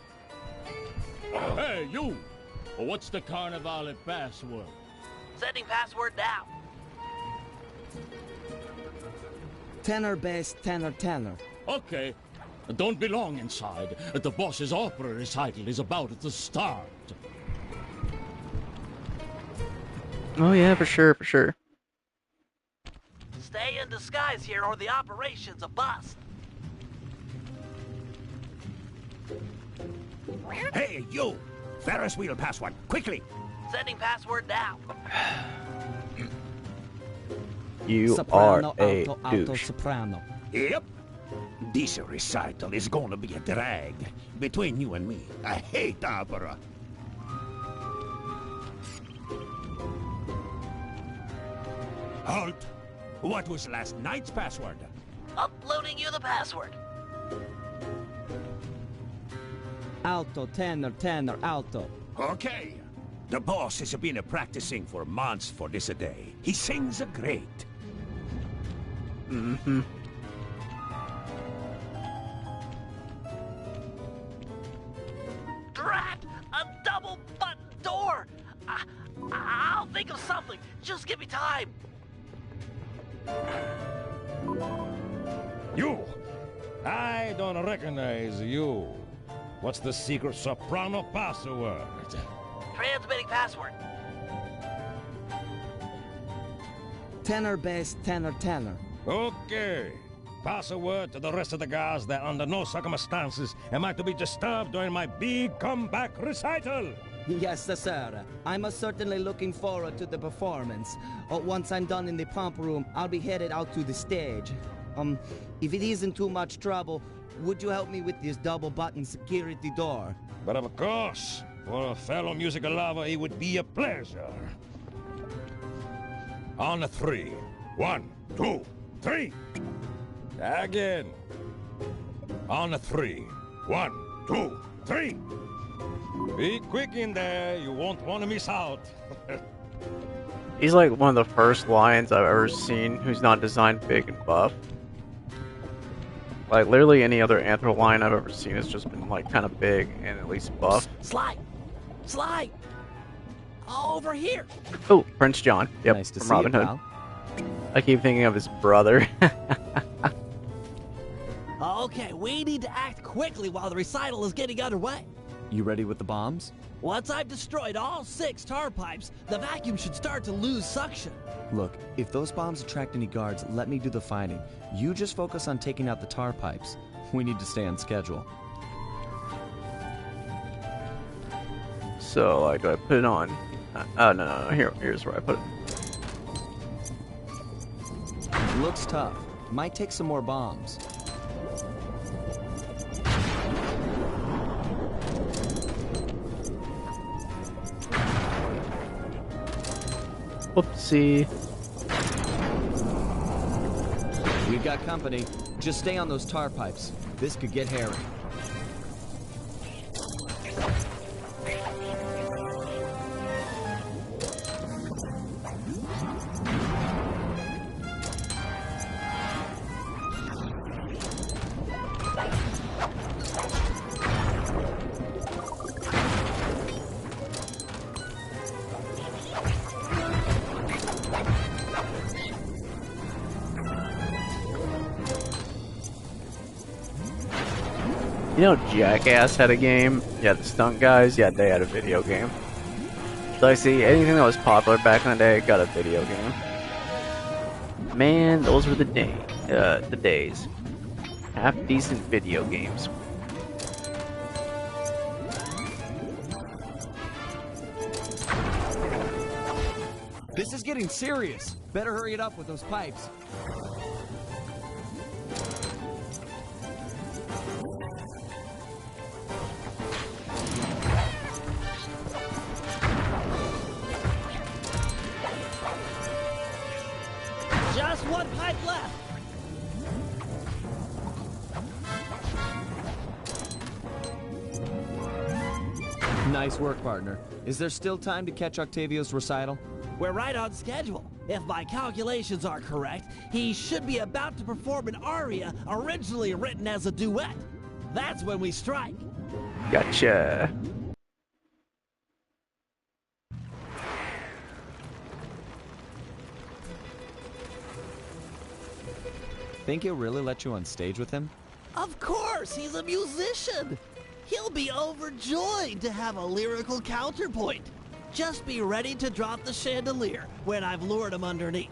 Hey, you! What's the Carnivale password? Sending password now. Tenor, bass, tenor, tenor. Okay. Don't be long inside. The boss's opera recital is about to start. Oh yeah, for sure, for sure. Stay in disguise here or the operation's a bust. Hey, you! Ferris wheel password, quickly! Sending password now. You Soprano, are a alto, alto, douche. soprano. Yep. This recital is gonna be a drag. Between you and me, I hate opera. Halt! What was last night's password? Uploading you the password. Alto, tenor, tenor, alto. Okay. The boss has been practicing for months for this day. He sings great. Mm-hmm. Drat! A double button door! I'll think of something. Just give me time. You! I don't recognize you. What's the secret soprano password? Transmitting password. Tenor, bass, tenor, tenor. Okay. Password to the rest of the guys that under no circumstances am I to be disturbed during my big comeback recital. Yes, sir. I'm certainly looking forward to the performance. Once I'm done in the pump room, I'll be headed out to the stage. If it isn't too much trouble, would you help me with this double-button security door? But of course, for a fellow musical lover, it would be a pleasure. On a 3. 1, 2, 3. Again. On a 3. 1, 2, 3. Be quick in there. You won't want to miss out. He's like one of the first lions I've ever seen who's not designed big and buff. Like, literally any other anthro lion I've ever seen has just been, like, kind of big and at least buff. Slide! Slide! Over here! Oh, Prince John. Yep, Nice to from see Robin you, Hood. pal. I keep thinking of his brother. Okay, we need to act quickly while the recital is getting underway. You ready with the bombs? Once I've destroyed all 6 tar pipes, the vacuum should start to lose suction. Look, if those bombs attract any guards, let me do the fighting. You just focus on taking out the tar pipes. We need to stay on schedule. So, like, do I put it on? No. Here's where I put it. Looks tough. Might take some more bombs. Whoopsie. We've got company. Just stay on those tar pipes. This could get hairy. You know, Jackass had a game. Yeah, the stunt guys. Yeah, they had a video game. So I see anything that was popular back in the day got a video game. Man, those were the days. Half decent video games. This is getting serious. Better hurry it up with those pipes. Just 1 pipe left. Nice work, partner. Is there still time to catch Octavio's recital? We're right on schedule. If my calculations are correct, he should be about to perform an aria originally written as a duet. That's when we strike. Gotcha. Think he'll really let you on stage with him? Of course, he's a musician. He'll be overjoyed to have a lyrical counterpoint. Just be ready to drop the chandelier when I've lured him underneath.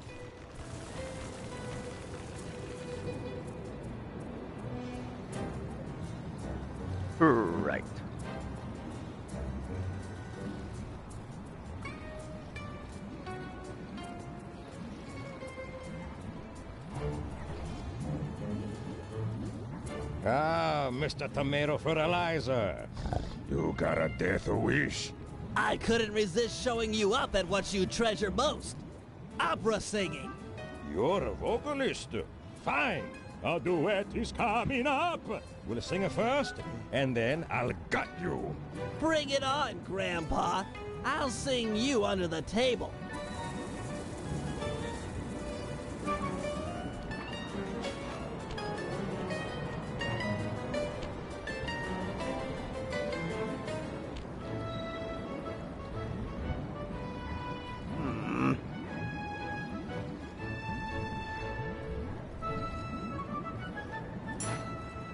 Right. Ah, Mr. Tomato Fertilizer. You got a death wish. I couldn't resist showing you up at what you treasure most. Opera singing. You're a vocalist. Fine. A duet is coming up. We'll sing it first, and then I'll gut you. Bring it on, Grandpa. I'll sing you under the table.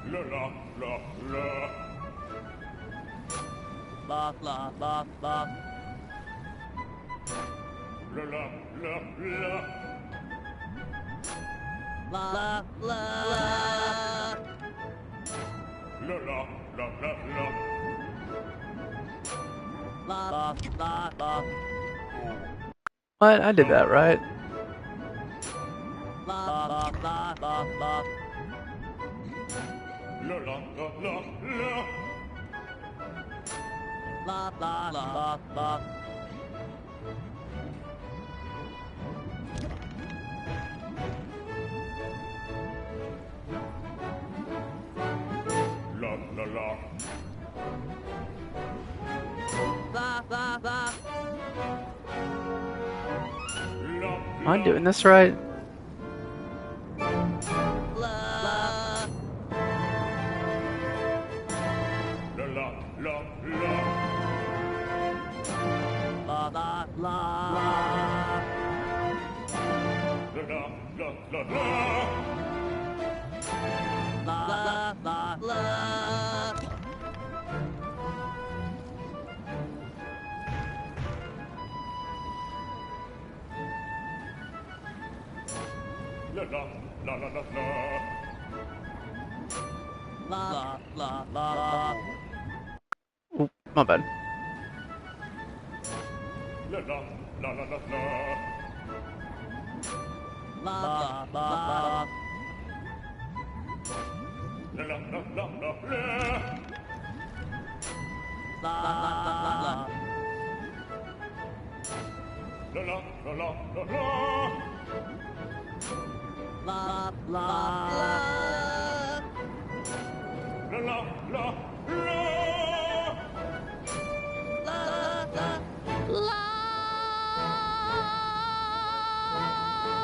La la la la. La la la la. La la la la. La la la. La la la la la. La la la la. What? I did that right. La la la la la. La la la la la. La la la la. La la la. La la la. Am I doing this right? Oop, my bad.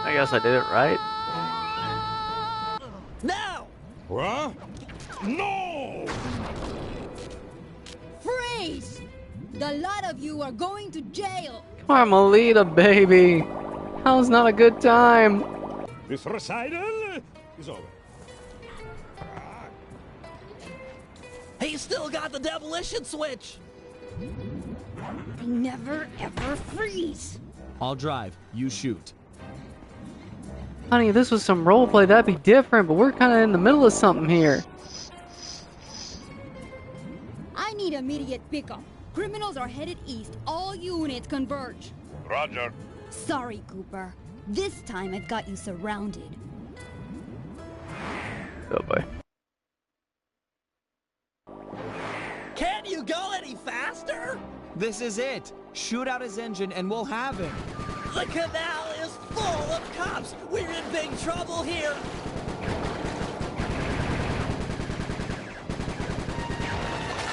I guess I did it right. Now! What? No! Freeze! The lot of you are going to jail. Carmelita, baby. How's not a good time? This recital is over. He's still got the demolition switch! They never ever freeze. I'll drive. You shoot. Honey, if this was some roleplay, that'd be different, but we're kind of in the middle of something here. I need immediate pickup. Criminals are headed east. All units converge. Roger. Sorry, Cooper. This time I've got you surrounded. Oh boy. Can't you go any faster? This is it. Shoot out his engine and we'll have him. The canal is full of cops. We're in big trouble here.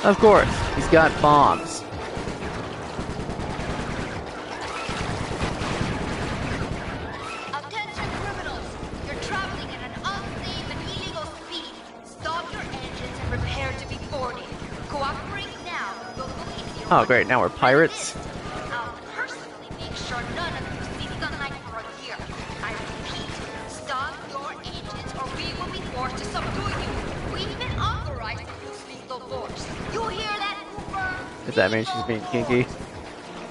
Of course, he's got bombs. Attention criminals! You're traveling at an unsafe and illegal speed. Stop your engines and prepare to be boarded. Cooperate now. We'll go if you Oh great, now we're pirates. I'll personally make sure none of you see sunlight for a year. I repeat, stop your engines or we will be forced to subdue you. We've been authorized to use lethal force. You hear that, Cooper? Does that mean she's being kinky?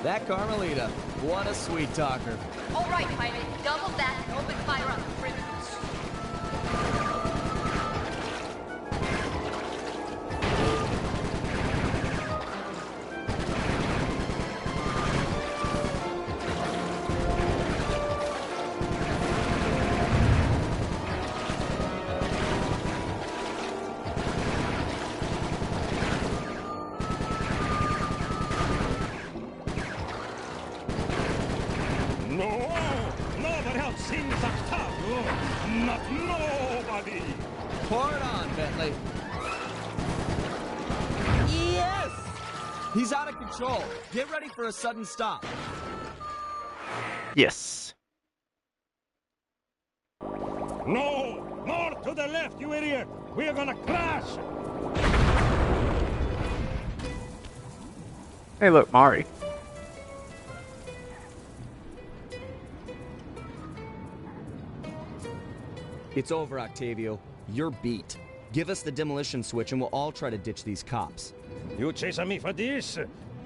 That Carmelita. What a sweet talker. All right, pilot, double that and open fire on the criminals. Nobody else seems Octavio. Not nobody. Pour it on, Bentley. Yes! He's out of control. Get ready for a sudden stop. Yes. No! More to the left, you idiot! We're gonna crash! Hey look, Mari. It's over, Octavio. You're beat. Give us the demolition switch and we'll all try to ditch these cops. You chasing me for this?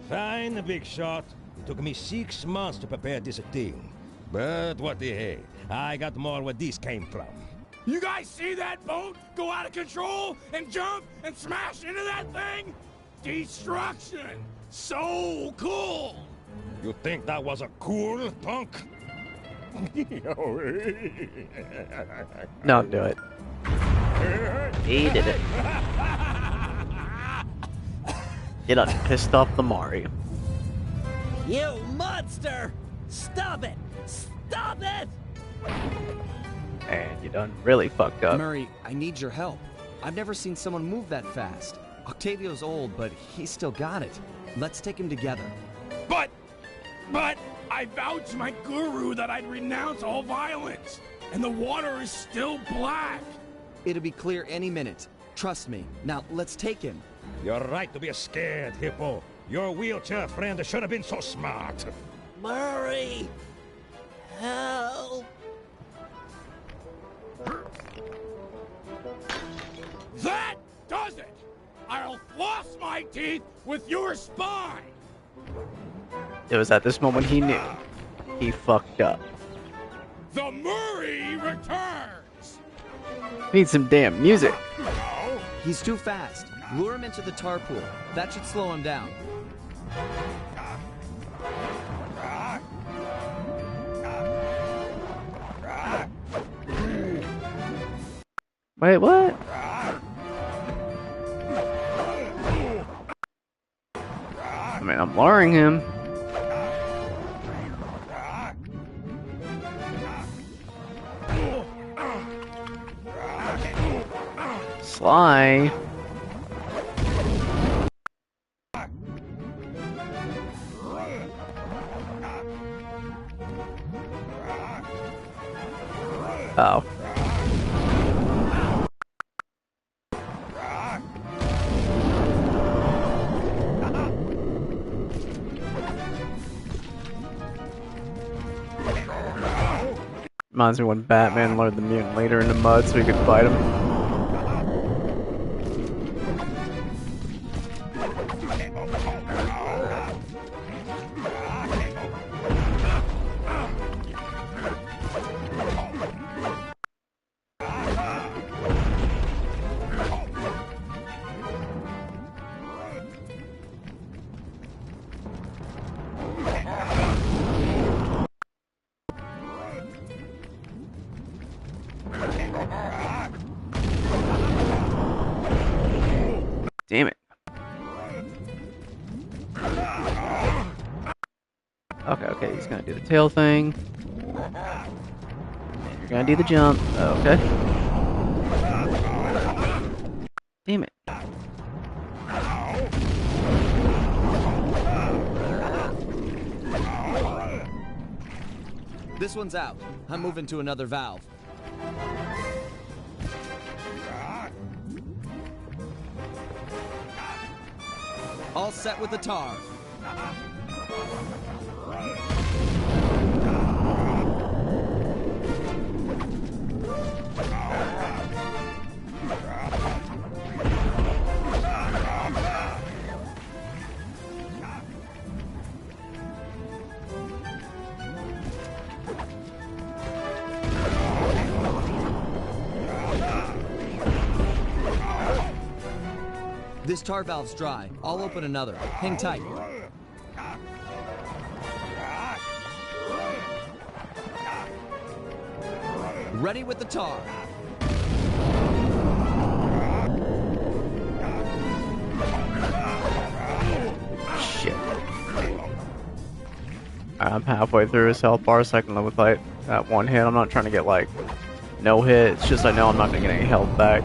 Fine, big shot. It took me 6 months to prepare this thing. But what the heck? I got more where this came from. You guys see that boat go out of control and jump and smash into that thing? Destruction! So cool! You think that was a cool punk? No, do it. He did it. You done pissed off the Mari. You monster! Stop it! Stop it! And you done really fucked up. Murray, I need your help. I've never seen someone move that fast. Octavio's old, but he's still got it. Let's take him together. But I I vowed to my guru that I'd renounce all violence, and the water is still black. It'll be clear any minute. Trust me. Now, let's take him. You're right to be scared, Hippo. Your wheelchair friend should have been so smart. Murray! Help! That does it! I'll floss my teeth with your spine! It was at this moment he knew. He fucked up. The Murray returns! Need some damn music. He's too fast. Lure him into the tar pool. That should slow him down. Wait, what? I mean, I'm luring him. Sly. Oh. Reminds me when Batman lured the mutant leader in the mud so he could fight him. Damn it. Okay, he's gonna do the tail thing. And you're gonna do the jump. Okay. Damn it. This one's out. I'm moving to another valve. All set with the tar. This tar valve's dry. I'll open another. Hang tight. Ready with the tar. Shit. I'm halfway through his health bar, so I can live with like that one hit. I'm not trying to get like no hit. It's just I know I'm not gonna get any health back,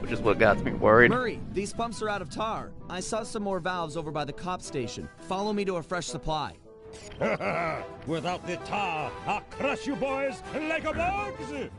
which is what got me worried. Murray, these pumps are out of tar. I saw some more valves over by the cop station. Follow me to a fresh supply. Without the tar, I'll crush you boys like a bugs!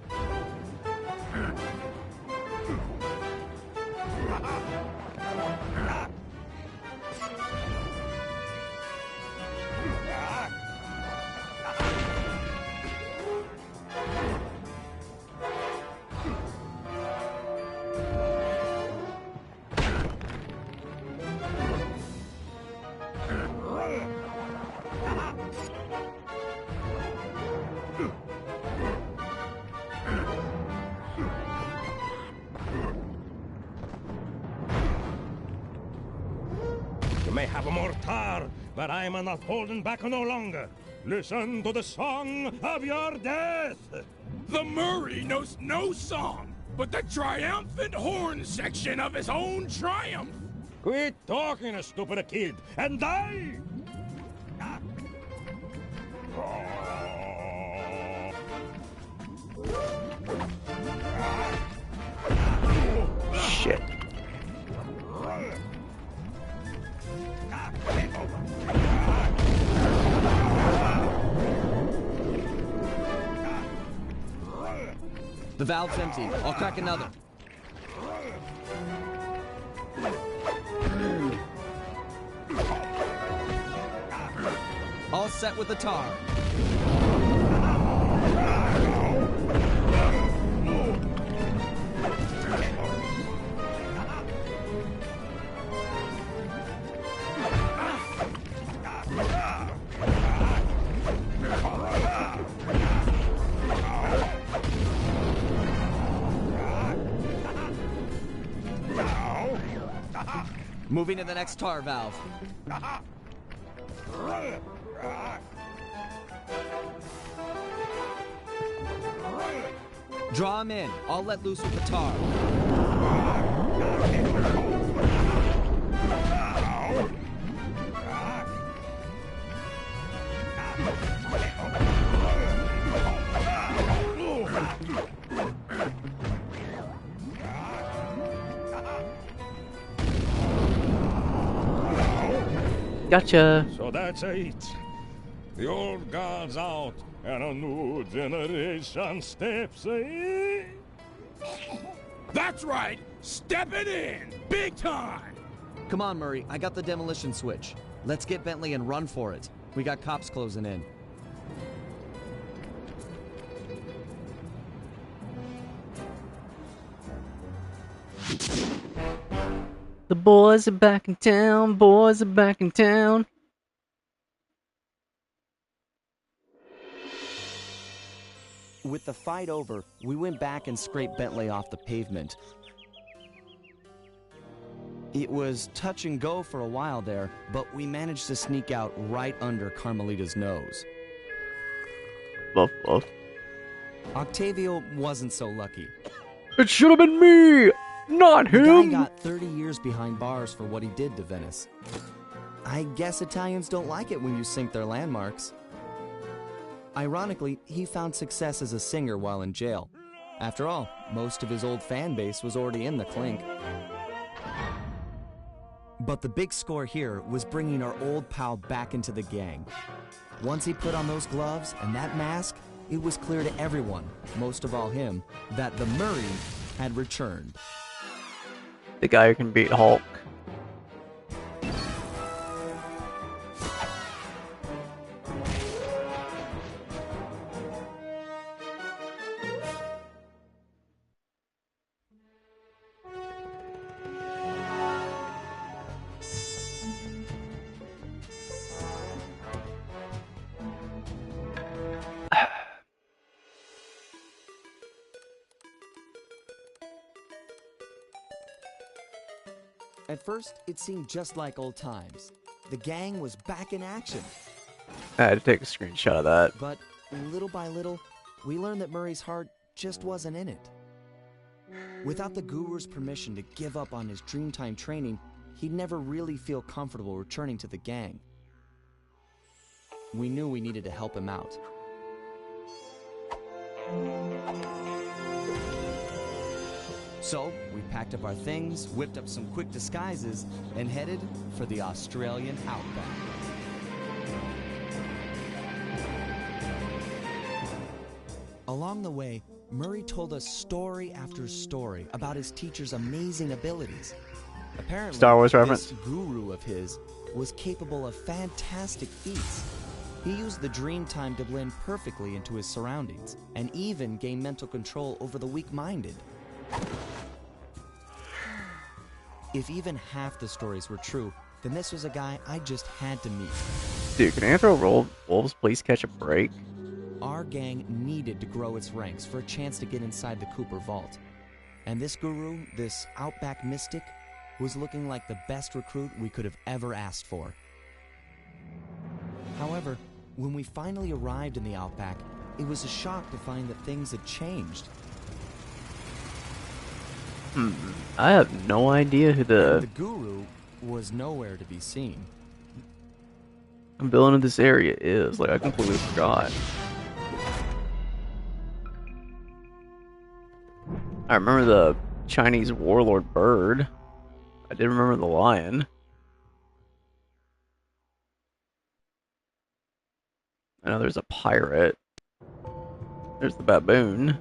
You may have more tar, but I am not holding back no longer. Listen to the song of your death! The Murray knows no song, but the triumphant horn section of his own triumph! Quit talking, stupid kid, and die! Shit. The valve's empty. I'll crack another. All set with the tar. Moving to the next tar valve. Draw him in. I'll let loose with the tar. Gotcha. So that's it. The old guard's out, and a new generation steps in. That's right! Stepping in! Big time! Come on, Murray. I got the demolition switch. Let's get Bentley and run for it. We got cops closing in. The boys are back in town. Boys are back in town. With the fight over, we went back and scraped Bentley off the pavement. It was touch and go for a while there, but we managed to sneak out right under Carmelita's nose. Buff, buff. Octavio wasn't so lucky. It should have been me, not The him. guy got 30 years behind bars for what he did to Venice. I guess Italians don't like it when you sink their landmarks. Ironically, he found success as a singer while in jail. After all, most of his old fan base was already in the clink. But the big score here was bringing our old pal back into the gang. Once he put on those gloves and that mask, it was clear to everyone, most of all him, that the Murray had returned. The guy who can beat Hulk. At first, it seemed just like old times. The gang was back in action. I had to take a screenshot of that. But little by little, we learned that Murray's heart just wasn't in it. Without the Guru's permission to give up on his Dreamtime training, he'd never really feel comfortable returning to the gang. We knew we needed to help him out. So, we packed up our things, whipped up some quick disguises, and headed for the Australian outback. Along the way, Murray told us story after story about his teacher's amazing abilities. Apparently, Star Wars reference. This guru of his was capable of fantastic feats. He used the Dreamtime to blend perfectly into his surroundings, and even gain mental control over the weak-minded. If even half the stories were true, then this was a guy I just had to meet. Dude, can Anthro Wolves please catch a break? Our gang needed to grow its ranks for a chance to get inside the Cooper Vault. And this guru, this outback mystic, was looking like the best recruit we could have ever asked for. However, when we finally arrived in the outback, it was a shock to find that things had changed. I have no idea who The guru was nowhere to be seen. villain of this area is. Like, I completely forgot. I remember the Chinese warlord bird. I didn't remember the lion. I know there's a pirate. There's the baboon.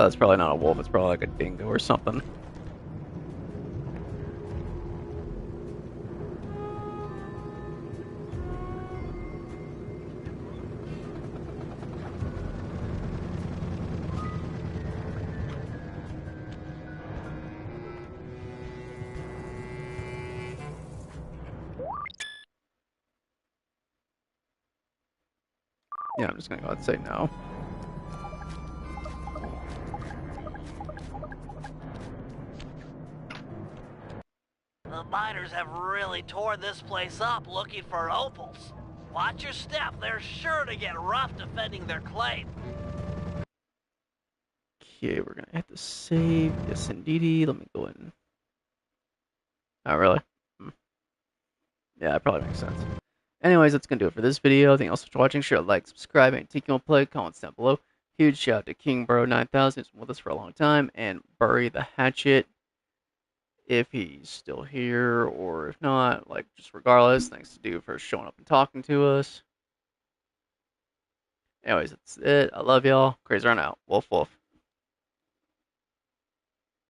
Oh, that's probably not a wolf. It's probably like a dingo or something. Yeah, I'm just gonna go ahead and say no. The miners have really torn this place up looking for opals. Watch your step, they're sure to get rough defending their claim. Okay, we're gonna have to save. Yes, indeedy. Let me go in. Oh, really? Yeah, that probably makes sense. Anyways, that's gonna do it for this video. Thank you all so much for watching. Sure, like, subscribe, and take you play. Comments down below. Huge shout out to KingBro9000, who's been with us for a long time, and Bury the Hatchet, if he's still here, or if not, like, just regardless, thanks to dude for showing up and talking to us. Anyways, that's it. I love y'all. CrazyRunt out. Wolf, wolf.